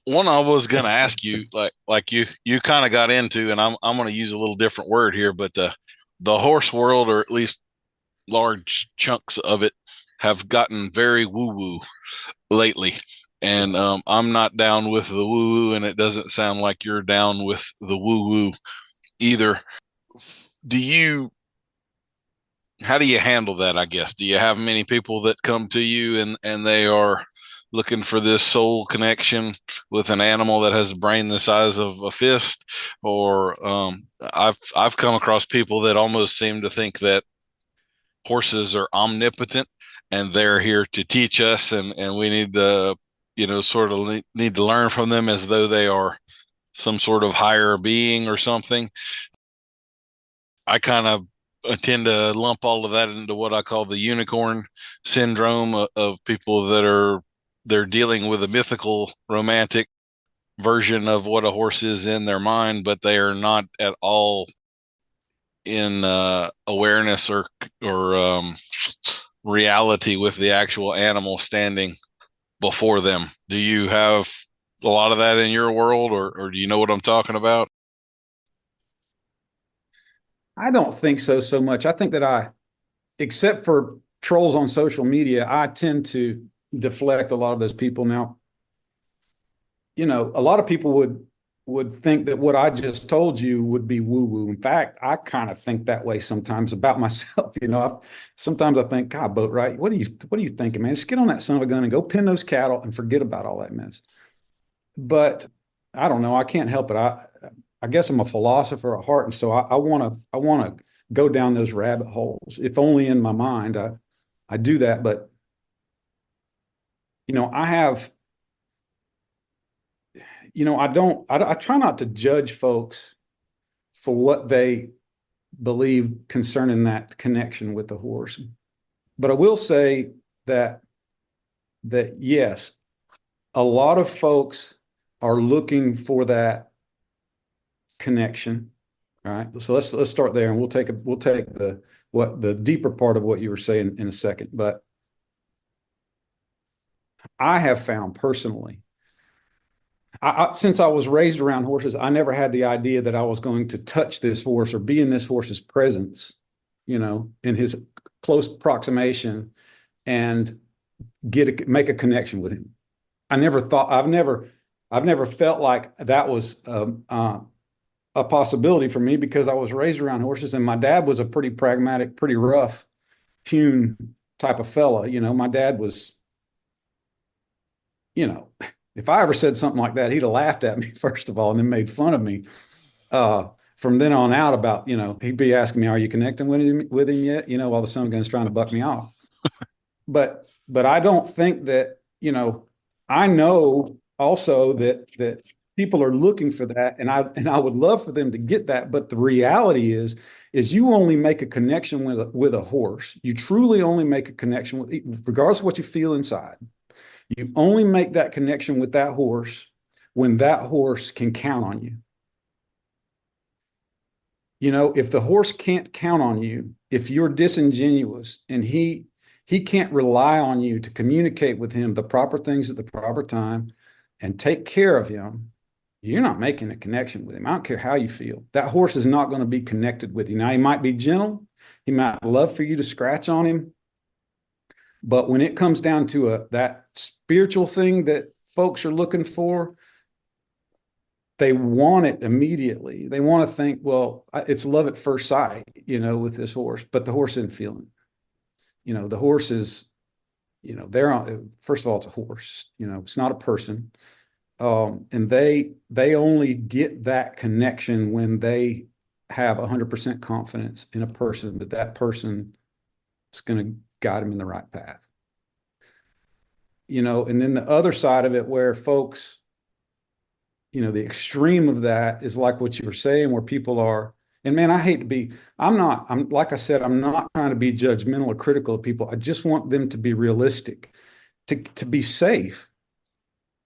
One I was going to ask you, like you kind of got into, and I'm going to use a little different word here, but the horse world, or at least large chunks of it, have gotten very woo-woo lately. And I'm not down with the woo-woo, and it doesn't sound like you're down with the woo-woo either. How do you handle that, I guess? Do you have many people that come to you and they are looking for this soul connection with an animal that has a brain the size of a fist? Or I've come across people that almost seem to think that horses are omnipotent and they're here to teach us, and we need to, sort of need to learn from them as though they are some sort of higher being or something. I kind of tend to lump all of that into what I call the unicorn syndrome of people they're dealing with a mythical romantic version of what a horse is in their mind, but they are not at all in awareness or reality with the actual animal standing before them. Do you have a lot of that in your world, or do you know what I'm talking about? I don't think so much. I think that except for trolls on social media, I tend to deflect a lot of those people. Now, a lot of people would think that what I just told you would be woo-woo. In fact, I kind of think that way sometimes about myself. Sometimes I think, God, Boatwright, what are you thinking, man? Just get on that son of a gun and go pin those cattle and forget about all that mess. But I don't know. I can't help it. I guess I'm a philosopher at heart, and so I want to go down those rabbit holes. If only in my mind, I do that. But I have, I try not to judge folks for what they believe concerning that connection with the horse. But I will say that yes, a lot of folks are looking for that connection. All right. So let's start there, and we'll take the deeper part of what you were saying in a second. But I have found personally, since I was raised around horses, I never had the idea that I was going to touch this horse or be in this horse's presence, in his close approximation, and make a connection with him. I've never felt like that was a possibility for me because I was raised around horses, and my dad was a pretty pragmatic, pretty rough hewn type of fella. My dad was, if I ever said something like that, he'd have laughed at me first of all, and then made fun of me. From then on out, about he'd be asking me, "Are you connecting with him yet?" While the son gun's trying to buck me off. But I don't think that I know also that people are looking for that, and I would love for them to get that. But the reality is you only make a connection with a horse. You truly only make a connection with, regardless of what you feel inside. You only make that connection with that horse when that horse can count on you. If the horse can't count on you, if you're disingenuous and he can't rely on you to communicate with him the proper things at the proper time and take care of him, you're not making a connection with him. I don't care how you feel. That horse is not going to be connected with you. Now, he might be gentle. He might love for you to scratch on him. But when it comes down to that spiritual thing that folks are looking for, they want it immediately. They want to think, well, it's love at first sight, with this horse, but the horse isn't feeling it. The horse is, they're on, first of all, it's a horse, it's not a person. And they only get that connection when they have 100% confidence in a person, that person is going to guide them in the right path. And then the other side of it, where folks, the extreme of that is like what you were saying, where people are, and man, I hate to be, like I said, I'm not trying to be judgmental or critical of people. I just want them to be realistic, to be safe.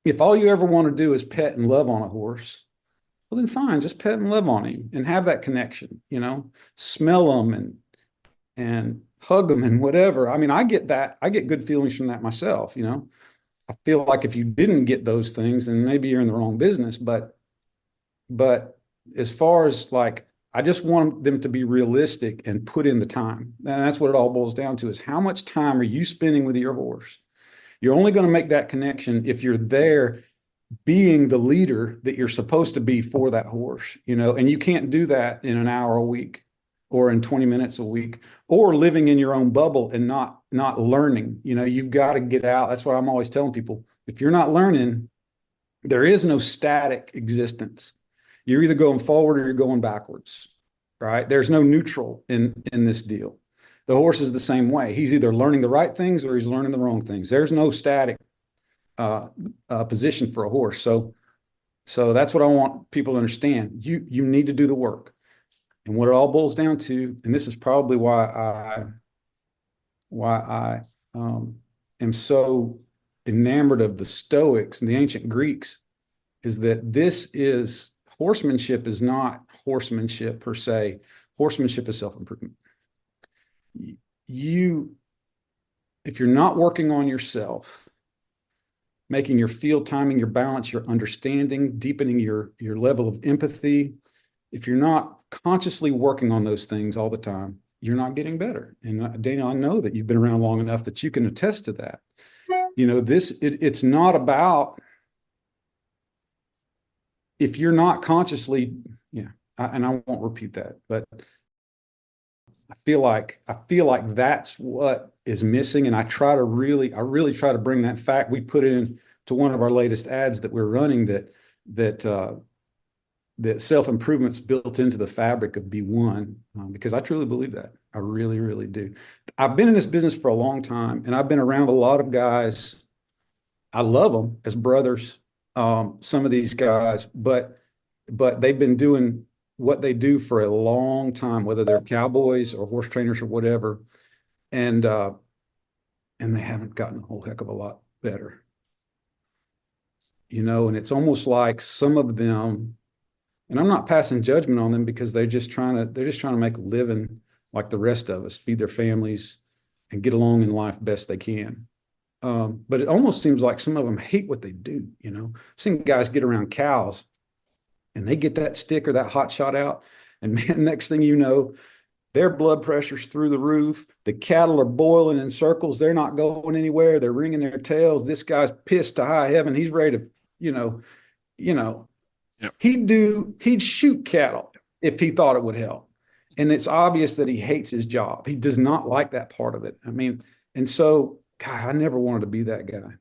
If all you ever want to do is pet and love on a horse, well, then fine, just pet and love on him and have that connection, smell them and hug them and whatever. I mean, I get that. I get good feelings from that myself, I feel like if you didn't get those things, then maybe you're in the wrong business. But as far as like, I just want them to be realistic and put in the time. And that's what it all boils down to, is how much time are you spending with your horse? You're only going to make that connection if you're there being the leader that you're supposed to be for that horse, and you can't do that in an hour a week or in 20 minutes a week, or living in your own bubble and not learning. You've got to get out. That's what I'm always telling people. If you're not learning, there is no static existence. You're either going forward or you're going backwards, right? There's no neutral in this deal. The horse is the same way. He's either learning the right things or he's learning the wrong things. There's no static position for a horse. So that's what I want people to understand. You need to do the work. And what it all boils down to, and this is probably why I am so enamored of the Stoics and the ancient Greeks, is that horsemanship is not horsemanship per se. Horsemanship is self-improvement. If you're not working on yourself, making your field timing, your balance, your understanding, deepening your level of empathy, if you're not consciously working on those things all the time, you're not getting better. And Daniel, I know that you've been around long enough that you can attest to that. It's not about, if you're not consciously, and I won't repeat that, but I feel like that's what is missing. And I really try to bring that fact. We put in to one of our latest ads that we're running, that self-improvement's built into the fabric of B1, because I truly believe that. I really, really do. I've been in this business for a long time, and I've been around a lot of guys. I love them as brothers, some of these guys, but they've been doing what they do for a long time, whether they're cowboys or horse trainers or whatever, and they haven't gotten a whole heck of a lot better. And it's almost like some of them, and I'm not passing judgment on them, because they're just trying to make a living like the rest of us, feed their families and get along in life best they can. But it almost seems like some of them hate what they do. I've seen guys get around cows and they get that stick or that hot shot out, and man, next thing you know, their blood pressure's through the roof. The cattle are boiling in circles. They're not going anywhere. They're wringing their tails. This guy's pissed to high heaven. He's ready to, Yeah, Yep. He'd shoot cattle if he thought it would help. And it's obvious that he hates his job. He does not like that part of it. I mean, and so, God, I never wanted to be that guy.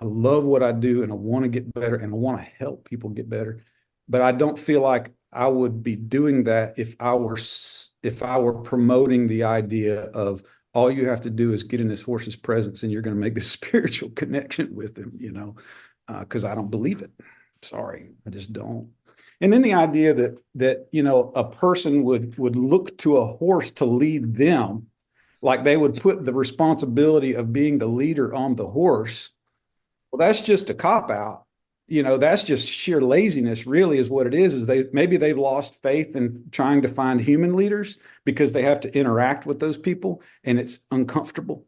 I love what I do and I want to get better and I want to help people get better. But I don't feel like I would be doing that if I were promoting the idea of all you have to do is get in this horse's presence and you're going to make this spiritual connection with him, because I don't believe it. Sorry, I just don't. And then the idea that a person would look to a horse to lead them, like they would put the responsibility of being the leader on the horse. Well, that's just a cop out. That's just sheer laziness, really, is what it is. Maybe they've lost faith in trying to find human leaders because they have to interact with those people and it's uncomfortable.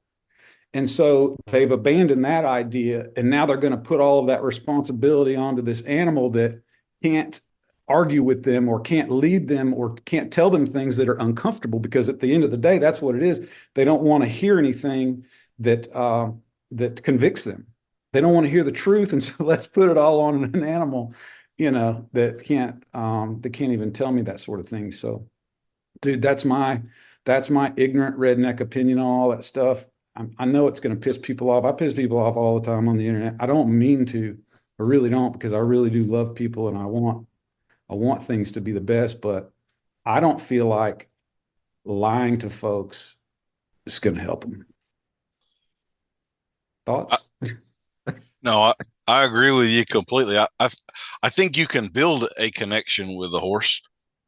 And so they've abandoned that idea. And now they're going to put all of that responsibility onto this animal that can't argue with them or can't lead them or can't tell them things that are uncomfortable, because at the end of the day, that's what it is. They don't want to hear anything that convicts them. They don't want to hear the truth. And so let's put it all on an animal, that can't even tell me that sort of thing. So, dude, that's my ignorant redneck opinion on all that stuff. I know it's going to piss people off. I piss people off all the time on the internet. I don't mean to. I really don't, because I really do love people and I want things to be the best, but I don't feel like lying to folks is going to help them. Thoughts? No, I agree with you completely. I think you can build a connection with a horse.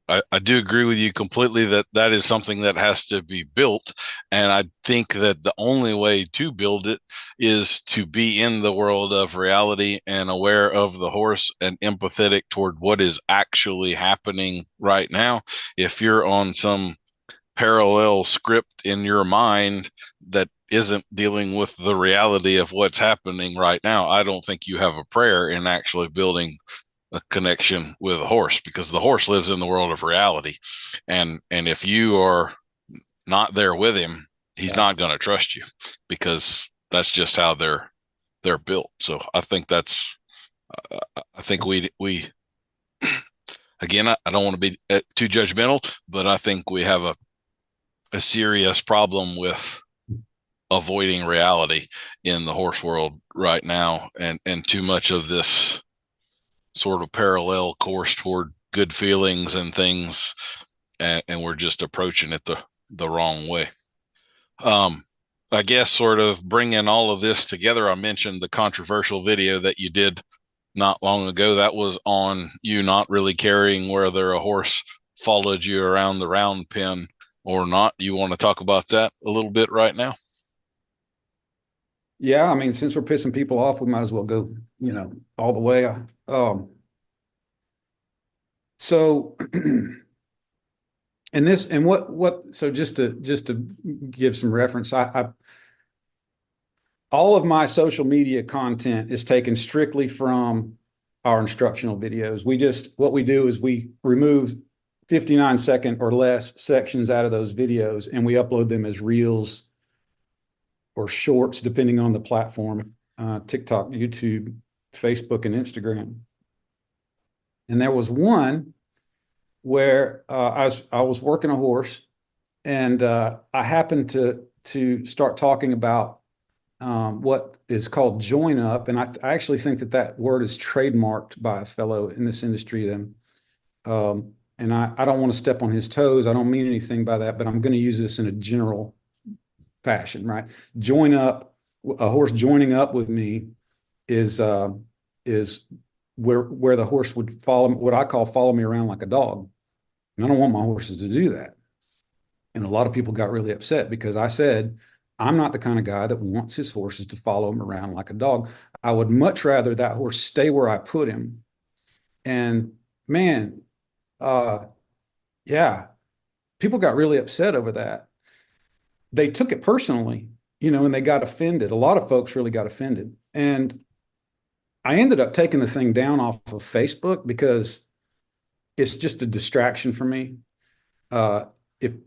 I do agree with you completely that is something that has to be built. And I think that the only way to build it is to be in the world of reality and aware of the horse and empathetic toward what is actually happening right now. If you're on some parallel script in your mind that isn't dealing with the reality of what's happening right now, I don't think you have a prayer in actually building a connection with a horse, because the horse lives in the world of reality. And if you are not there with him, he's not going to trust you, because that's just how they're built. So I think we again, I don't want to be too judgmental, but I think we have a serious problem with avoiding reality in the horse world right now, and too much of this sort of parallel course toward good feelings and things, and we're just approaching it the wrong way. I guess sort of bringing all of this together, I mentioned the controversial video that you did not long ago. That was on you not really caring whether a horse followed you around the round pen or not. You want to talk about that a little bit right now? Yeah, I mean, since we're pissing people off, we might as well go, all the way. So, so just to give some reference, all of my social media content is taken strictly from our instructional videos. What we do is we remove 59-second or less sections out of those videos and we upload them as reels or shorts, depending on the platform, TikTok, YouTube, Facebook, and Instagram. And there was one where I was working a horse, and I happened to start talking about what is called join up, and I actually think that word is trademarked by a fellow in this industry. And I don't want to step on his toes. I don't mean anything by that, but I'm going to use this in a general fashion, right? Join up, a horse joining up with me is where the horse would follow, what I call follow me around like a dog. And I don't want my horses to do that. And a lot of people got really upset because I said, I'm not the kind of guy that wants his horses to follow him around like a dog. I would much rather that horse stay where I put him. And man, yeah, people got really upset over that. They took it personally, and they got offended. A lot of folks really got offended. And I ended up taking the thing down off of Facebook because it's just a distraction for me. I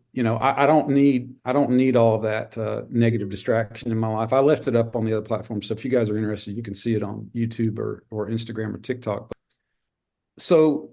don't need all of that negative distraction in my life. I left it up on the other platforms. So if you guys are interested, you can see it on YouTube or Instagram or TikTok. so,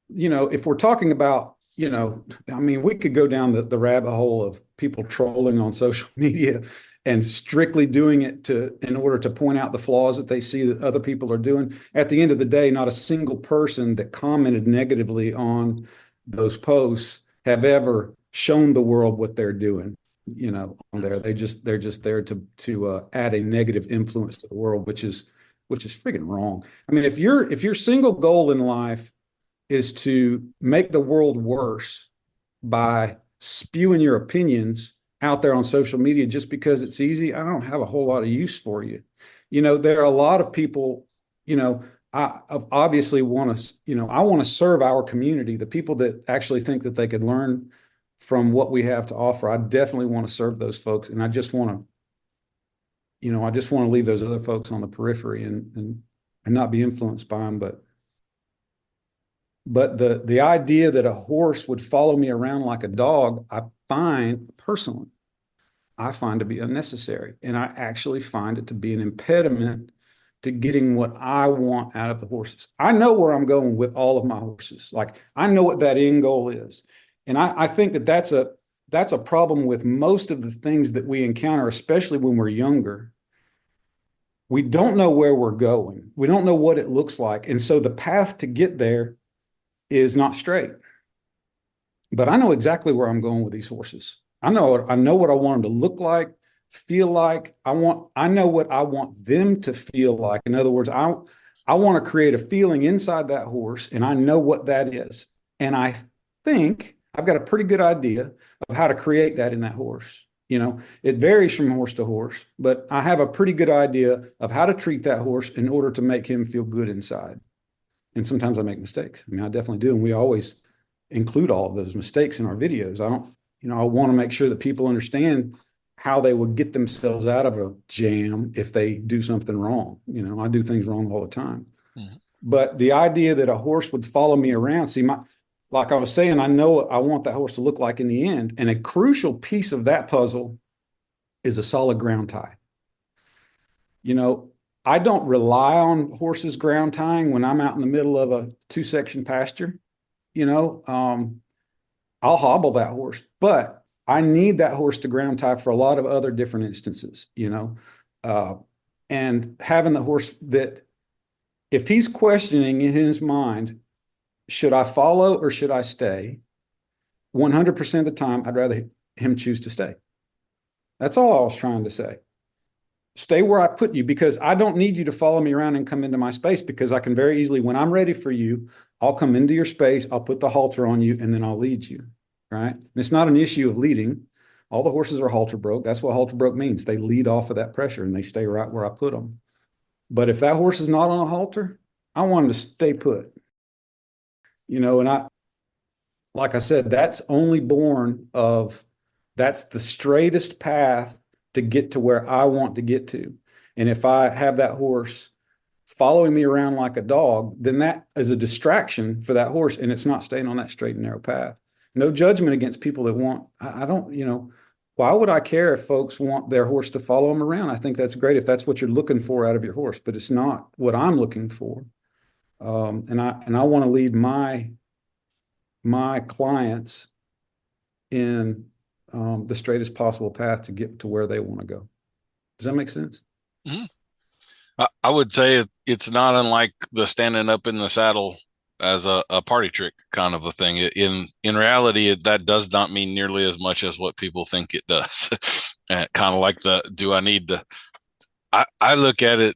if we're talking about, I mean, we could go down the rabbit hole of people trolling on social media and strictly doing it in order to point out the flaws that they see that other people are doing. At the end of the day, not a single person that commented negatively on those posts have ever shown the world what they're doing, on there. They're just there to add a negative influence to the world, which is friggin' wrong. I mean, if your single goal in life is to make the world worse by spewing your opinions out there on social media just because it's easy, I don't have a whole lot of use for you. There are a lot of people, I obviously want to, I want to serve our community, the people that actually think that they could learn from what we have to offer. I definitely want to serve those folks. And I just want to leave those other folks on the periphery and not be influenced by them. But the idea that a horse would follow me around like a dog, I find to be unnecessary. And I actually find it to be an impediment to getting what I want out of the horses. I know where I'm going with all of my horses. Like, I know what that end goal is. And I think that that's a problem with most of the things that we encounter, especially when we're younger. We don't know where we're going. We don't know what it looks like. And so the path to get there is not straight. But I know exactly where I'm going with these horses. I know what I want them to look like, feel like. I know what I want them to feel like. In other words, I want to create a feeling inside that horse, and I know what that is. And I think I've got a pretty good idea of how to create that in that horse. It varies from horse to horse, but I have a pretty good idea of how to treat that horse in order to make him feel good inside. And sometimes I make mistakes. I mean, I definitely do. And we always include all of those mistakes in our videos. I want to make sure that people understand how they would get themselves out of a jam if they do something wrong. I do things wrong all the time. Mm-hmm. But the idea that a horse would follow me around, like I was saying, I know what I want that horse to look like in the end. And a crucial piece of that puzzle is a solid ground tie. I don't rely on horses ground tying when I'm out in the middle of a 2-section pasture. I'll hobble that horse, but I need that horse to ground tie for a lot of other different instances, and having the horse that, if he's questioning in his mind, should I follow or should I stay? 100% of the time, I'd rather him choose to stay. That's all I was trying to say. Stay where I put you, because I don't need you to follow me around and come into my space, because I can very easily, when I'm ready for you, I'll come into your space, I'll put the halter on you, and then I'll lead you, right? And it's not an issue of leading. All the horses are halter broke. That's what halter broke means. They lead off of that pressure and they stay right where I put them. But if that horse is not on a halter, I want him to stay put. And like I said, that's only born of, that's the straightest path to get to where I want to get to. And if I have that horse following me around like a dog, then that is a distraction for that horse, and it's not staying on that straight and narrow path. No judgment against people that want, I don't, why would I care if folks want their horse to follow them around? I think that's great if that's what you're looking for out of your horse, but it's not what I'm looking for. And I want to lead my clients in the straightest possible path to get to where they want to go. Does that make sense? Mm-hmm. I would say it's not unlike the standing up in the saddle as a party trick kind of a thing. In reality, that does not mean nearly as much as what people think it does. Kind of like do I need to? I look at it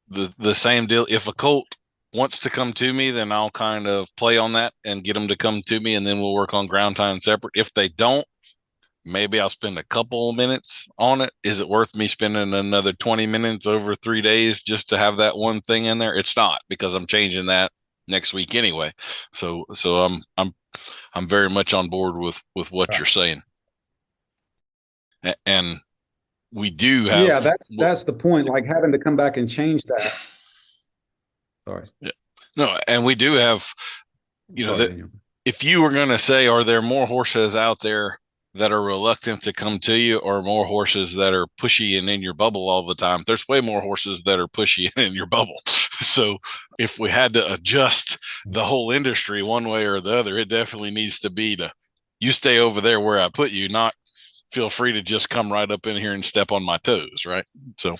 the same deal. If a colt wants to come to me, then I'll kind of play on that and get them to come to me, and then we'll work on ground tying separate. If they don't, maybe I'll spend a couple minutes on it. Is it worth me spending another 20 minutes over 3 days just to have that one thing in there? It's not, because I'm changing that next week anyway. So I'm very much on board with what you're saying. And we do have, yeah, that's the point, like having to come back and change that. Sorry. Yeah. No, and we do have, if you were going to say, are there more horses out there that are reluctant to come to you, or more horses that are pushy and in your bubble all the time? There's way more horses that are pushy and in your bubble. So if we had to adjust the whole industry one way or the other, it definitely needs to be to you stay over there where I put you, not feel free to just come right up in here and step on my toes, right? So,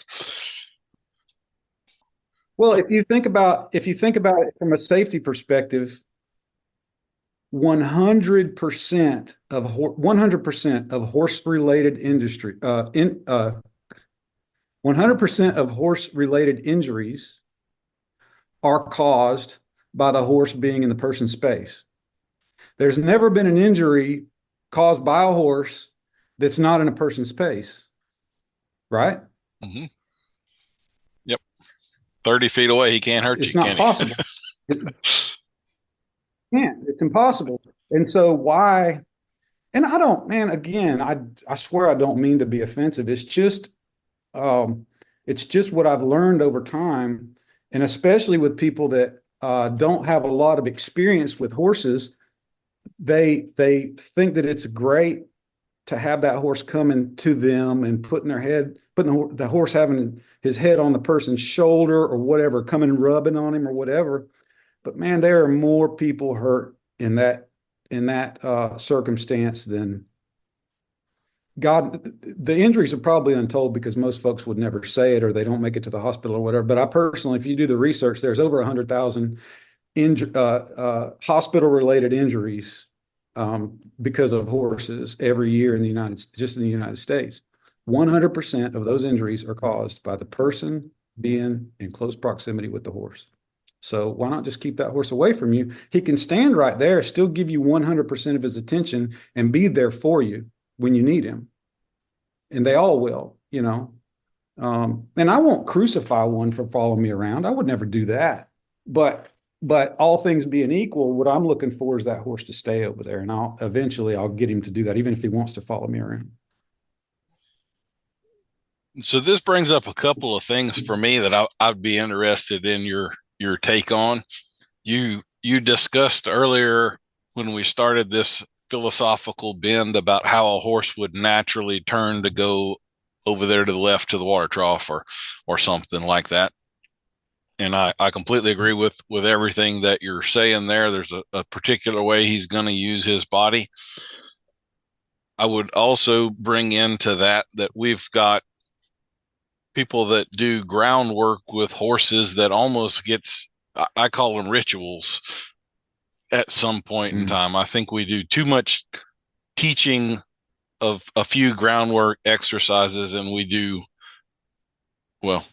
well, if you think about it from a safety perspective, 100% of horse related industry 100% of horse related injuries are caused by the horse being in the person's space. There's never been an injury caused by a horse that's not in a person's space, right? mm-hmm. Yep. 30 feet away, he can't hurt you. It's not possible. It's impossible. And so why? And I don't, man, again, I swear I don't mean to be offensive. It's just what I've learned over time, and especially with people that don't have a lot of experience with horses. They think that it's great to have that horse coming to them and putting the horse having his head on the person's shoulder or whatever, coming and rubbing on him or whatever. But man, there are more people hurt in that circumstance than God. The injuries are probably untold because most folks would never say it, or they don't make it to the hospital or whatever. But I personally, if you do the research, there's over 100,000 hospital-related injuries because of horses every year in the United States. 100% of those injuries are caused by the person being in close proximity with the horse. So why not just keep that horse away from you? He can stand right there, still give you 100% of his attention, and be there for you when you need him. And they all will, you know. And I won't crucify one for following me around. I would never do that. But all things being equal, what I'm looking for is that horse to stay over there. And I'll get him to do that, even if he wants to follow me around. So this brings up a couple of things for me that I'd be interested in your take on. You discussed earlier when we started this philosophical bend about how a horse would naturally turn to go over there to the left to the water trough or something like that. And I completely agree with everything that you're saying there. There's a particular way he's going to use his body. I would also bring into that we've got people that do groundwork with horses that almost I call them rituals at some point in time. I think we do too much teaching of a few groundwork exercises, and we do, well,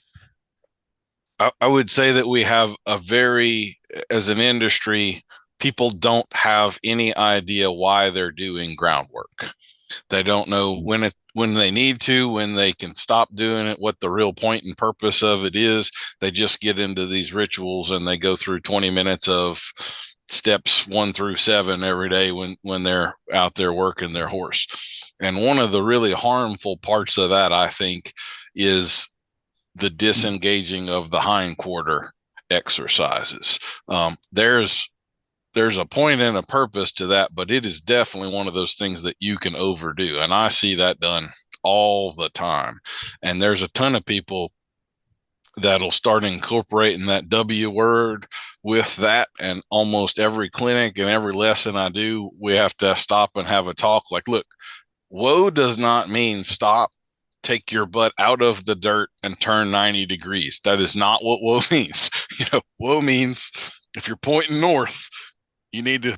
I would say that we have as an industry, people don't have any idea why they're doing groundwork. They don't know when they need to, when they can stop doing it, what the real point and purpose of it is. They just get into these rituals and they go through 20 minutes of steps 1 through 7 every day when they're out there working their horse. And one of the really harmful parts of that, I think, is the disengaging of the hindquarter exercises. There's a point and a purpose to that, but it is definitely one of those things that you can overdo. And I see that done all the time. And there's a ton of people that'll start incorporating that W word with that. And almost every clinic and every lesson I do, we have to stop and have a talk. Like, look, whoa does not mean stop, take your butt out of the dirt and turn 90 degrees. That is not what whoa means. Whoa means if you're pointing north, you need to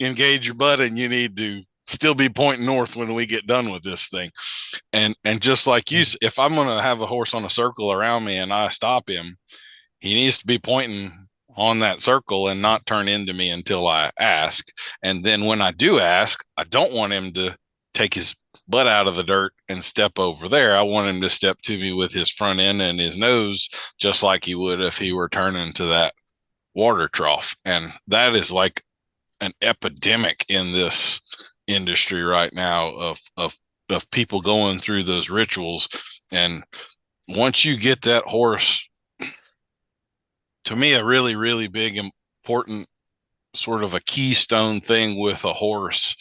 engage your butt and you need to still be pointing north when we get done with this thing. And just like you, if I'm going to have a horse on a circle around me and I stop him, he needs to be pointing on that circle and not turn into me until I ask. And then when I do ask, I don't want him to take his butt out of the dirt and step over there. I want him to step to me with his front end and his nose, just like he would if he were turning to that water trough. And that is like an epidemic in this industry right now of people going through those rituals. And once you get that horse, to me, a really, really big, important sort of a keystone thing with a horse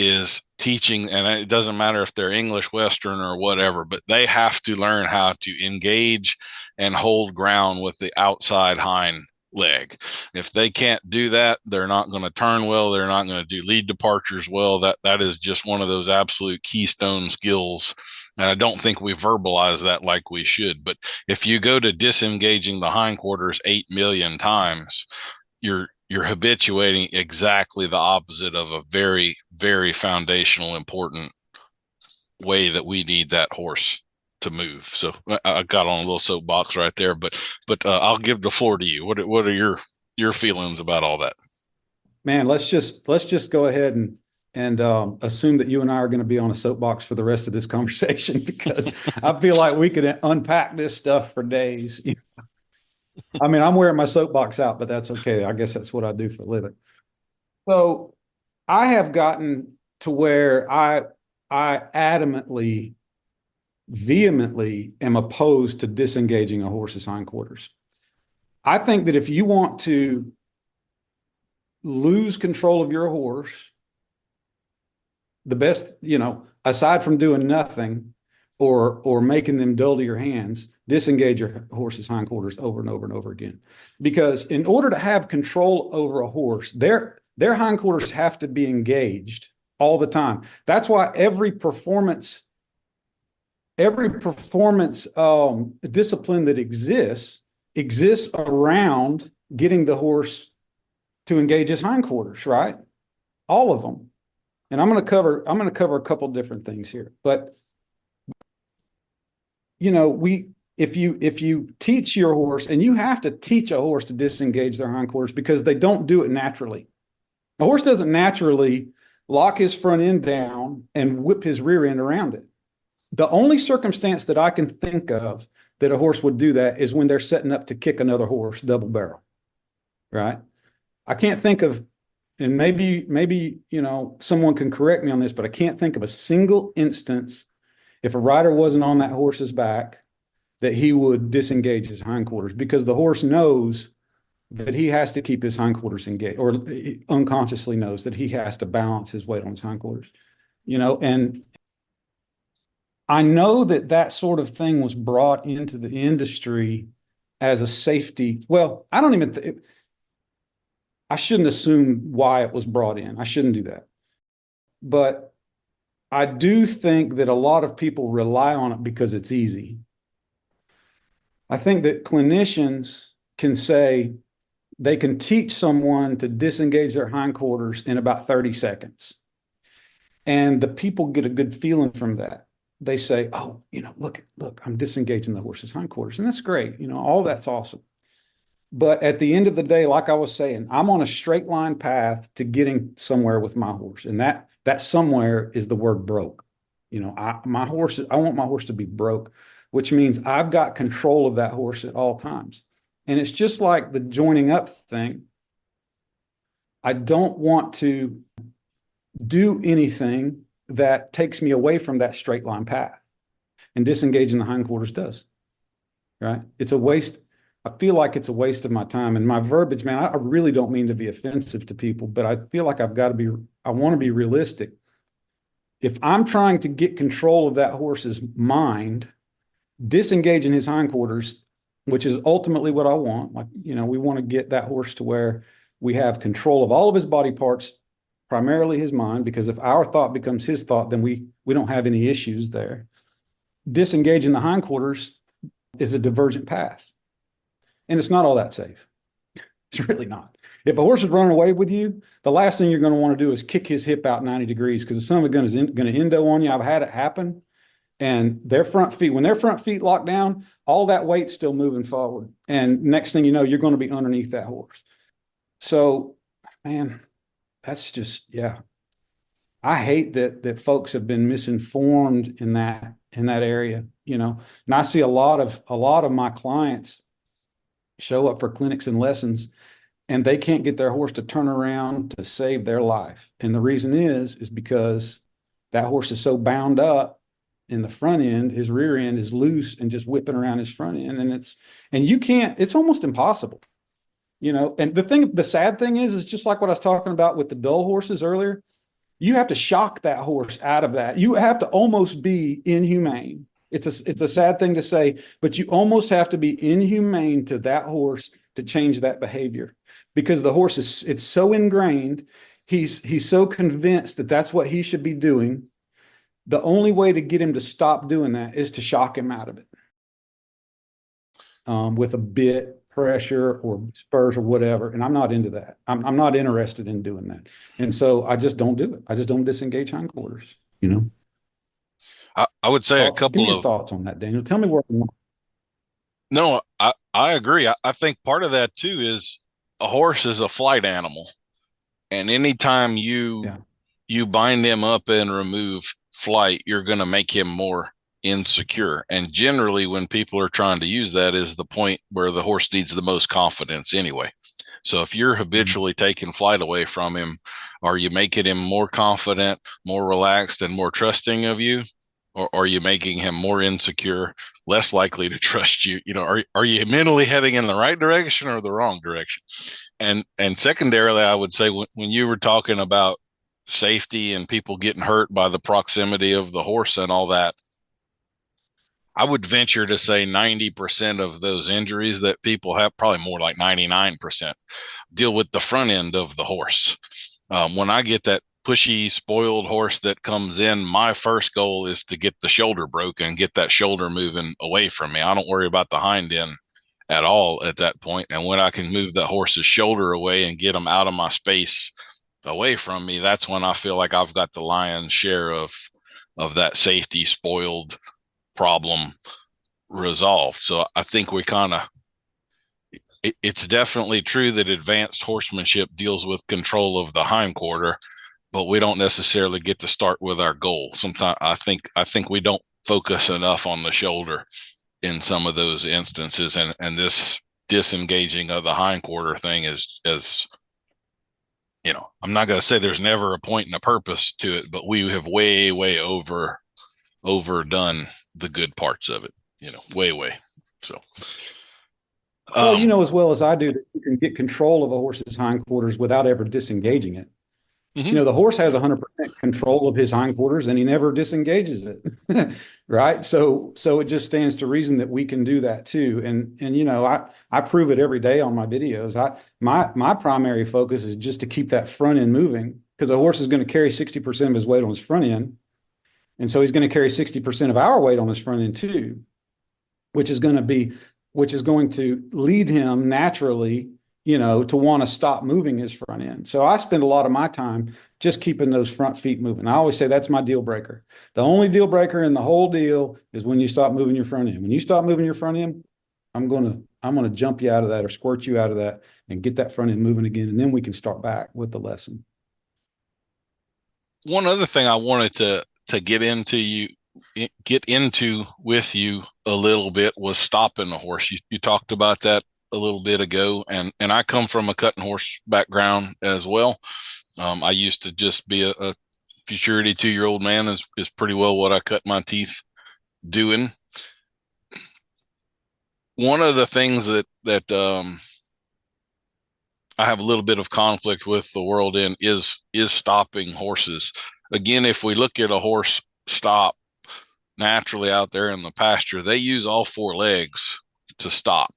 is teaching, and it doesn't matter if they're English, Western, or whatever, but they have to learn how to engage and hold ground with the outside hind leg. If they can't do that, they're not going to turn well. They're not going to do lead departures well. That is just one of those absolute keystone skills. And I don't think we verbalize that like we should. But if you go to disengaging the hindquarters 8 million times, you're habituating exactly the opposite of a very, very foundational, important way that we need that horse to move. So I got on a little soapbox right there, but I'll give the floor to you. What are your feelings about all that? Man, let's just go ahead and assume that you and I are going to be on a soapbox for the rest of this conversation, because I feel like we could unpack this stuff for days. I mean, I'm wearing my soapbox out, but that's okay. I guess that's what I do for a living. So I have gotten to where I adamantly, vehemently am opposed to disengaging a horse's hindquarters. I think that if you want to lose control of your horse, the best, aside from doing nothing or making them dull to your hands, disengage your horse's hindquarters over and over and over again. Because in order to have control over a horse, their hindquarters have to be engaged all the time. That's why every performance discipline that exists around getting the horse to engage his hindquarters, right? All of them. And I'm going to cover a couple different things here. But if you teach your horse, and you have to teach a horse to disengage their hindquarters because they don't do it naturally. A horse doesn't naturally lock his front end down and whip his rear end around it. The only circumstance that I can think of that a horse would do that is when they're setting up to kick another horse double barrel, right? I can't think of, and maybe someone can correct me on this, but I can't think of a single instance, if a rider wasn't on that horse's back, that he would disengage his hindquarters, because the horse knows that he has to keep his hindquarters engaged, or unconsciously knows that he has to balance his weight on his hindquarters, and I know that sort of thing was brought into the industry as a safety. Well, I shouldn't assume why it was brought in. I shouldn't do that. But I do think that a lot of people rely on it because it's easy. I think that clinicians can say they can teach someone to disengage their hindquarters in about 30 seconds. And the people get a good feeling from that. They say, oh, look, I'm disengaging the horse's hindquarters. And that's great. All that's awesome. But at the end of the day, like I was saying, I'm on a straight line path to getting somewhere with my horse. And that somewhere is the word broke. I want my horse to be broke, which means I've got control of that horse at all times. And it's just like the joining up thing. I don't want to do anything that takes me away from that straight line path, and disengaging the hindquarters does, right? It's a waste. I feel like it's a waste of my time, and my verbiage, man, I really don't mean to be offensive to people, but I feel like I want to be realistic. If I'm trying to get control of that horse's mind, disengaging his hindquarters, which is ultimately what I want, we want to get that horse to where we have control of all of his body parts, primarily his mind, because if our thought becomes his thought, then we don't have any issues there. Disengaging the hindquarters is a divergent path. And it's not all that safe. It's really not. If a horse is running away with you, the last thing you're going to want to do is kick his hip out 90 degrees, because the son of a gun is going to endo on you. I've had it happen. And when their front feet lock down, all that weight's still moving forward. And next thing you know, you're going to be underneath that horse. So, man, that's just, yeah. I hate that folks have been misinformed in that area, And I see a lot of my clients show up for clinics and lessons, and they can't get their horse to turn around to save their life. And the reason is because that horse is so bound up in the front end, his rear end is loose and just whipping around his front end. And it's almost impossible. And the sad thing is just like what I was talking about with the dull horses earlier. you have to shock that horse out of that. You have to almost be inhumane. It's a sad thing to say, but you almost have to be inhumane to that horse to change that behavior, because the horse it's so ingrained. He's so convinced that that's what he should be doing. The only way to get him to stop doing that is to shock him out of it, with a bit, pressure, or spurs or whatever. And I'm not into that. I'm not interested in doing that. And so I just don't do it. I just don't disengage hindquarters, you know? I would say Thoughts? Give me your thoughts on that, Daniel. Tell me where. No, I agree. I think part of that too is a horse is a flight animal. And anytime you bind him up and remove flight, you're going to make him more insecure. And generally, when people are trying to use that, is the point where the horse needs the most confidence anyway. So if you're habitually taking flight away from him, are you making him more confident, more relaxed, and more trusting of you? Or are you making him more insecure, less likely to trust you? You know, are you mentally heading in the right direction or the wrong direction? And secondarily, I would say when you were talking about safety and people getting hurt by the proximity of the horse and all that, I would venture to say 90% of those injuries that people have, probably more like 99%, deal with the front end of the horse. When I get that pushy, spoiled horse that comes in, my first goal is to get the shoulder broken, get that shoulder moving away from me. I don't worry about the hind end at all at that point. And when I can move that horse's shoulder away and get them out of my space away from me, that's when I feel like I've got the lion's share of that safety spoiled problem resolved. So I think we kind of, it's definitely true that advanced horsemanship deals with control of the hindquarter, but we don't necessarily get to start with our goal. Sometimes I think we don't focus enough on the shoulder in some of those instances, and this disengaging of the hindquarter thing is, you know, I'm not going to say there's never a point and a purpose to it, but we have way overdone the good parts of it, you know, way. So, well, you know as well as I do that you can get control of a horse's hindquarters without ever disengaging it. mm-hmm. You know, the horse has 100% control of his hindquarters and he never disengages it. Right. So it just stands to reason that we can do that too. And you know, I prove it every day on my videos. My primary focus is just to keep that front end moving, because a horse is going to carry 60% of his weight on his front end. And so he's going to carry 60% of our weight on his front end too, which is going to lead him naturally, you know, to want to stop moving his front end. So I spend a lot of my time just keeping those front feet moving. I always say that's my deal breaker. The only deal breaker in the whole deal is when you stop moving your front end. When you stop moving your front end, I'm going to jump you out of that or squirt you out of that and get that front end moving again. And then we can start back with the lesson. One other thing I wanted to get into with you a little bit was stopping the horse. You talked about that a little bit ago, and I come from a cutting horse background as well. I used to just be a futurity 2-year-old man is pretty well what I cut my teeth doing. One of the things that I have a little bit of conflict with the world in is stopping horses. Again, if we look at a horse stop naturally out there in the pasture, they use all 4 legs to stop.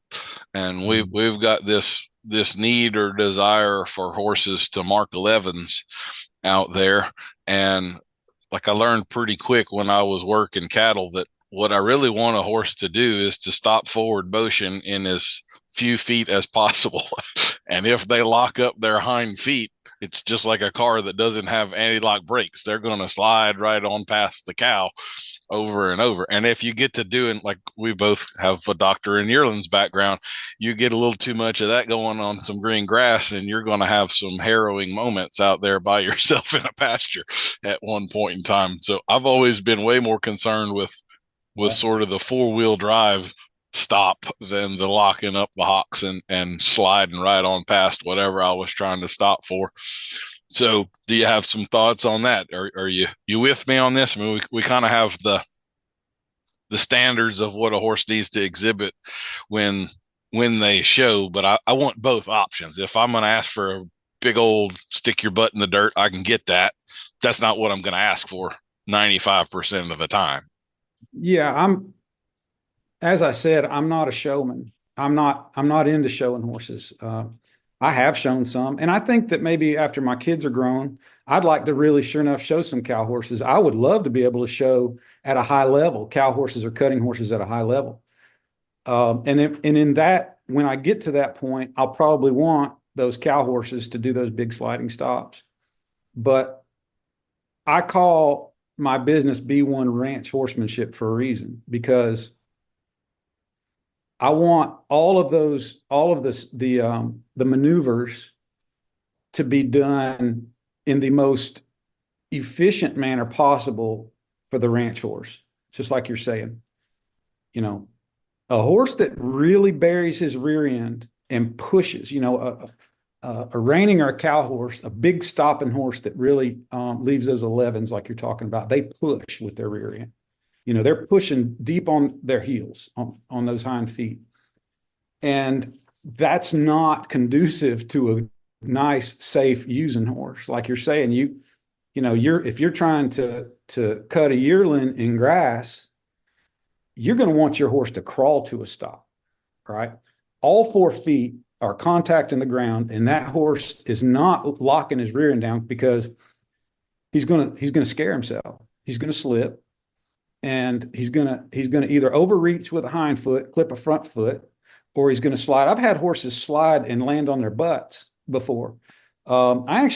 And we've got this need or desire for horses to mark 11s out there. And like I learned pretty quick when I was working cattle that what I really want a horse to do is to stop forward motion in as few feet as possible. And if they lock up their hind feet, it's just like a car that doesn't have anti-lock brakes. They're going to slide right on past the cow over and over. And if you get to doing, like we both have a doctor in yearlings background, you get a little too much of that going on some green grass, and you're going to have some harrowing moments out there by yourself in a pasture at one point in time. So I've always been way more concerned with sort of the 4-wheel drive stop than the locking up the hocks and sliding right on past whatever I was trying to stop for. So do you have some thoughts on that? Are you with me on this? I mean, we kind of have the standards of what a horse needs to exhibit when they show, but I want both options. If I'm going to ask for a big old stick your butt in the dirt. I can get that. That's not what I'm going to ask for 95% of the time. Yeah, as I said, I'm not a showman. I'm not into showing horses. I have shown some, and I think that maybe after my kids are grown, I'd like to really, sure enough, show some cow horses. I would love to be able to show at a high level cow horses or cutting horses at a high level. And in that, when I get to that point, I'll probably want those cow horses to do those big sliding stops. But I call my business B1 Ranch Horsemanship for a reason, because I want all of the maneuvers to be done in the most efficient manner possible for the ranch horse. Just like you're saying, a horse that really buries his rear end and pushes, a reining or a cow horse, a big stopping horse that really leaves those 11s like you're talking about, they push with their rear end. They're pushing deep on their heels on those hind feet. And that's not conducive to a nice, safe using horse. Like you're saying, if you're trying to cut a yearling in grass, you're going to want your horse to crawl to a stop, right? All 4 feet are contacting the ground, and that horse is not locking his rear end down, because he's going to scare himself. He's going to slip, and he's going to either overreach with a hind foot, clip a front foot, or he's going to slide. I've had horses slide and land on their butts before. I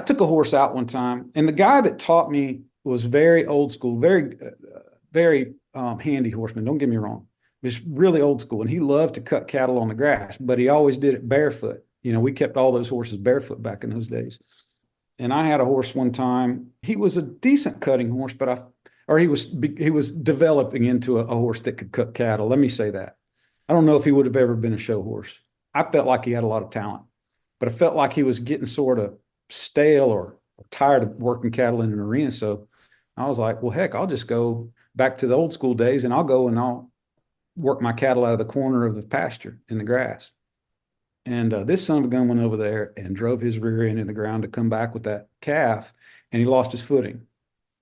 took a horse out one time, and the guy that taught me was very old school, very handy horseman. Don't get me wrong. He was really old school, and he loved to cut cattle on the grass, but he always did it barefoot. We kept all those horses barefoot back in those days. And I had a horse one time. He was a decent cutting horse, he was developing into a horse that could cut cattle. Let me say that. I don't know if he would have ever been a show horse. I felt like he had a lot of talent, but I felt like he was getting sort of stale or tired of working cattle in an arena. So I was like, well, heck, I'll just go back to the old school days, and I'll work my cattle out of the corner of the pasture in the grass. And this son of a gun went over there and drove his rear end in the ground to come back with that calf, and he lost his footing.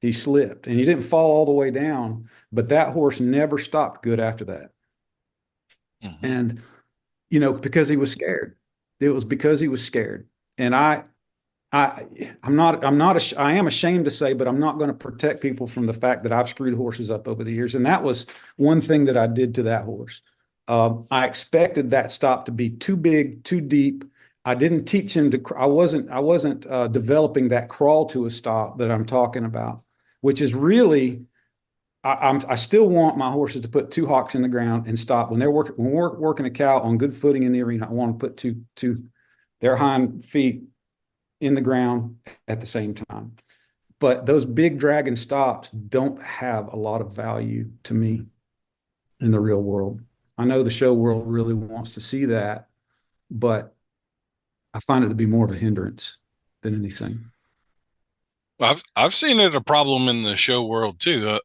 He slipped, and he didn't fall all the way down, but that horse never stopped good after that. Mm-hmm. And, because he was scared. It was because he was scared. And I am ashamed to say, but I'm not going to protect people from the fact that I've screwed horses up over the years. And that was one thing that I did to that horse. I expected that stop to be too big, too deep. I didn't teach him I wasn't developing that crawl to a stop that I'm talking about, which is really, I still want my horses to put 2 hocks in the ground and stop. When we're working a cow on good footing in the arena, I want to put their hind feet in the ground at the same time. But those big dragon stops don't have a lot of value to me in the real world. I know the show world really wants to see that, but I find it to be more of a hindrance than anything. I've seen it a problem in the show world too.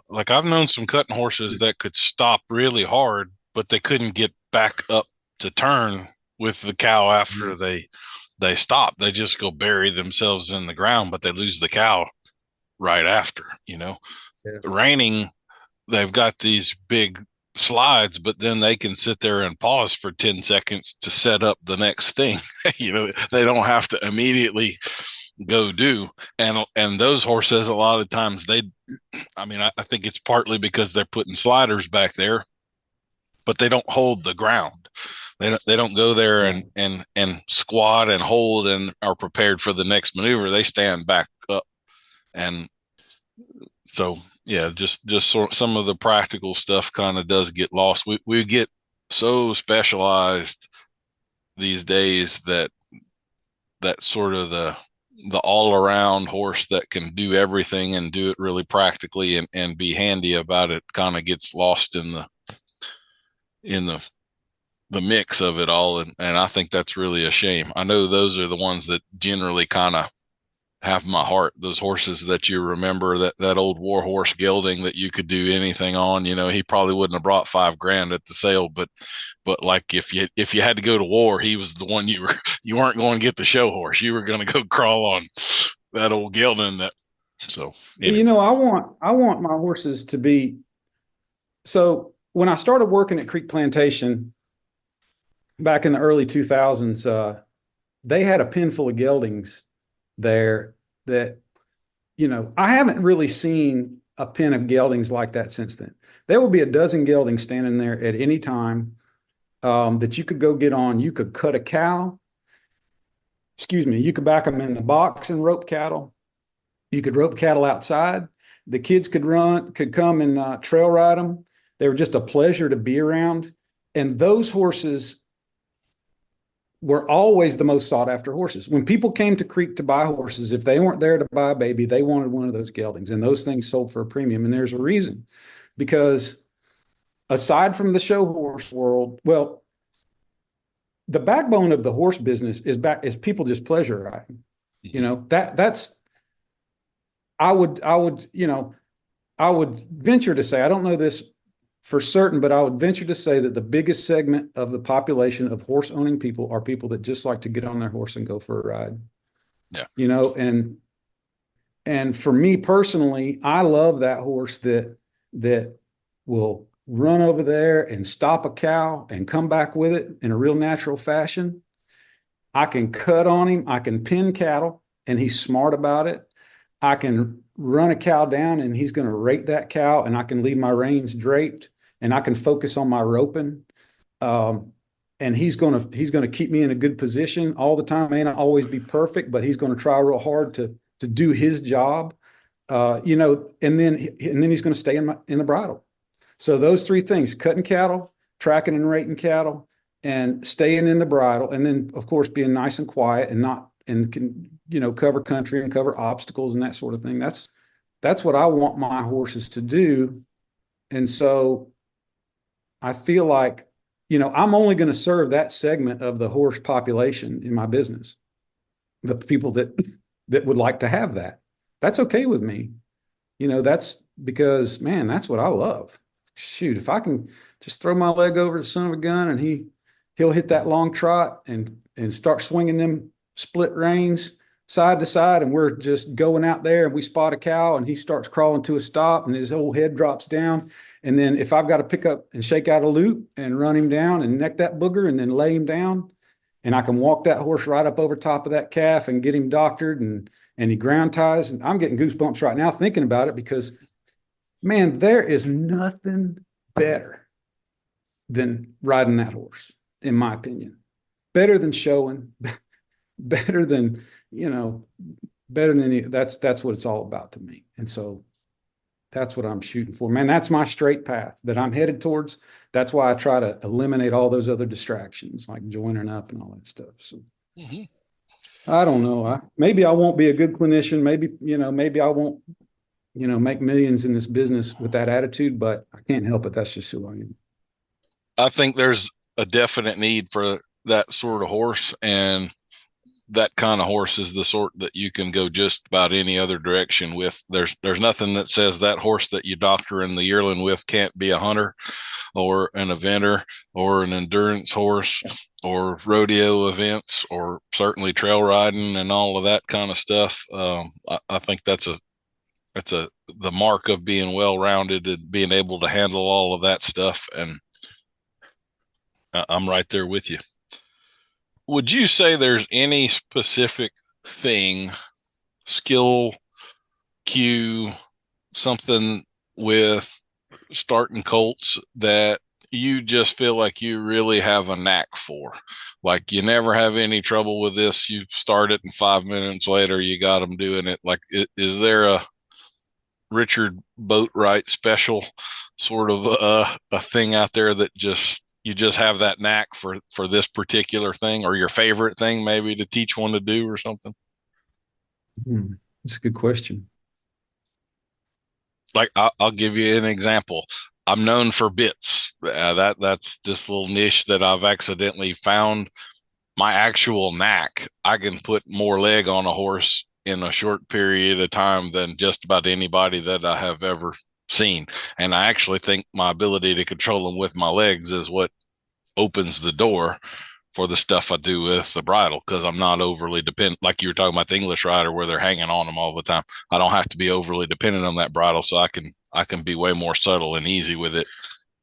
Like I've known some cutting horses that could stop really hard, but they couldn't get back up to turn with the cow after they stop. They just go bury themselves in the ground, but they lose the cow right after. Yeah. Reining, they've got these big slides, but then they can sit there and pause for 10 seconds to set up the next thing. They don't have to immediately go do. And those horses, a lot of times I think it's partly because they're putting sliders back there, but they don't hold the ground. They don't go there and squat and hold and are prepared for the next maneuver. They stand back up. And so, yeah, just some of the practical stuff kind of does get lost. We get so specialized these days that sort of the all around horse that can do everything and do it really practically and be handy about it kind of gets lost in the mix of it all. And I think that's really a shame. I know those are the ones that generally kind of half my heart. Those horses that you remember, that old war horse gelding that you could do anything on. He probably wouldn't have brought $5,000 at the sale, but like if you had to go to war, he was the one you weren't going to get the show horse. You were going to go crawl on that old gelding. So anyway. I want my horses to be. So when I started working at Creek Plantation back in the early 2000s, they had a pen full of geldings there that, I haven't really seen a pen of geldings like that since then. There will be a dozen geldings standing there at any time that you could go get on. You could cut a cow. You could back them in the box and rope cattle. You could rope cattle outside. The kids could come and trail ride them. They were just a pleasure to be around. And those horses were always the most sought after horses. When people came to Creek to buy horses, if they weren't there to buy a baby, they wanted one of those geldings, and those things sold for a premium. And there's a reason, because aside from the show horse world, well, the backbone of the horse business is people just pleasure riding. That's I would venture to say, I don't know this for certain, but I would venture to say that the biggest segment of the population of horse owning people are people that just like to get on their horse and go for a ride. Yeah. And for me personally, I love that horse that will run over there and stop a cow and come back with it in a real natural fashion. I can cut on him. I can pin cattle, and he's smart about it. I can run a cow down, and he's going to rake that cow, and I can leave my reins draped, and I can focus on my roping. And he's going to keep me in a good position all the time. May not always be perfect, but he's going to try real hard to do his job. And then he's going to stay in the bridle. So those three things: cutting cattle, tracking and rating cattle, and staying in the bridle. And then, of course, being nice and quiet and can cover country and cover obstacles and that sort of thing. That's what I want my horses to do. And so I feel like, I'm only going to serve that segment of the horse population in my business. The people that would like to have that. That's okay with me. That's because, man, that's what I love. Shoot, if I can just throw my leg over the son of a gun and he'll hit that long trot and start swinging them split reins side to side, and we're just going out there and we spot a cow and he starts crawling to a stop and his whole head drops down. And then if I've got to pick up and shake out a loop and run him down and neck that booger and then lay him down, and I can walk that horse right up over top of that calf and get him doctored and he ground ties. And I'm getting goosebumps right now thinking about it, because, man, there is nothing better than riding that horse, in my opinion. Better than showing, better than any. That's what it's all about to me. And so that's what I'm shooting for, man. That's my straight path that I'm headed towards. That's why I try to eliminate all those other distractions, like joining up and all that stuff. So I don't know. Maybe I won't be a good clinician. Maybe I won't, make millions in this business with that attitude, but I can't help it. That's just who I am. I think there's a definite need for that sort of horse, and that kind of horse is the sort that you can go just about any other direction with. There's nothing that says that horse that you doctor in the yearling with can't be a hunter or an eventer or an endurance horse or rodeo events, or certainly trail riding and all of that kind of stuff. I think that's the mark of being well-rounded and being able to handle all of that stuff. And I'm right there with you. Would you say there's any specific thing, skill, cue, something with starting colts that you just feel like you really have a knack for? Like you never have any trouble with this. You start it and 5 minutes later you got them doing it. Like, is there a Richard Boatwright special sort of a thing out there that you just have that knack for this particular thing, or your favorite thing maybe to teach one to do or something? That's a good question. Like I'll give you an example. I'm known for bits. That's this little niche that I've accidentally found. My actual knack, I can put more leg on a horse in a short period of time than just about anybody that I have ever seen. And I actually think my ability to control them with my legs is what opens the door for the stuff I do with the bridle, because I'm not overly dependent. Like you were talking about the English rider where they're hanging on them all the time. I don't have to be overly dependent on that bridle, so I can be way more subtle and easy with it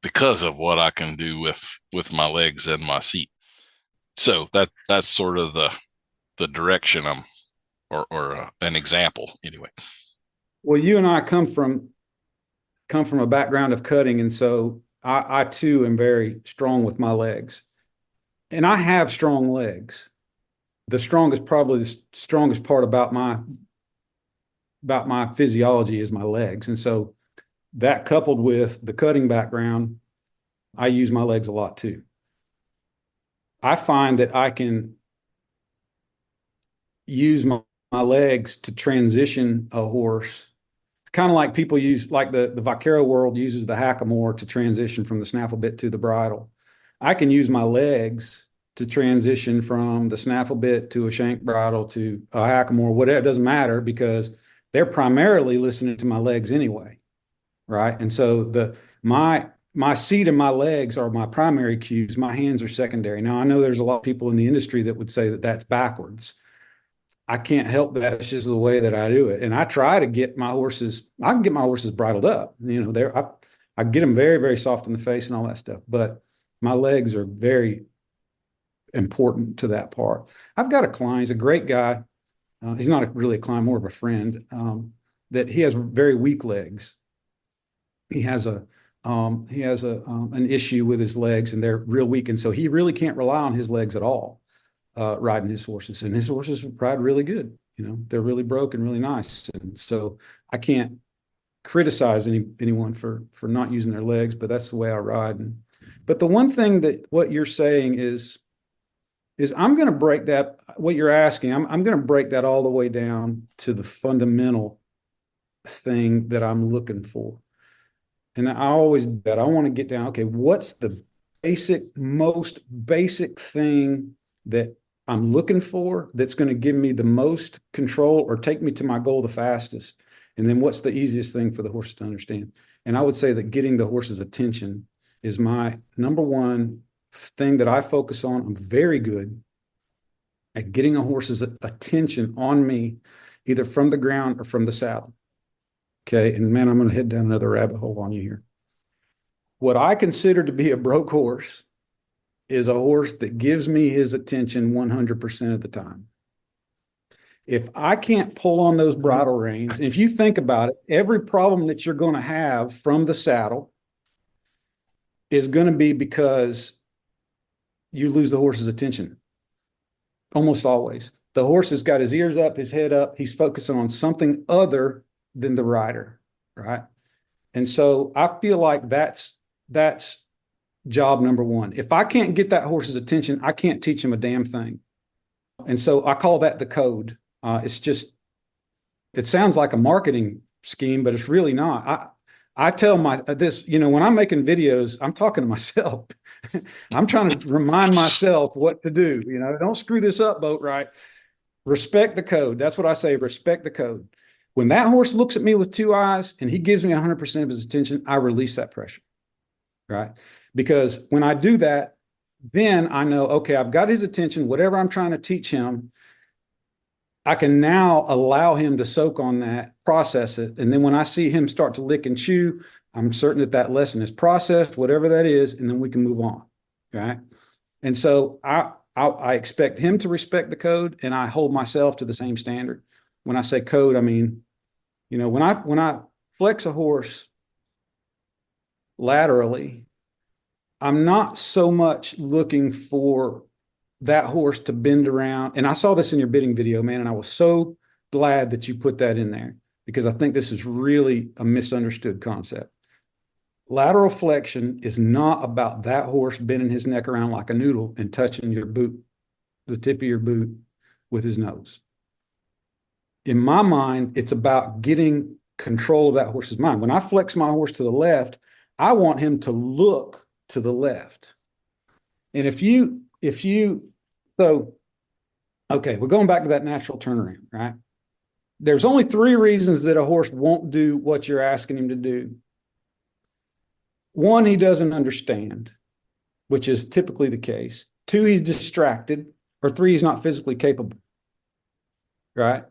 because of what I can do with my legs and my seat. So that's sort of the direction I'm, or an example anyway. Well, you and I come from a background of cutting, and so I too am very strong with my legs, and I have strong legs. Probably the strongest part about my physiology is my legs, and so that coupled with the cutting background, I use my legs a lot too. I find that I can use my legs to transition a horse. It's kind of like people use, like the vaquero world uses the hackamore to transition from the snaffle bit to the bridle. I can use my legs to transition from the snaffle bit to a shank bridle to a hackamore, whatever. It doesn't matter because they're primarily listening to my legs anyway, right? And so my seat and my legs are my primary cues. My hands are secondary. Now, I know there's a lot of people in the industry that would say that that's backwards. I can't help that. It's just the way that I do it. And I try to get my horses, I can get my horses bridled up. I get them very, very soft in the face and all that stuff. But my legs are very important to that part. I've got a client, he's a great guy. He's not really a client, more of a friend, that he has very weak legs. He has an issue with his legs and they're real weak. And so he really can't rely on his legs at all, riding his horses, and his horses ride really good. They're really broken, really nice. And so I can't criticize anyone for not using their legs, but that's the way I ride. But the one thing that what you're saying is I'm going to break that, what you're asking, I'm going to break that all the way down to the fundamental thing that I'm looking for. And I always do that. I want to get down, okay, what's the most basic thing that I'm looking for that's going to give me the most control or take me to my goal the fastest? And then what's the easiest thing for the horse to understand? And I would say that getting the horse's attention is my number one thing that I focus on. I'm very good at getting a horse's attention on me, either from the ground or from the saddle. Okay. And man, I'm going to head down another rabbit hole on you here. What I consider to be a broke horse is a horse that gives me his attention 100% of the time. If I can't pull on those bridle reins, and if you think about it, every problem that you're going to have from the saddle is going to be because you lose the horse's attention. Almost always. The horse has got his ears up, his head up. He's focusing on something other than the rider, right? And so I feel like that's job number one. If I can't get that horse's attention, I can't teach him a damn thing. And so I call that the code. It sounds like a marketing scheme, but it's really not. I tell when I'm making videos, I'm talking to myself. I'm trying to remind myself what to do. Don't screw this up, Boatwright. Respect the code. That's what I say. Respect the code. When that horse looks at me with two eyes and he gives me 100% of his attention, I release that pressure, right? Because when I do that, then I know, okay, I've got his attention, whatever I'm trying to teach him, I can now allow him to soak on that, process it. And then when I see him start to lick and chew, I'm certain that lesson is processed, whatever that is, and then we can move on, right? And so I expect him to respect the code, and I hold myself to the same standard. When I say code, I mean, when I flex a horse laterally, I'm not so much looking for that horse to bend around. And I saw this in your bidding video, man, and I was so glad that you put that in there because I think this is really a misunderstood concept. Lateral flexion is not about that horse bending his neck around like a noodle and touching your boot, the tip of your boot with his nose. In my mind, it's about getting control of that horse's mind. When I flex my horse to the left, I want him to look to the left. And okay, we're going back to that natural turnaround, right? there's only 3 reasons that a horse won't do what you're asking him to do. 1, he doesn't understand, which is typically the case. 2, he's distracted, or 3, he's not physically capable, right?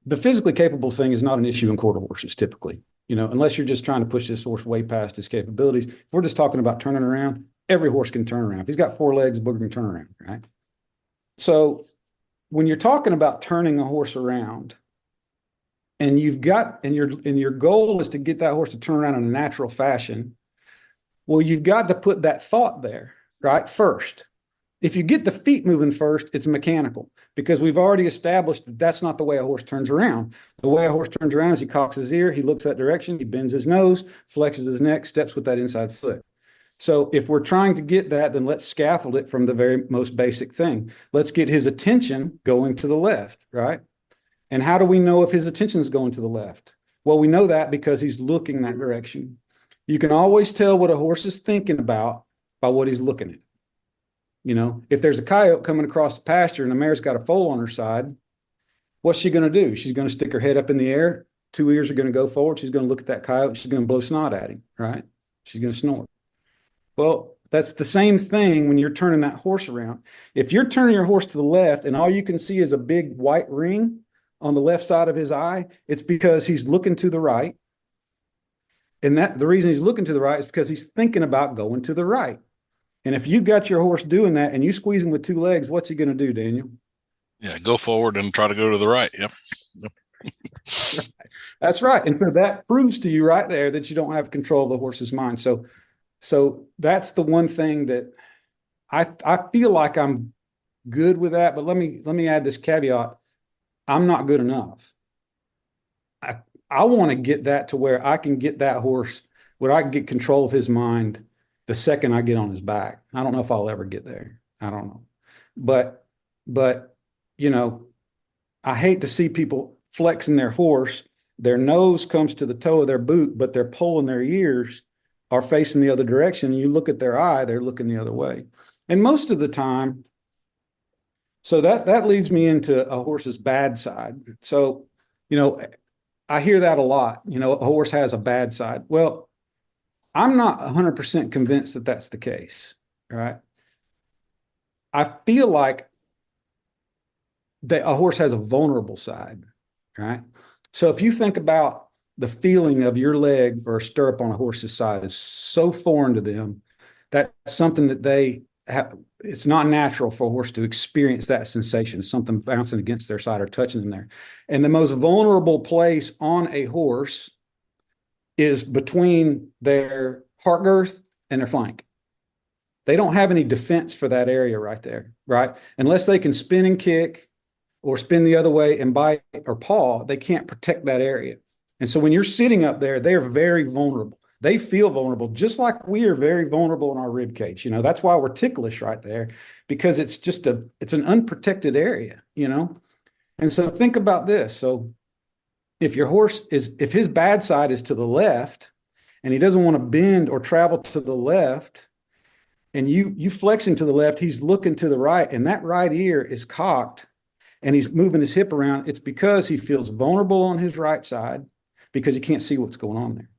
The physically capable thing is not an issue in quarter horses typically, unless you're just trying to push this horse way past his capabilities. If we're just talking about turning around, every horse can turn around. If he's got 4 legs, Booger can turn around, right? So when you're talking about turning a horse around, and your goal is to get that horse to turn around in a natural fashion, well, you've got to put that thought there, right? First. If you get the feet moving first, it's mechanical, because we've already established that that's not the way a horse turns around. The way a horse turns around is he cocks his ear, he looks that direction, he bends his nose, flexes his neck, steps with that inside foot. So if we're trying to get that, then let's scaffold it from the very most basic thing. Let's get his attention going to the left, right? And how do we know if his attention is going to the left? Well, we know that because he's looking that direction. You can always tell what a horse is thinking about by what he's looking at. If there's a coyote coming across the pasture and the mare's got a foal on her side, what's she going to do? She's going to stick her head up in the air. 2 ears are going to go forward. She's going to look at that coyote. She's going to blow snot at him, right? She's going to snort. Well, that's the same thing when you're turning that horse around. If you're turning your horse to the left and all you can see is a big white ring on the left side of his eye, it's because he's looking to the right. And the reason he's looking to the right is because he's thinking about going to the right. And if you've got your horse doing that and you squeeze him with 2 legs, what's he going to do, Daniel? Yeah, go forward and try to go to the right. Yep. That's right. And so that proves to you right there that you don't have control of the horse's mind. So that's the one thing that I feel like I'm good with that. But let me add this caveat. I'm not good enough. I want to get that to where I can get that horse, where I can get control of his mind the second I get on his back. I don't know if I'll ever get there. I don't know. But I hate to see people flexing their horse. Their nose comes to the toe of their boot, but they're pulling their ears are facing the other direction. You look at their eye, they're looking the other way. And most of the time, so that leads me into a horse's bad side. So, I hear that a lot. A horse has a bad side. Well, I'm not 100% convinced that that's the case, right? I feel like that a horse has a vulnerable side, right? So if you think about the feeling of your leg or a stirrup on a horse's side is so foreign to them, that's something that they have. It's not natural for a horse to experience that sensation, something bouncing against their side or touching them there. And the most vulnerable place on a horse is between their heart girth and their flank. They don't have any defense for that area right there, right? Unless they can spin and kick or spin the other way and bite or paw, they can't protect that area. And so when you're sitting up there, they're very vulnerable. They feel vulnerable, just like we are very vulnerable in our rib cage. That's why we're ticklish right there, because it's an unprotected area, And so think about this. So if his bad side is to the left and he doesn't want to bend or travel to the left, and you flex him to the left, he's looking to the right, and that right ear is cocked and he's moving his hip around, it's because he feels vulnerable on his right side because he can't see what's going on there.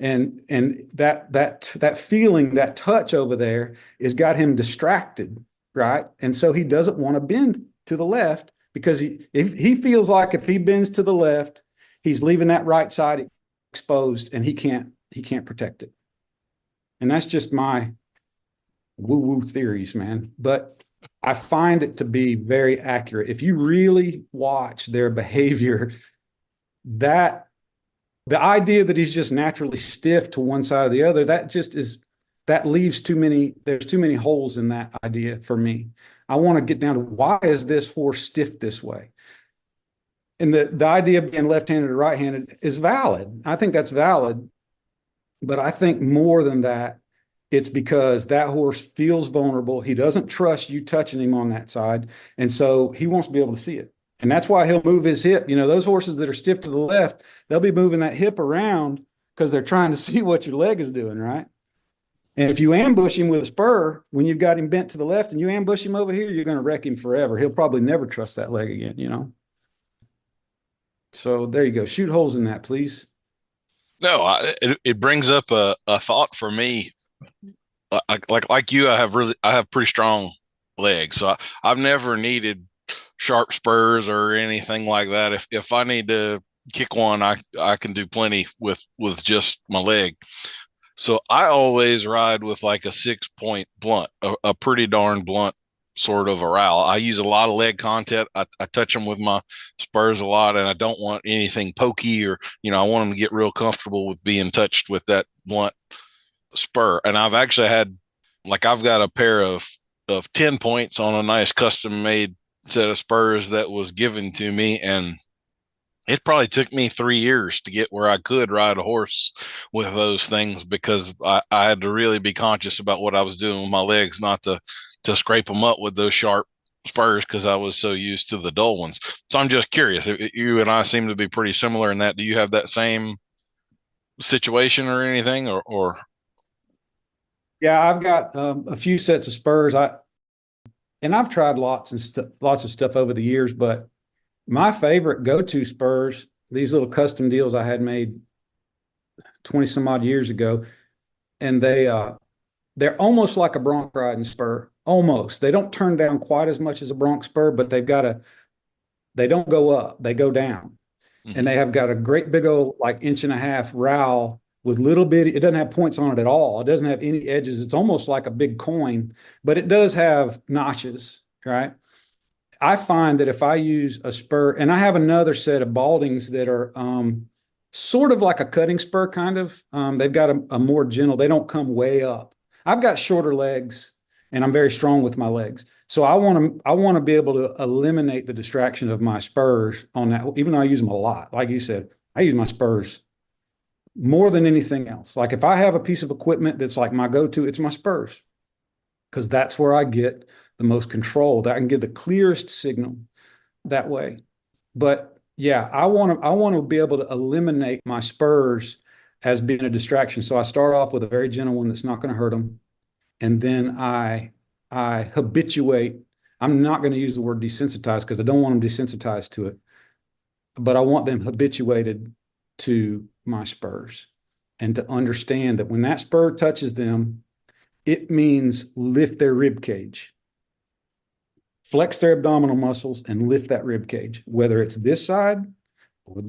And that feeling, that touch over there has got him distracted, right? And so he doesn't want to bend to the left, because if he feels like if he bends to the left, he's leaving that right side exposed and he can't protect it. And that's just my woo-woo theories, man. But I find it to be very accurate. If you really watch their behavior, that the idea that he's just naturally stiff to one side or the other, that leaves there's too many holes in that idea for me. I want to get down to, why is this horse stiff this way? And the idea of being left-handed or right-handed is valid. I think that's valid. But I think more than that, it's because that horse feels vulnerable. He doesn't trust you touching him on that side. And so he wants to be able to see it. And that's why he'll move his hip. Those horses that are stiff to the left, they'll be moving that hip around because they're trying to see what your leg is doing, right? And if you ambush him with a spur, when you've got him bent to the left and you ambush him over here, you're going to wreck him forever. He'll probably never trust that leg again, So there you go. Shoot holes in that, please. No, it brings up a thought for me. Like you, I have pretty strong legs, so I've never needed sharp spurs or anything like that. If I need to kick one, I can do plenty with just my leg. So I always ride with like a 6 point blunt, a pretty darn blunt sort of a rowel. I use a lot of leg contact. I touch them with my spurs a lot, and I don't want anything pokey or, I want them to get real comfortable with being touched with that blunt spur. And I've actually had, like, I've got a pair of 10 points on a nice custom made set of spurs that was given to me, and it probably took me 3 years to get where I could ride a horse with those things, because I had to really be conscious about what I was doing with my legs, not to scrape them up with those sharp spurs, because I was so used to the dull ones. So I'm just curious, you and I seem to be pretty similar in that. Do you have that same situation or anything, or? Yeah, I've got a few sets of spurs. I've tried lots of stuff over the years, but my favorite go-to spurs, these little custom deals I had made 20 some odd years ago, and they're almost like a bronc riding spur. Almost. They don't turn down quite as much as a bronc spur, but they don't go up, they go down. Mm-hmm. And they have got a great big old like 1.5 inch rowel with little bitty, it doesn't have points on it at all. It doesn't have any edges. It's almost like a big coin, but it does have notches, right? I find that if I use a spur, and I have another set of Baldings that are sort of like a cutting spur, kind of. They've got a more gentle, they don't come way up. I've got shorter legs and I'm very strong with my legs. So I want to be able to eliminate the distraction of my spurs on that, even though I use them a lot. Like you said, I use my spurs more than anything else. Like if I have a piece of equipment that's like my go-to, it's my spurs, because that's where I get the most control, that I can give the clearest signal that way. But yeah, I want to be able to eliminate my spurs as being a distraction. So I start off with a very gentle one that's not going to hurt them. And then I habituate. I'm not going to use the word desensitize because I don't want them desensitized to it, but I want them habituated to my spurs and to understand that when that spur touches them, it means lift their rib cage, flex their abdominal muscles, and lift that rib cage, whether it's this side or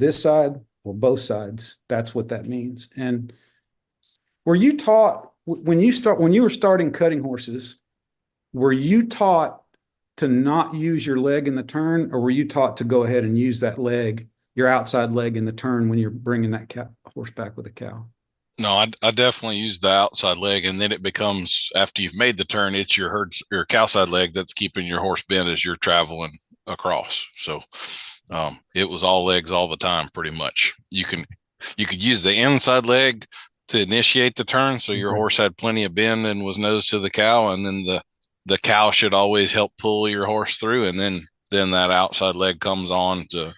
both sides. That's what that means. And were you taught when you were starting cutting horses, were you taught to not use your leg in the turn, or were you taught to go ahead and use that leg, your outside leg, in the turn when you're bringing that horse back with a cow? No, I definitely use the outside leg, and then it becomes, after you've made the turn, it's your cow side leg that's keeping your horse bent as you're traveling across. So it was all legs all the time, pretty much. You could use the inside leg to initiate the turn, so your horse had plenty of bend and was nose to the cow, and then the cow should always help pull your horse through, and then that outside leg comes on to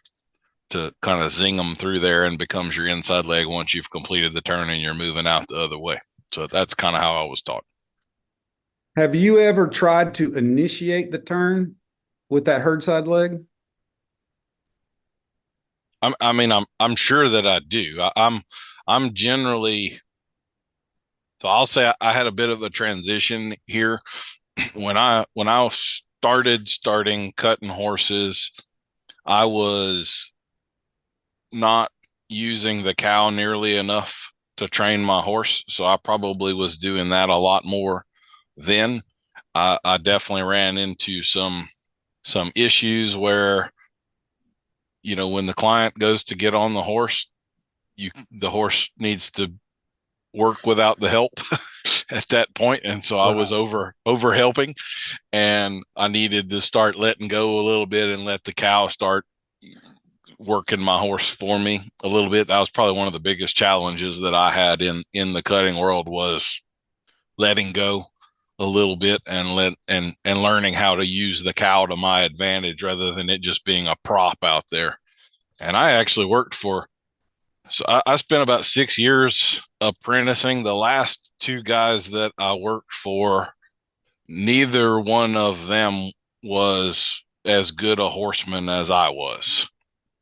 kind of zing them through there and becomes your inside leg once you've completed the turn and you're moving out the other way. So that's kind of how I was taught. Have you ever tried to initiate the turn with that herd side leg? I'm sure that I do. I'm generally, so I'll say I had a bit of a transition here when I starting cutting horses. I was not using the cow nearly enough to train my horse, so I probably was doing that a lot more then. I definitely ran into some issues where, when the client goes to get on the horse, the horse needs to work without the help at that point, and so I was over helping, and I needed to start letting go a little bit and let the cow start working my horse for me a little bit. That was probably one of the biggest challenges that I had in the cutting world, was letting go a little bit and learning how to use the cow to my advantage rather than it just being a prop out there. And I actually so I spent about 6 years apprenticing. The last two guys that I worked for, neither one of them was as good a horseman as I was.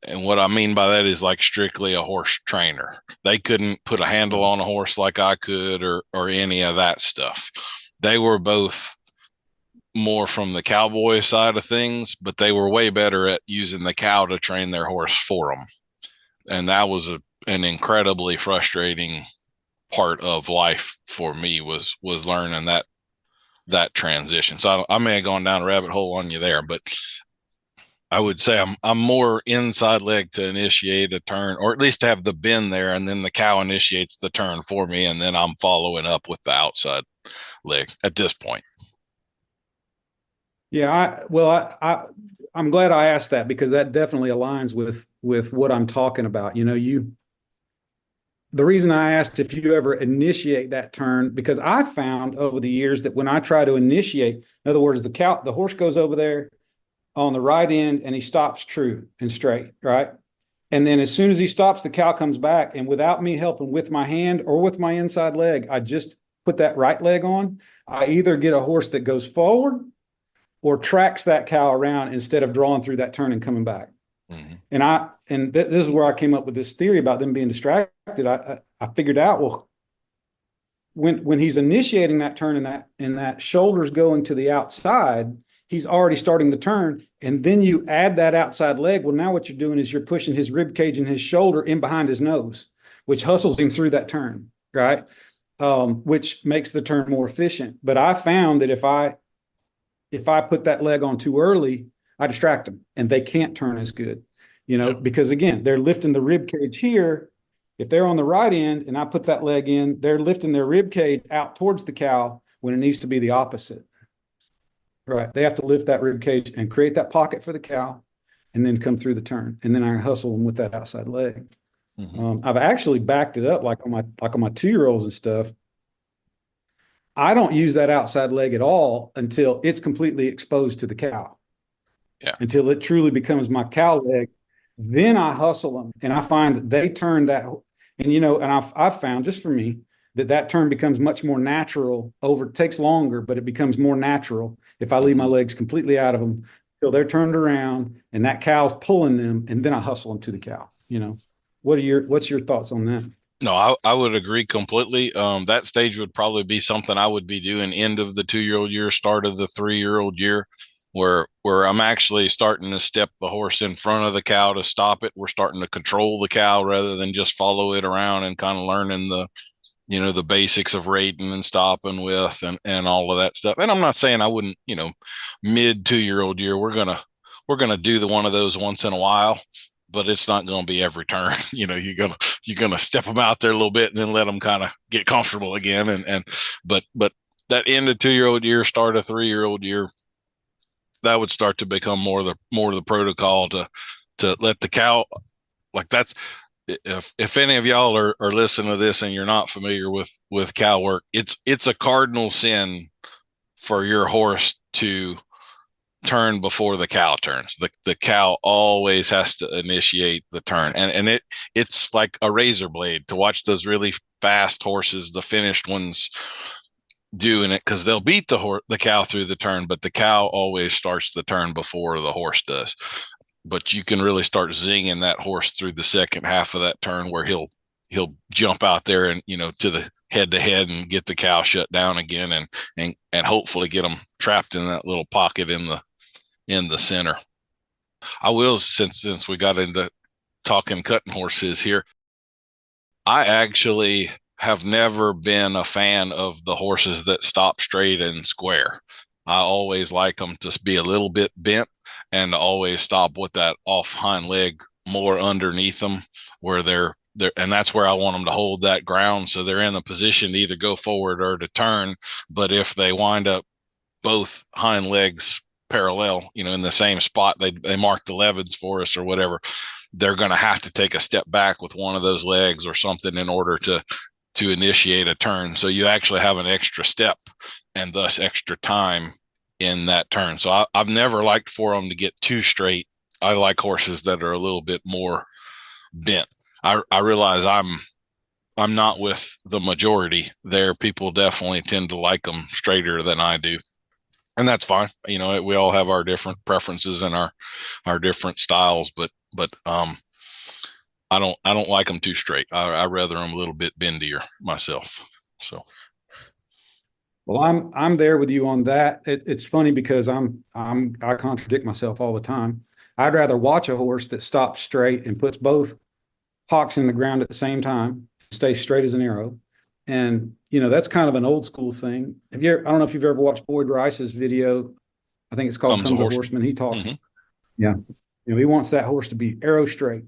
And what I mean by that is like strictly a horse trainer. They couldn't put a handle on a horse like I could, or any of that stuff. They were both more from the cowboy side of things, but they were way better at using the cow to train their horse for them. And that was an incredibly frustrating part of life for me, was learning that transition. So I may have gone down a rabbit hole on you there, but I would say I'm more inside leg to initiate a turn, or at least have the bend there, and then the cow initiates the turn for me, and then I'm following up with the outside leg at this point. Yeah, I'm glad I asked that, because that definitely aligns with what I'm talking about. The reason I asked if you ever initiate that turn, because I found over the years that when I try to initiate, in other words, the horse goes over there on the right end and he stops true and straight, right? And then as soon as he stops, the cow comes back, and without me helping with my hand or with my inside leg, I just put that right leg on. I either get a horse that goes forward or tracks that cow around instead of drawing through that turn and coming back. Mm-hmm. And this is where I came up with this theory about them being distracted. I figured out, well, when he's initiating that turn and that shoulder's going to the outside, he's already starting the turn, and then you add that outside leg. Well, now what you're doing is you're pushing his rib cage and his shoulder in behind his nose, which hustles him through that turn, right? Which makes the turn more efficient. But I found that if I put that leg on too early, I distract them, and they can't turn as good, because again, they're lifting the rib cage here. If they're on the right end and I put that leg in, they're lifting their rib cage out towards the cow when it needs to be the opposite. Right. They have to lift that rib cage and create that pocket for the cow, and then come through the turn. And then I hustle them with that outside leg. Mm-hmm. I've actually backed it up, like on my 2-year-olds and stuff. I don't use that outside leg at all until it's completely exposed to the cow. Yeah. Until it truly becomes my cow leg. Then I hustle them, and I find that they turn that, and I've found, just for me, that turn becomes much more natural. Takes longer, but it becomes more natural if I leave my legs completely out of them till they're turned around and that cow's pulling them, and then I hustle them to the cow. What's your thoughts on that? No, I would agree completely. That stage would probably be something I would be doing end of the 2-year-old year, start of the 3-year-old year, where I'm actually starting to step the horse in front of the cow to stop it. We're starting to control the cow rather than just follow it around, and kind of learning the basics of rating and stopping with and all of that stuff. And I'm not saying I wouldn't, mid 2-year-old year, we're gonna do one of those once in a while, but it's not going to be every turn. You're gonna step them out there a little bit and then let them kind of get comfortable again. But that end of 2-year-old year, start of 3-year-old year, that would start to become more the protocol to let the cow, like that's. If any of y'all are listening to this and you're not familiar with cow work, it's a cardinal sin for your horse to turn before the cow turns. The cow always has to initiate the turn, and it's like a razor blade to watch those really fast horses, the finished ones, doing it, because they'll beat the cow through the turn, but the cow always starts the turn before the horse does. But you can really start zinging that horse through the second half of that turn, where he'll jump out there and to the head to head and get the cow shut down again, and hopefully get them trapped in that little pocket in the center. I will, since we got into talking cutting horses here, I actually have never been a fan of the horses that stop straight and square. I always like them to be a little bit bent, and to always stop with that off hind leg more underneath them, where they're and that's where I want them to hold that ground, so they're in the position to either go forward or to turn. But if they wind up both hind legs parallel, in the same spot, they mark the levens for us or whatever, they're going to have to take a step back with one of those legs or something in order to initiate a turn. So you actually have an extra step and thus extra time in that turn. So I've never liked for them to get too straight. I like horses that are a little bit more bent. I realize I'm not with the majority there. People definitely tend to like them straighter than I do, and that's fine. We all have our different preferences and our different styles, but but I don't like them too straight. I rather them a little bit bendier myself. So. Well, I'm there with you on that. It's funny because I contradict myself all the time. I'd rather watch a horse that stops straight and puts both hocks in the ground at the same time, stay straight as an arrow. And, that's kind of an old school thing. I don't know if you've ever watched Boyd Rice's video. I think it's called Comes a Horseman. He talks. Mm-hmm. Yeah. He wants that horse to be arrow straight.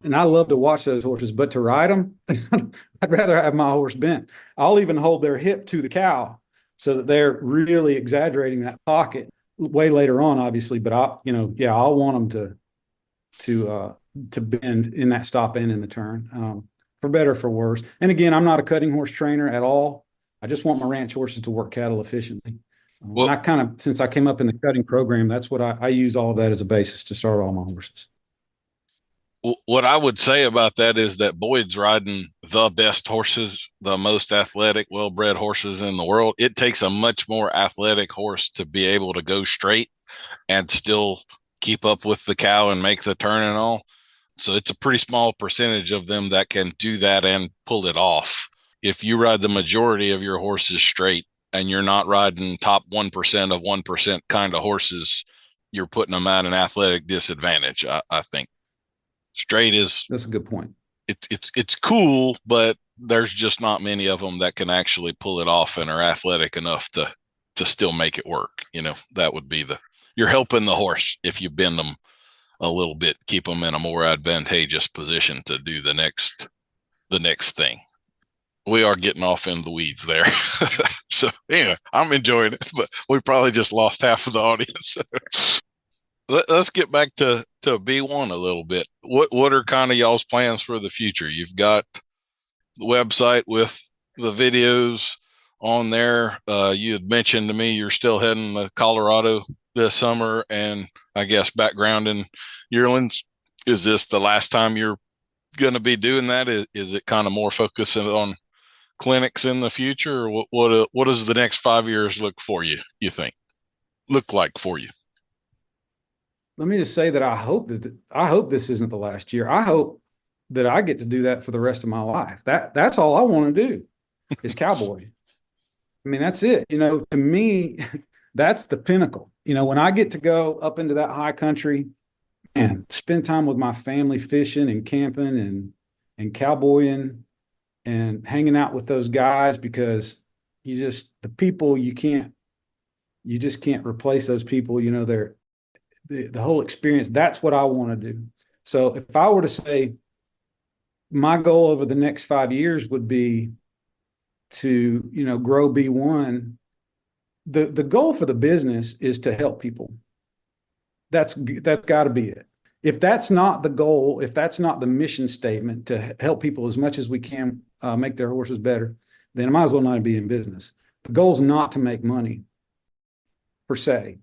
And I love to watch those horses, but to ride them, I'd rather have my horse bent. I'll even hold their hip to the cow so that they're really exaggerating that pocket way later on, obviously. But I'll want them to bend in that stop and in the turn, for better or for worse. And again, I'm not a cutting horse trainer at all. I just want my ranch horses to work cattle efficiently. And since I came up in the cutting program, that's what I use all of that as a basis to start all my horses. What I would say about that is that Boyd's riding the best horses, the most athletic, well-bred horses in the world. It takes a much more athletic horse to be able to go straight and still keep up with the cow and make the turn and all. So it's a pretty small percentage of them that can do that and pull it off. If you ride the majority of your horses straight and you're not riding top 1% of 1% kind of horses, you're putting them at an athletic disadvantage, I think. Straight that's a good point. It's cool, but there's just not many of them that can actually pull it off and are athletic enough to still make it work. That would be you're helping the horse if you bend them a little bit, keep them in a more advantageous position to do the next thing. We are getting off in the weeds there. So anyway, I'm enjoying it, but we probably just lost half of the audience. Let's get back to B1 a little bit. What are kind of y'all's plans for the future? You've got the website with the videos on there. You had mentioned to me you're still heading to Colorado this summer, and I guess background in yearlings. Is this the last time you're going to be doing that? Is it kind of more focusing on clinics in the future, or what does the next 5 years look like for you? Let me just say that I hope this isn't the last year. I hope that I get to do that for the rest of my life. That's all I want to do is cowboy. I mean, that's it. To me, that's the pinnacle. When I get to go up into that high country and spend time with my family, fishing and camping and cowboying and hanging out with those guys, because you just can't replace those people. They're the whole experience. That's what I want to do. So if I were to say my goal over the next 5 years would be to, grow B1, the goal for the business is to help people. That's got to be it. If that's not the goal, if that's not the mission statement to help people as much as we can make their horses better, then I might as well not be in business. The goal is not to make money per se.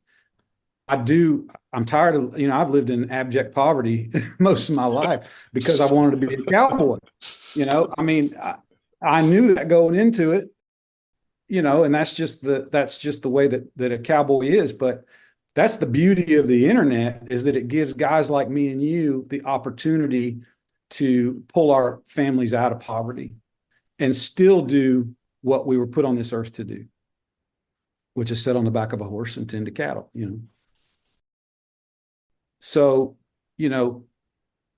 I'm tired of, I've lived in abject poverty most of my life because I wanted to be a cowboy. I knew that going into it, and that's just the way that a cowboy is. But that's the beauty of the internet, is that it gives guys like me and you the opportunity to pull our families out of poverty and still do what we were put on this earth to do, which is sit on the back of a horse and tend to cattle, So,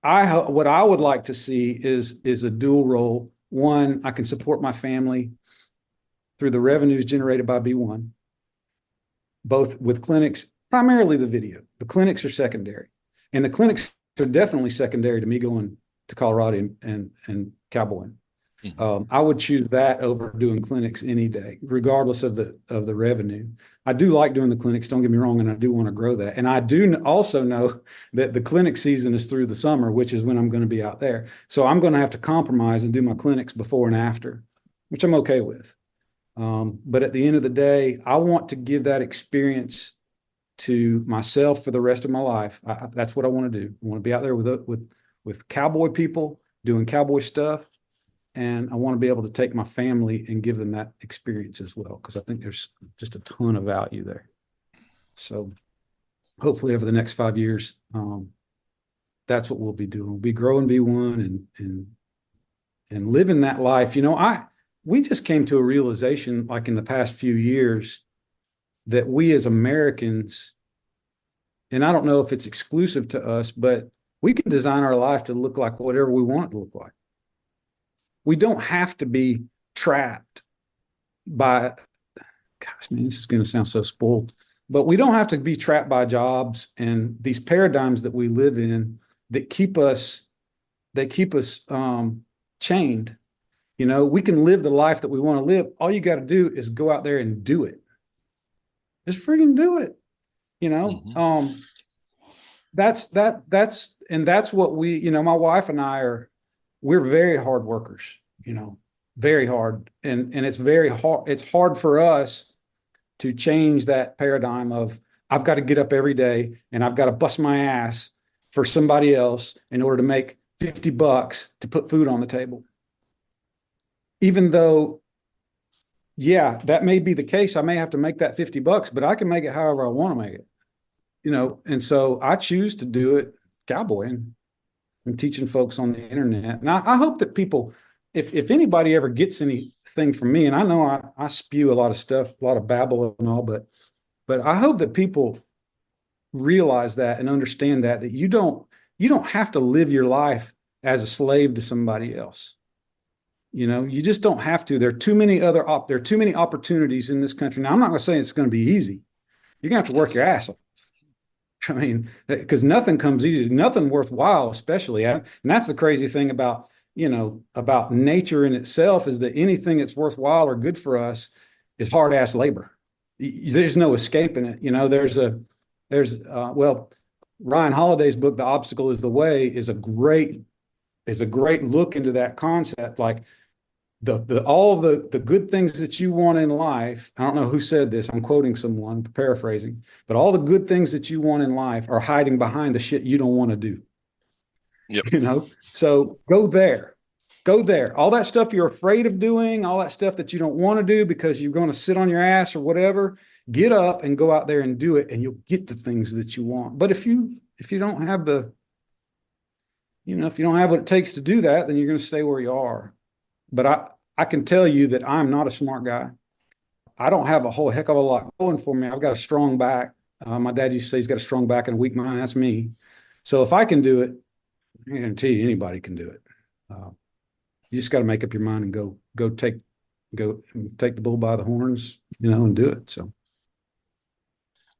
what I would like to see is a dual role. One, I can support my family through the revenues generated by B1, both with clinics, primarily the video. The clinics are secondary, and the clinics are definitely secondary to me going to Colorado and cowboying. Mm-hmm. I would choose that over doing clinics any day, regardless of the revenue. I do like doing the clinics, don't get me wrong, and I do want to grow that. And I do also know that the clinic season is through the summer, which is when I'm going to be out there. So I'm going to have to compromise and do my clinics before and after, which I'm okay with. But at the end of the day, I want to give that experience to myself for the rest of my life. That's what I want to do. I want to be out there with cowboy people doing cowboy stuff. And I want to be able to take my family and give them that experience as well, because I think there's just a ton of value there. So hopefully over the next 5 years, that's what we'll be doing. We'll be growing B1 and living that life. We just came to a realization, like in the past few years, that we as Americans, and I don't know if it's exclusive to us, but we can design our life to look like whatever we want it to look like. We don't have to be trapped by, gosh, man, this is going to sound so spoiled, but we don't have to be trapped by jobs and these paradigms that we live in that keep us chained. We can live the life that we want to live. All you got to do is go out there and do it. Just friggin' do it. Mm-hmm. That's what my wife and we're very hard workers, very hard. And it's very hard. It's hard for us to change that paradigm of I've got to get up every day and I've got to bust my ass for somebody else in order to make $50 to put food on the table. Even though, yeah, that may be the case. I may have to make that $50, but I can make it however I want to make it. And so I choose to do it cowboying and teaching folks on the internet. And I hope that people, if anybody ever gets anything from me, and I know I spew a lot of stuff, a lot of babble and all, but I hope that people realize that and understand that you don't have to live your life as a slave to somebody else. You just don't have to. There are too many opportunities in this country. Now, I'm not going to say it's going to be easy. You're going to have to work your ass off. I mean, because nothing comes easy, nothing worthwhile, especially. And that's the crazy thing about nature in itself, is that anything that's worthwhile or good for us is hard ass labor. There's no escaping it. Ryan Holiday's book, The Obstacle is the Way, is a great look into that concept. Like all of the good things that you want in life. I don't know who said this. I'm quoting someone, paraphrasing, but all the good things that you want in life are hiding behind the shit you don't want to do. Yep. So go there. All that stuff you're afraid of doing, all that stuff that you don't want to do because you're going to sit on your ass or whatever, get up and go out there and do it, and you'll get the things that you want. But if you don't have if you don't have what it takes to do that, then you're going to stay where you are. But I can tell you that I'm not a smart guy. I don't have a whole heck of a lot going for me. I've got a strong back. My dad used to say he's got a strong back and a weak mind. That's me. So if I can do it, I guarantee you anybody can do it. You just got to make up your mind and go take the bull by the horns, and do it. So.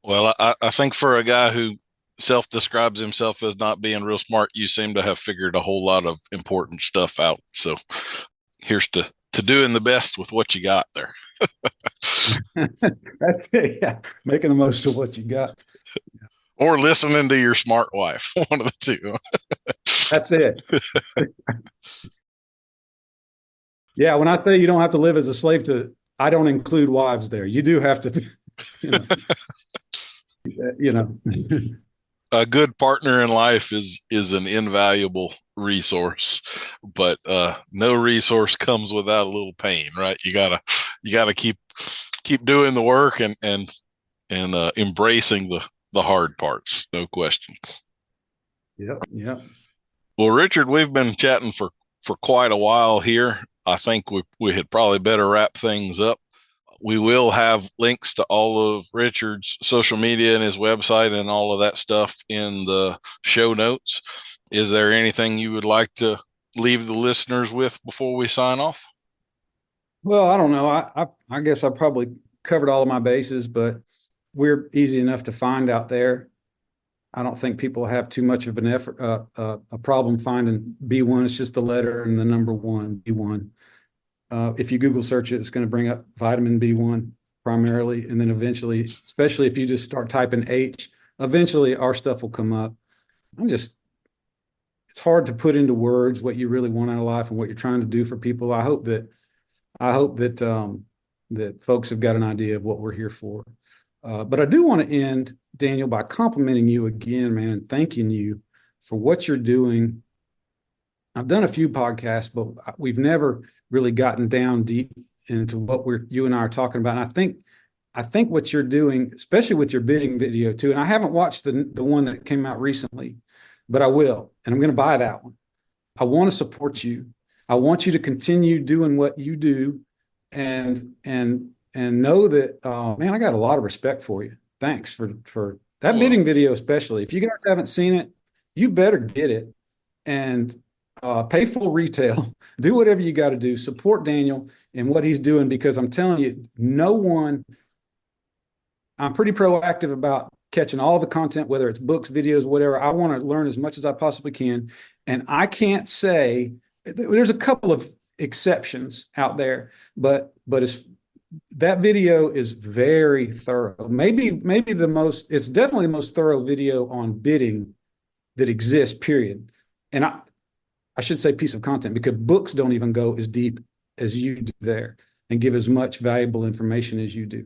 Well, I think for a guy who self-describes himself as not being real smart, you seem to have figured a whole lot of important stuff out. So here's to doing the best with what you got there. That's it. Yeah. Making the most of what you got. Or listening to your smart wife. One of the two. That's it. Yeah. When I say you don't have to live as a slave to, I don't include wives there. You do have to, A good partner in life is an invaluable resource, but no resource comes without a little pain, right? You gotta keep doing the work and embracing the hard parts, no question. Yeah. Well, Richard, we've been chatting for quite a while here. I think we had probably better wrap things up. We will have links to all of Richard's social media and his website and all of that stuff in the show notes. Is there anything you would like to leave the listeners with before we sign off? Well, I don't know. I guess I probably covered all of my bases, but we're easy enough to find out there. I don't think people have too much of an effort, a problem finding B1. It's just the letter and the number one, B1. If you Google search it, it's going to bring up vitamin B1 primarily. And then eventually, especially if you just start typing H, eventually our stuff will come up. It's hard to put into words what you really want out of life and what you're trying to do for people. I hope that folks have got an idea of what we're here for. But I do want to end, Daniel, by complimenting you again, man, and thanking you for what you're doing. I've done a few podcasts, but we've never really gotten down deep into what you and I are talking about. And I think what you're doing, especially with your bidding video too, and I haven't watched the one that came out recently, but I will, and I'm going to buy that one. I want to support you. I want you to continue doing what you do, and know that, man, I got a lot of respect for you. Thanks for that bidding video, especially. If you guys haven't seen it, you better get it and pay full retail. Do whatever you got to do. Support Daniel and what he's doing, because I'm telling you, I'm pretty proactive about catching all the content, whether it's books, videos, whatever. I want to learn as much as I possibly can. And I can't say, there's a couple of exceptions out there, but that video is very thorough. Maybe it's definitely the most thorough video on bidding that exists, period. And I should say piece of content, because books don't even go as deep as you do there and give as much valuable information as you do.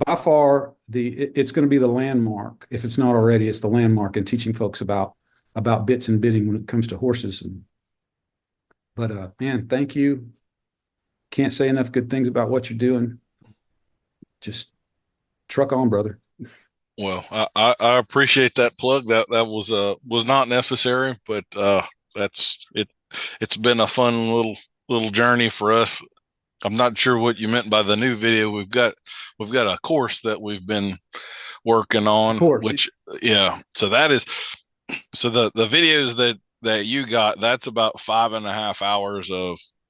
By far, it's going to be the landmark. If it's not already, it's the landmark in teaching folks about bits and bidding when it comes to horses. But man, thank you. Can't say enough good things about what you're doing. Just truck on, brother. Well, I appreciate that plug. That was not necessary, but that's it. It's been a fun little journey for us. I'm not sure what you meant by the new video. We've got a course that we've been working on, which, yeah. So the videos that you got, that's about 5.5 hours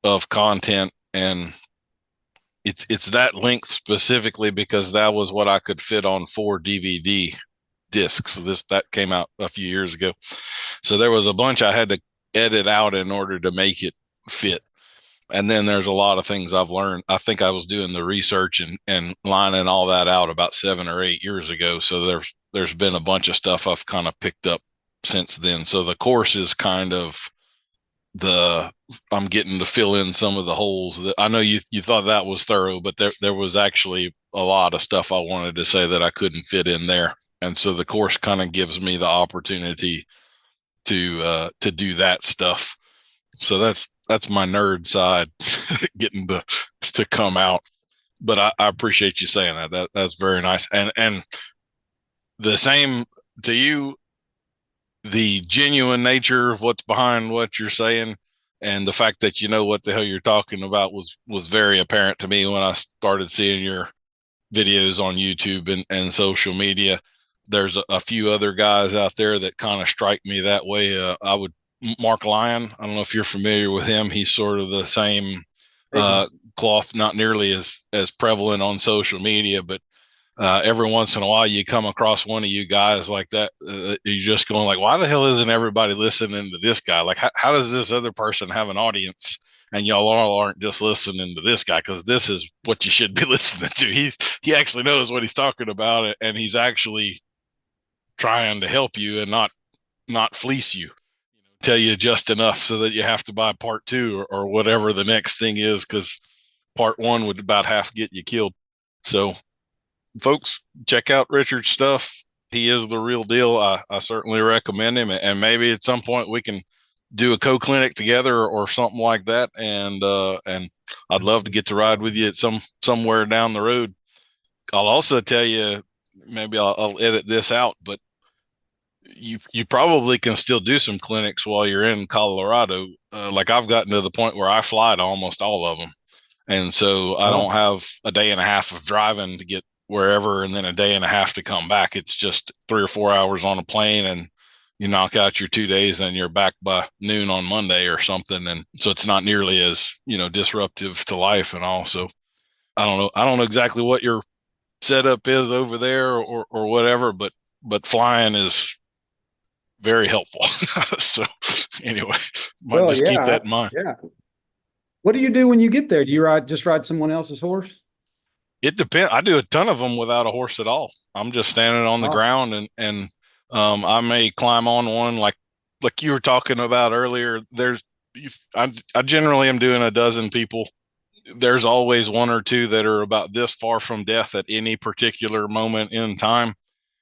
of content, and it's that length specifically because that was what I could fit on 4 DVD discs. That came out a few years ago. So there was a bunch I had to edit out in order to make it fit. And then there's a lot of things I've learned. I think I was doing the research and lining all that out about 7 or 8 years ago. So there's been a bunch of stuff I've kind of picked up since then. So the course is kind of I'm getting to fill in some of the holes that I know you thought that was thorough, but there was actually a lot of stuff I wanted to say that I couldn't fit in there. And so the course kind of gives me the opportunity to do that stuff. So that's my nerd side getting to come out. But I appreciate you saying that. That's very nice. And the same to you, the genuine nature of what's behind what you're saying and the fact that you know what the hell you're talking about was very apparent to me when I started seeing your videos on YouTube and social media. There's a few other guys out there that kind of strike me that way. Mark Lyon, I don't know if you're familiar with him. He's sort of the same cloth, not nearly as prevalent on social media, but every once in a while you come across one of you guys like that. You're just going like, why the hell isn't everybody listening to this guy? Like, how does this other person have an audience and y'all all aren't just listening to this guy? Because this is what you should be listening to. He actually knows what he's talking about, and he's actually trying to help you and not fleece you. Tell you just enough so that you have to buy part 2 or whatever the next thing is, because part 1 would about half get you killed. So folks, check out Richard's stuff. He is the real deal. I certainly recommend him, and maybe at some point we can do a co-clinic together or something like that. And I'd love to get to ride with you at somewhere down the road. I'll also tell you, maybe I'll edit this out, but you probably can still do some clinics while you're in Colorado. Like I've gotten to the point where I fly to almost all of them. And so I don't have a day and a half of driving to get wherever and then a day and a half to come back. It's just 3 or 4 hours on a plane, and you knock out your 2 days and you're back by noon on Monday or something. And so it's not nearly as, disruptive to life. And also, I don't know exactly what your setup is over there or whatever, but flying is very helpful. So anyway, keep that in mind. Yeah. What do you do when you get there? Do you ride someone else's horse? It depends. I do a ton of them without a horse at all. I'm just standing on the ground and I may climb on one like you were talking about earlier. I generally am doing a dozen people. There's always 1 or 2 that are about this far from death at any particular moment in time.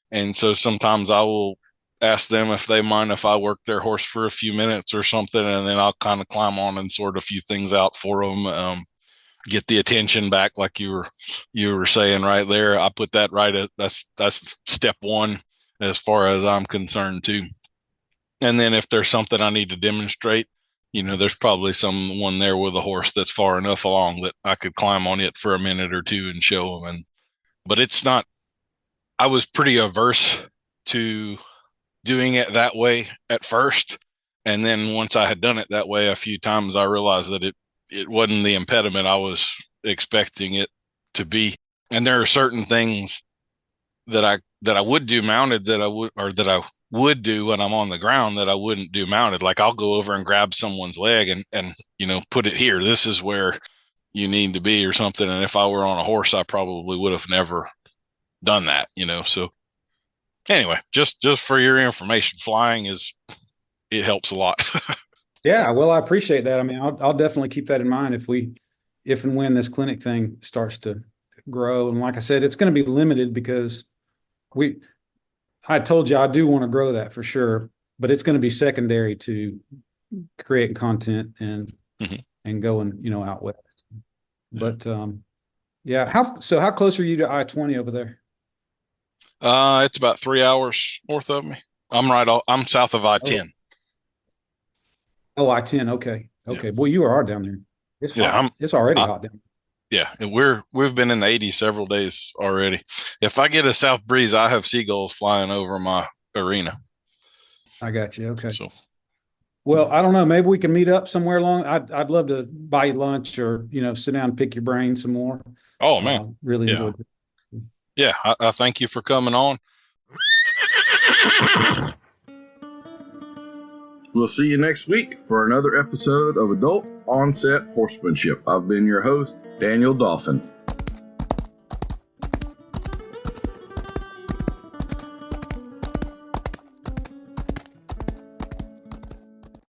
And so sometimes I will ask them if they mind if I work their horse for a few minutes or something, and then I'll kind of climb on and sort a few things out for them, get the attention back, like you were saying right there. I put that right. That's step 1 as far as I'm concerned too. And then if there's something I need to demonstrate, there's probably someone there with a horse that's far enough along that I could climb on it for a minute or two and show them. But it's not, I was pretty averse to doing it that way at first. And then once I had done it that way a few times, I realized that it wasn't the impediment I was expecting it to be. And there are certain things that I would do mounted that I would do when I'm on the ground that I wouldn't do mounted. Like I'll go over and grab someone's leg and put it here. This is where you need to be or something. And if I were on a horse, I probably would have never done that, So anyway, just for your information, flying it helps a lot. Yeah, well, I appreciate that. I mean, I'll definitely keep that in mind if and when this clinic thing starts to grow. And like I said, it's going to be limited because I told you I do want to grow that for sure, but it's going to be secondary to creating content and going, out west. But yeah, how close are you to I-20 over there? It's about 3 hours north of me. I'm south of I-10. Oh, I-10. Okay. Yeah. Boy, you are down there. It's hot. It's already hot down there. Yeah, and we've been in the 80s several days already. If I get a south breeze, I have seagulls flying over my arena. I got you. Okay. So, well, I don't know. Maybe we can meet up somewhere along. I'd love to buy you lunch or sit down and pick your brain some more. Oh man, really enjoyed it. Yeah, I thank you for coming on. We'll see you next week for another episode of Adult Onset Horsemanship. I've been your host, Daniel Dolphin.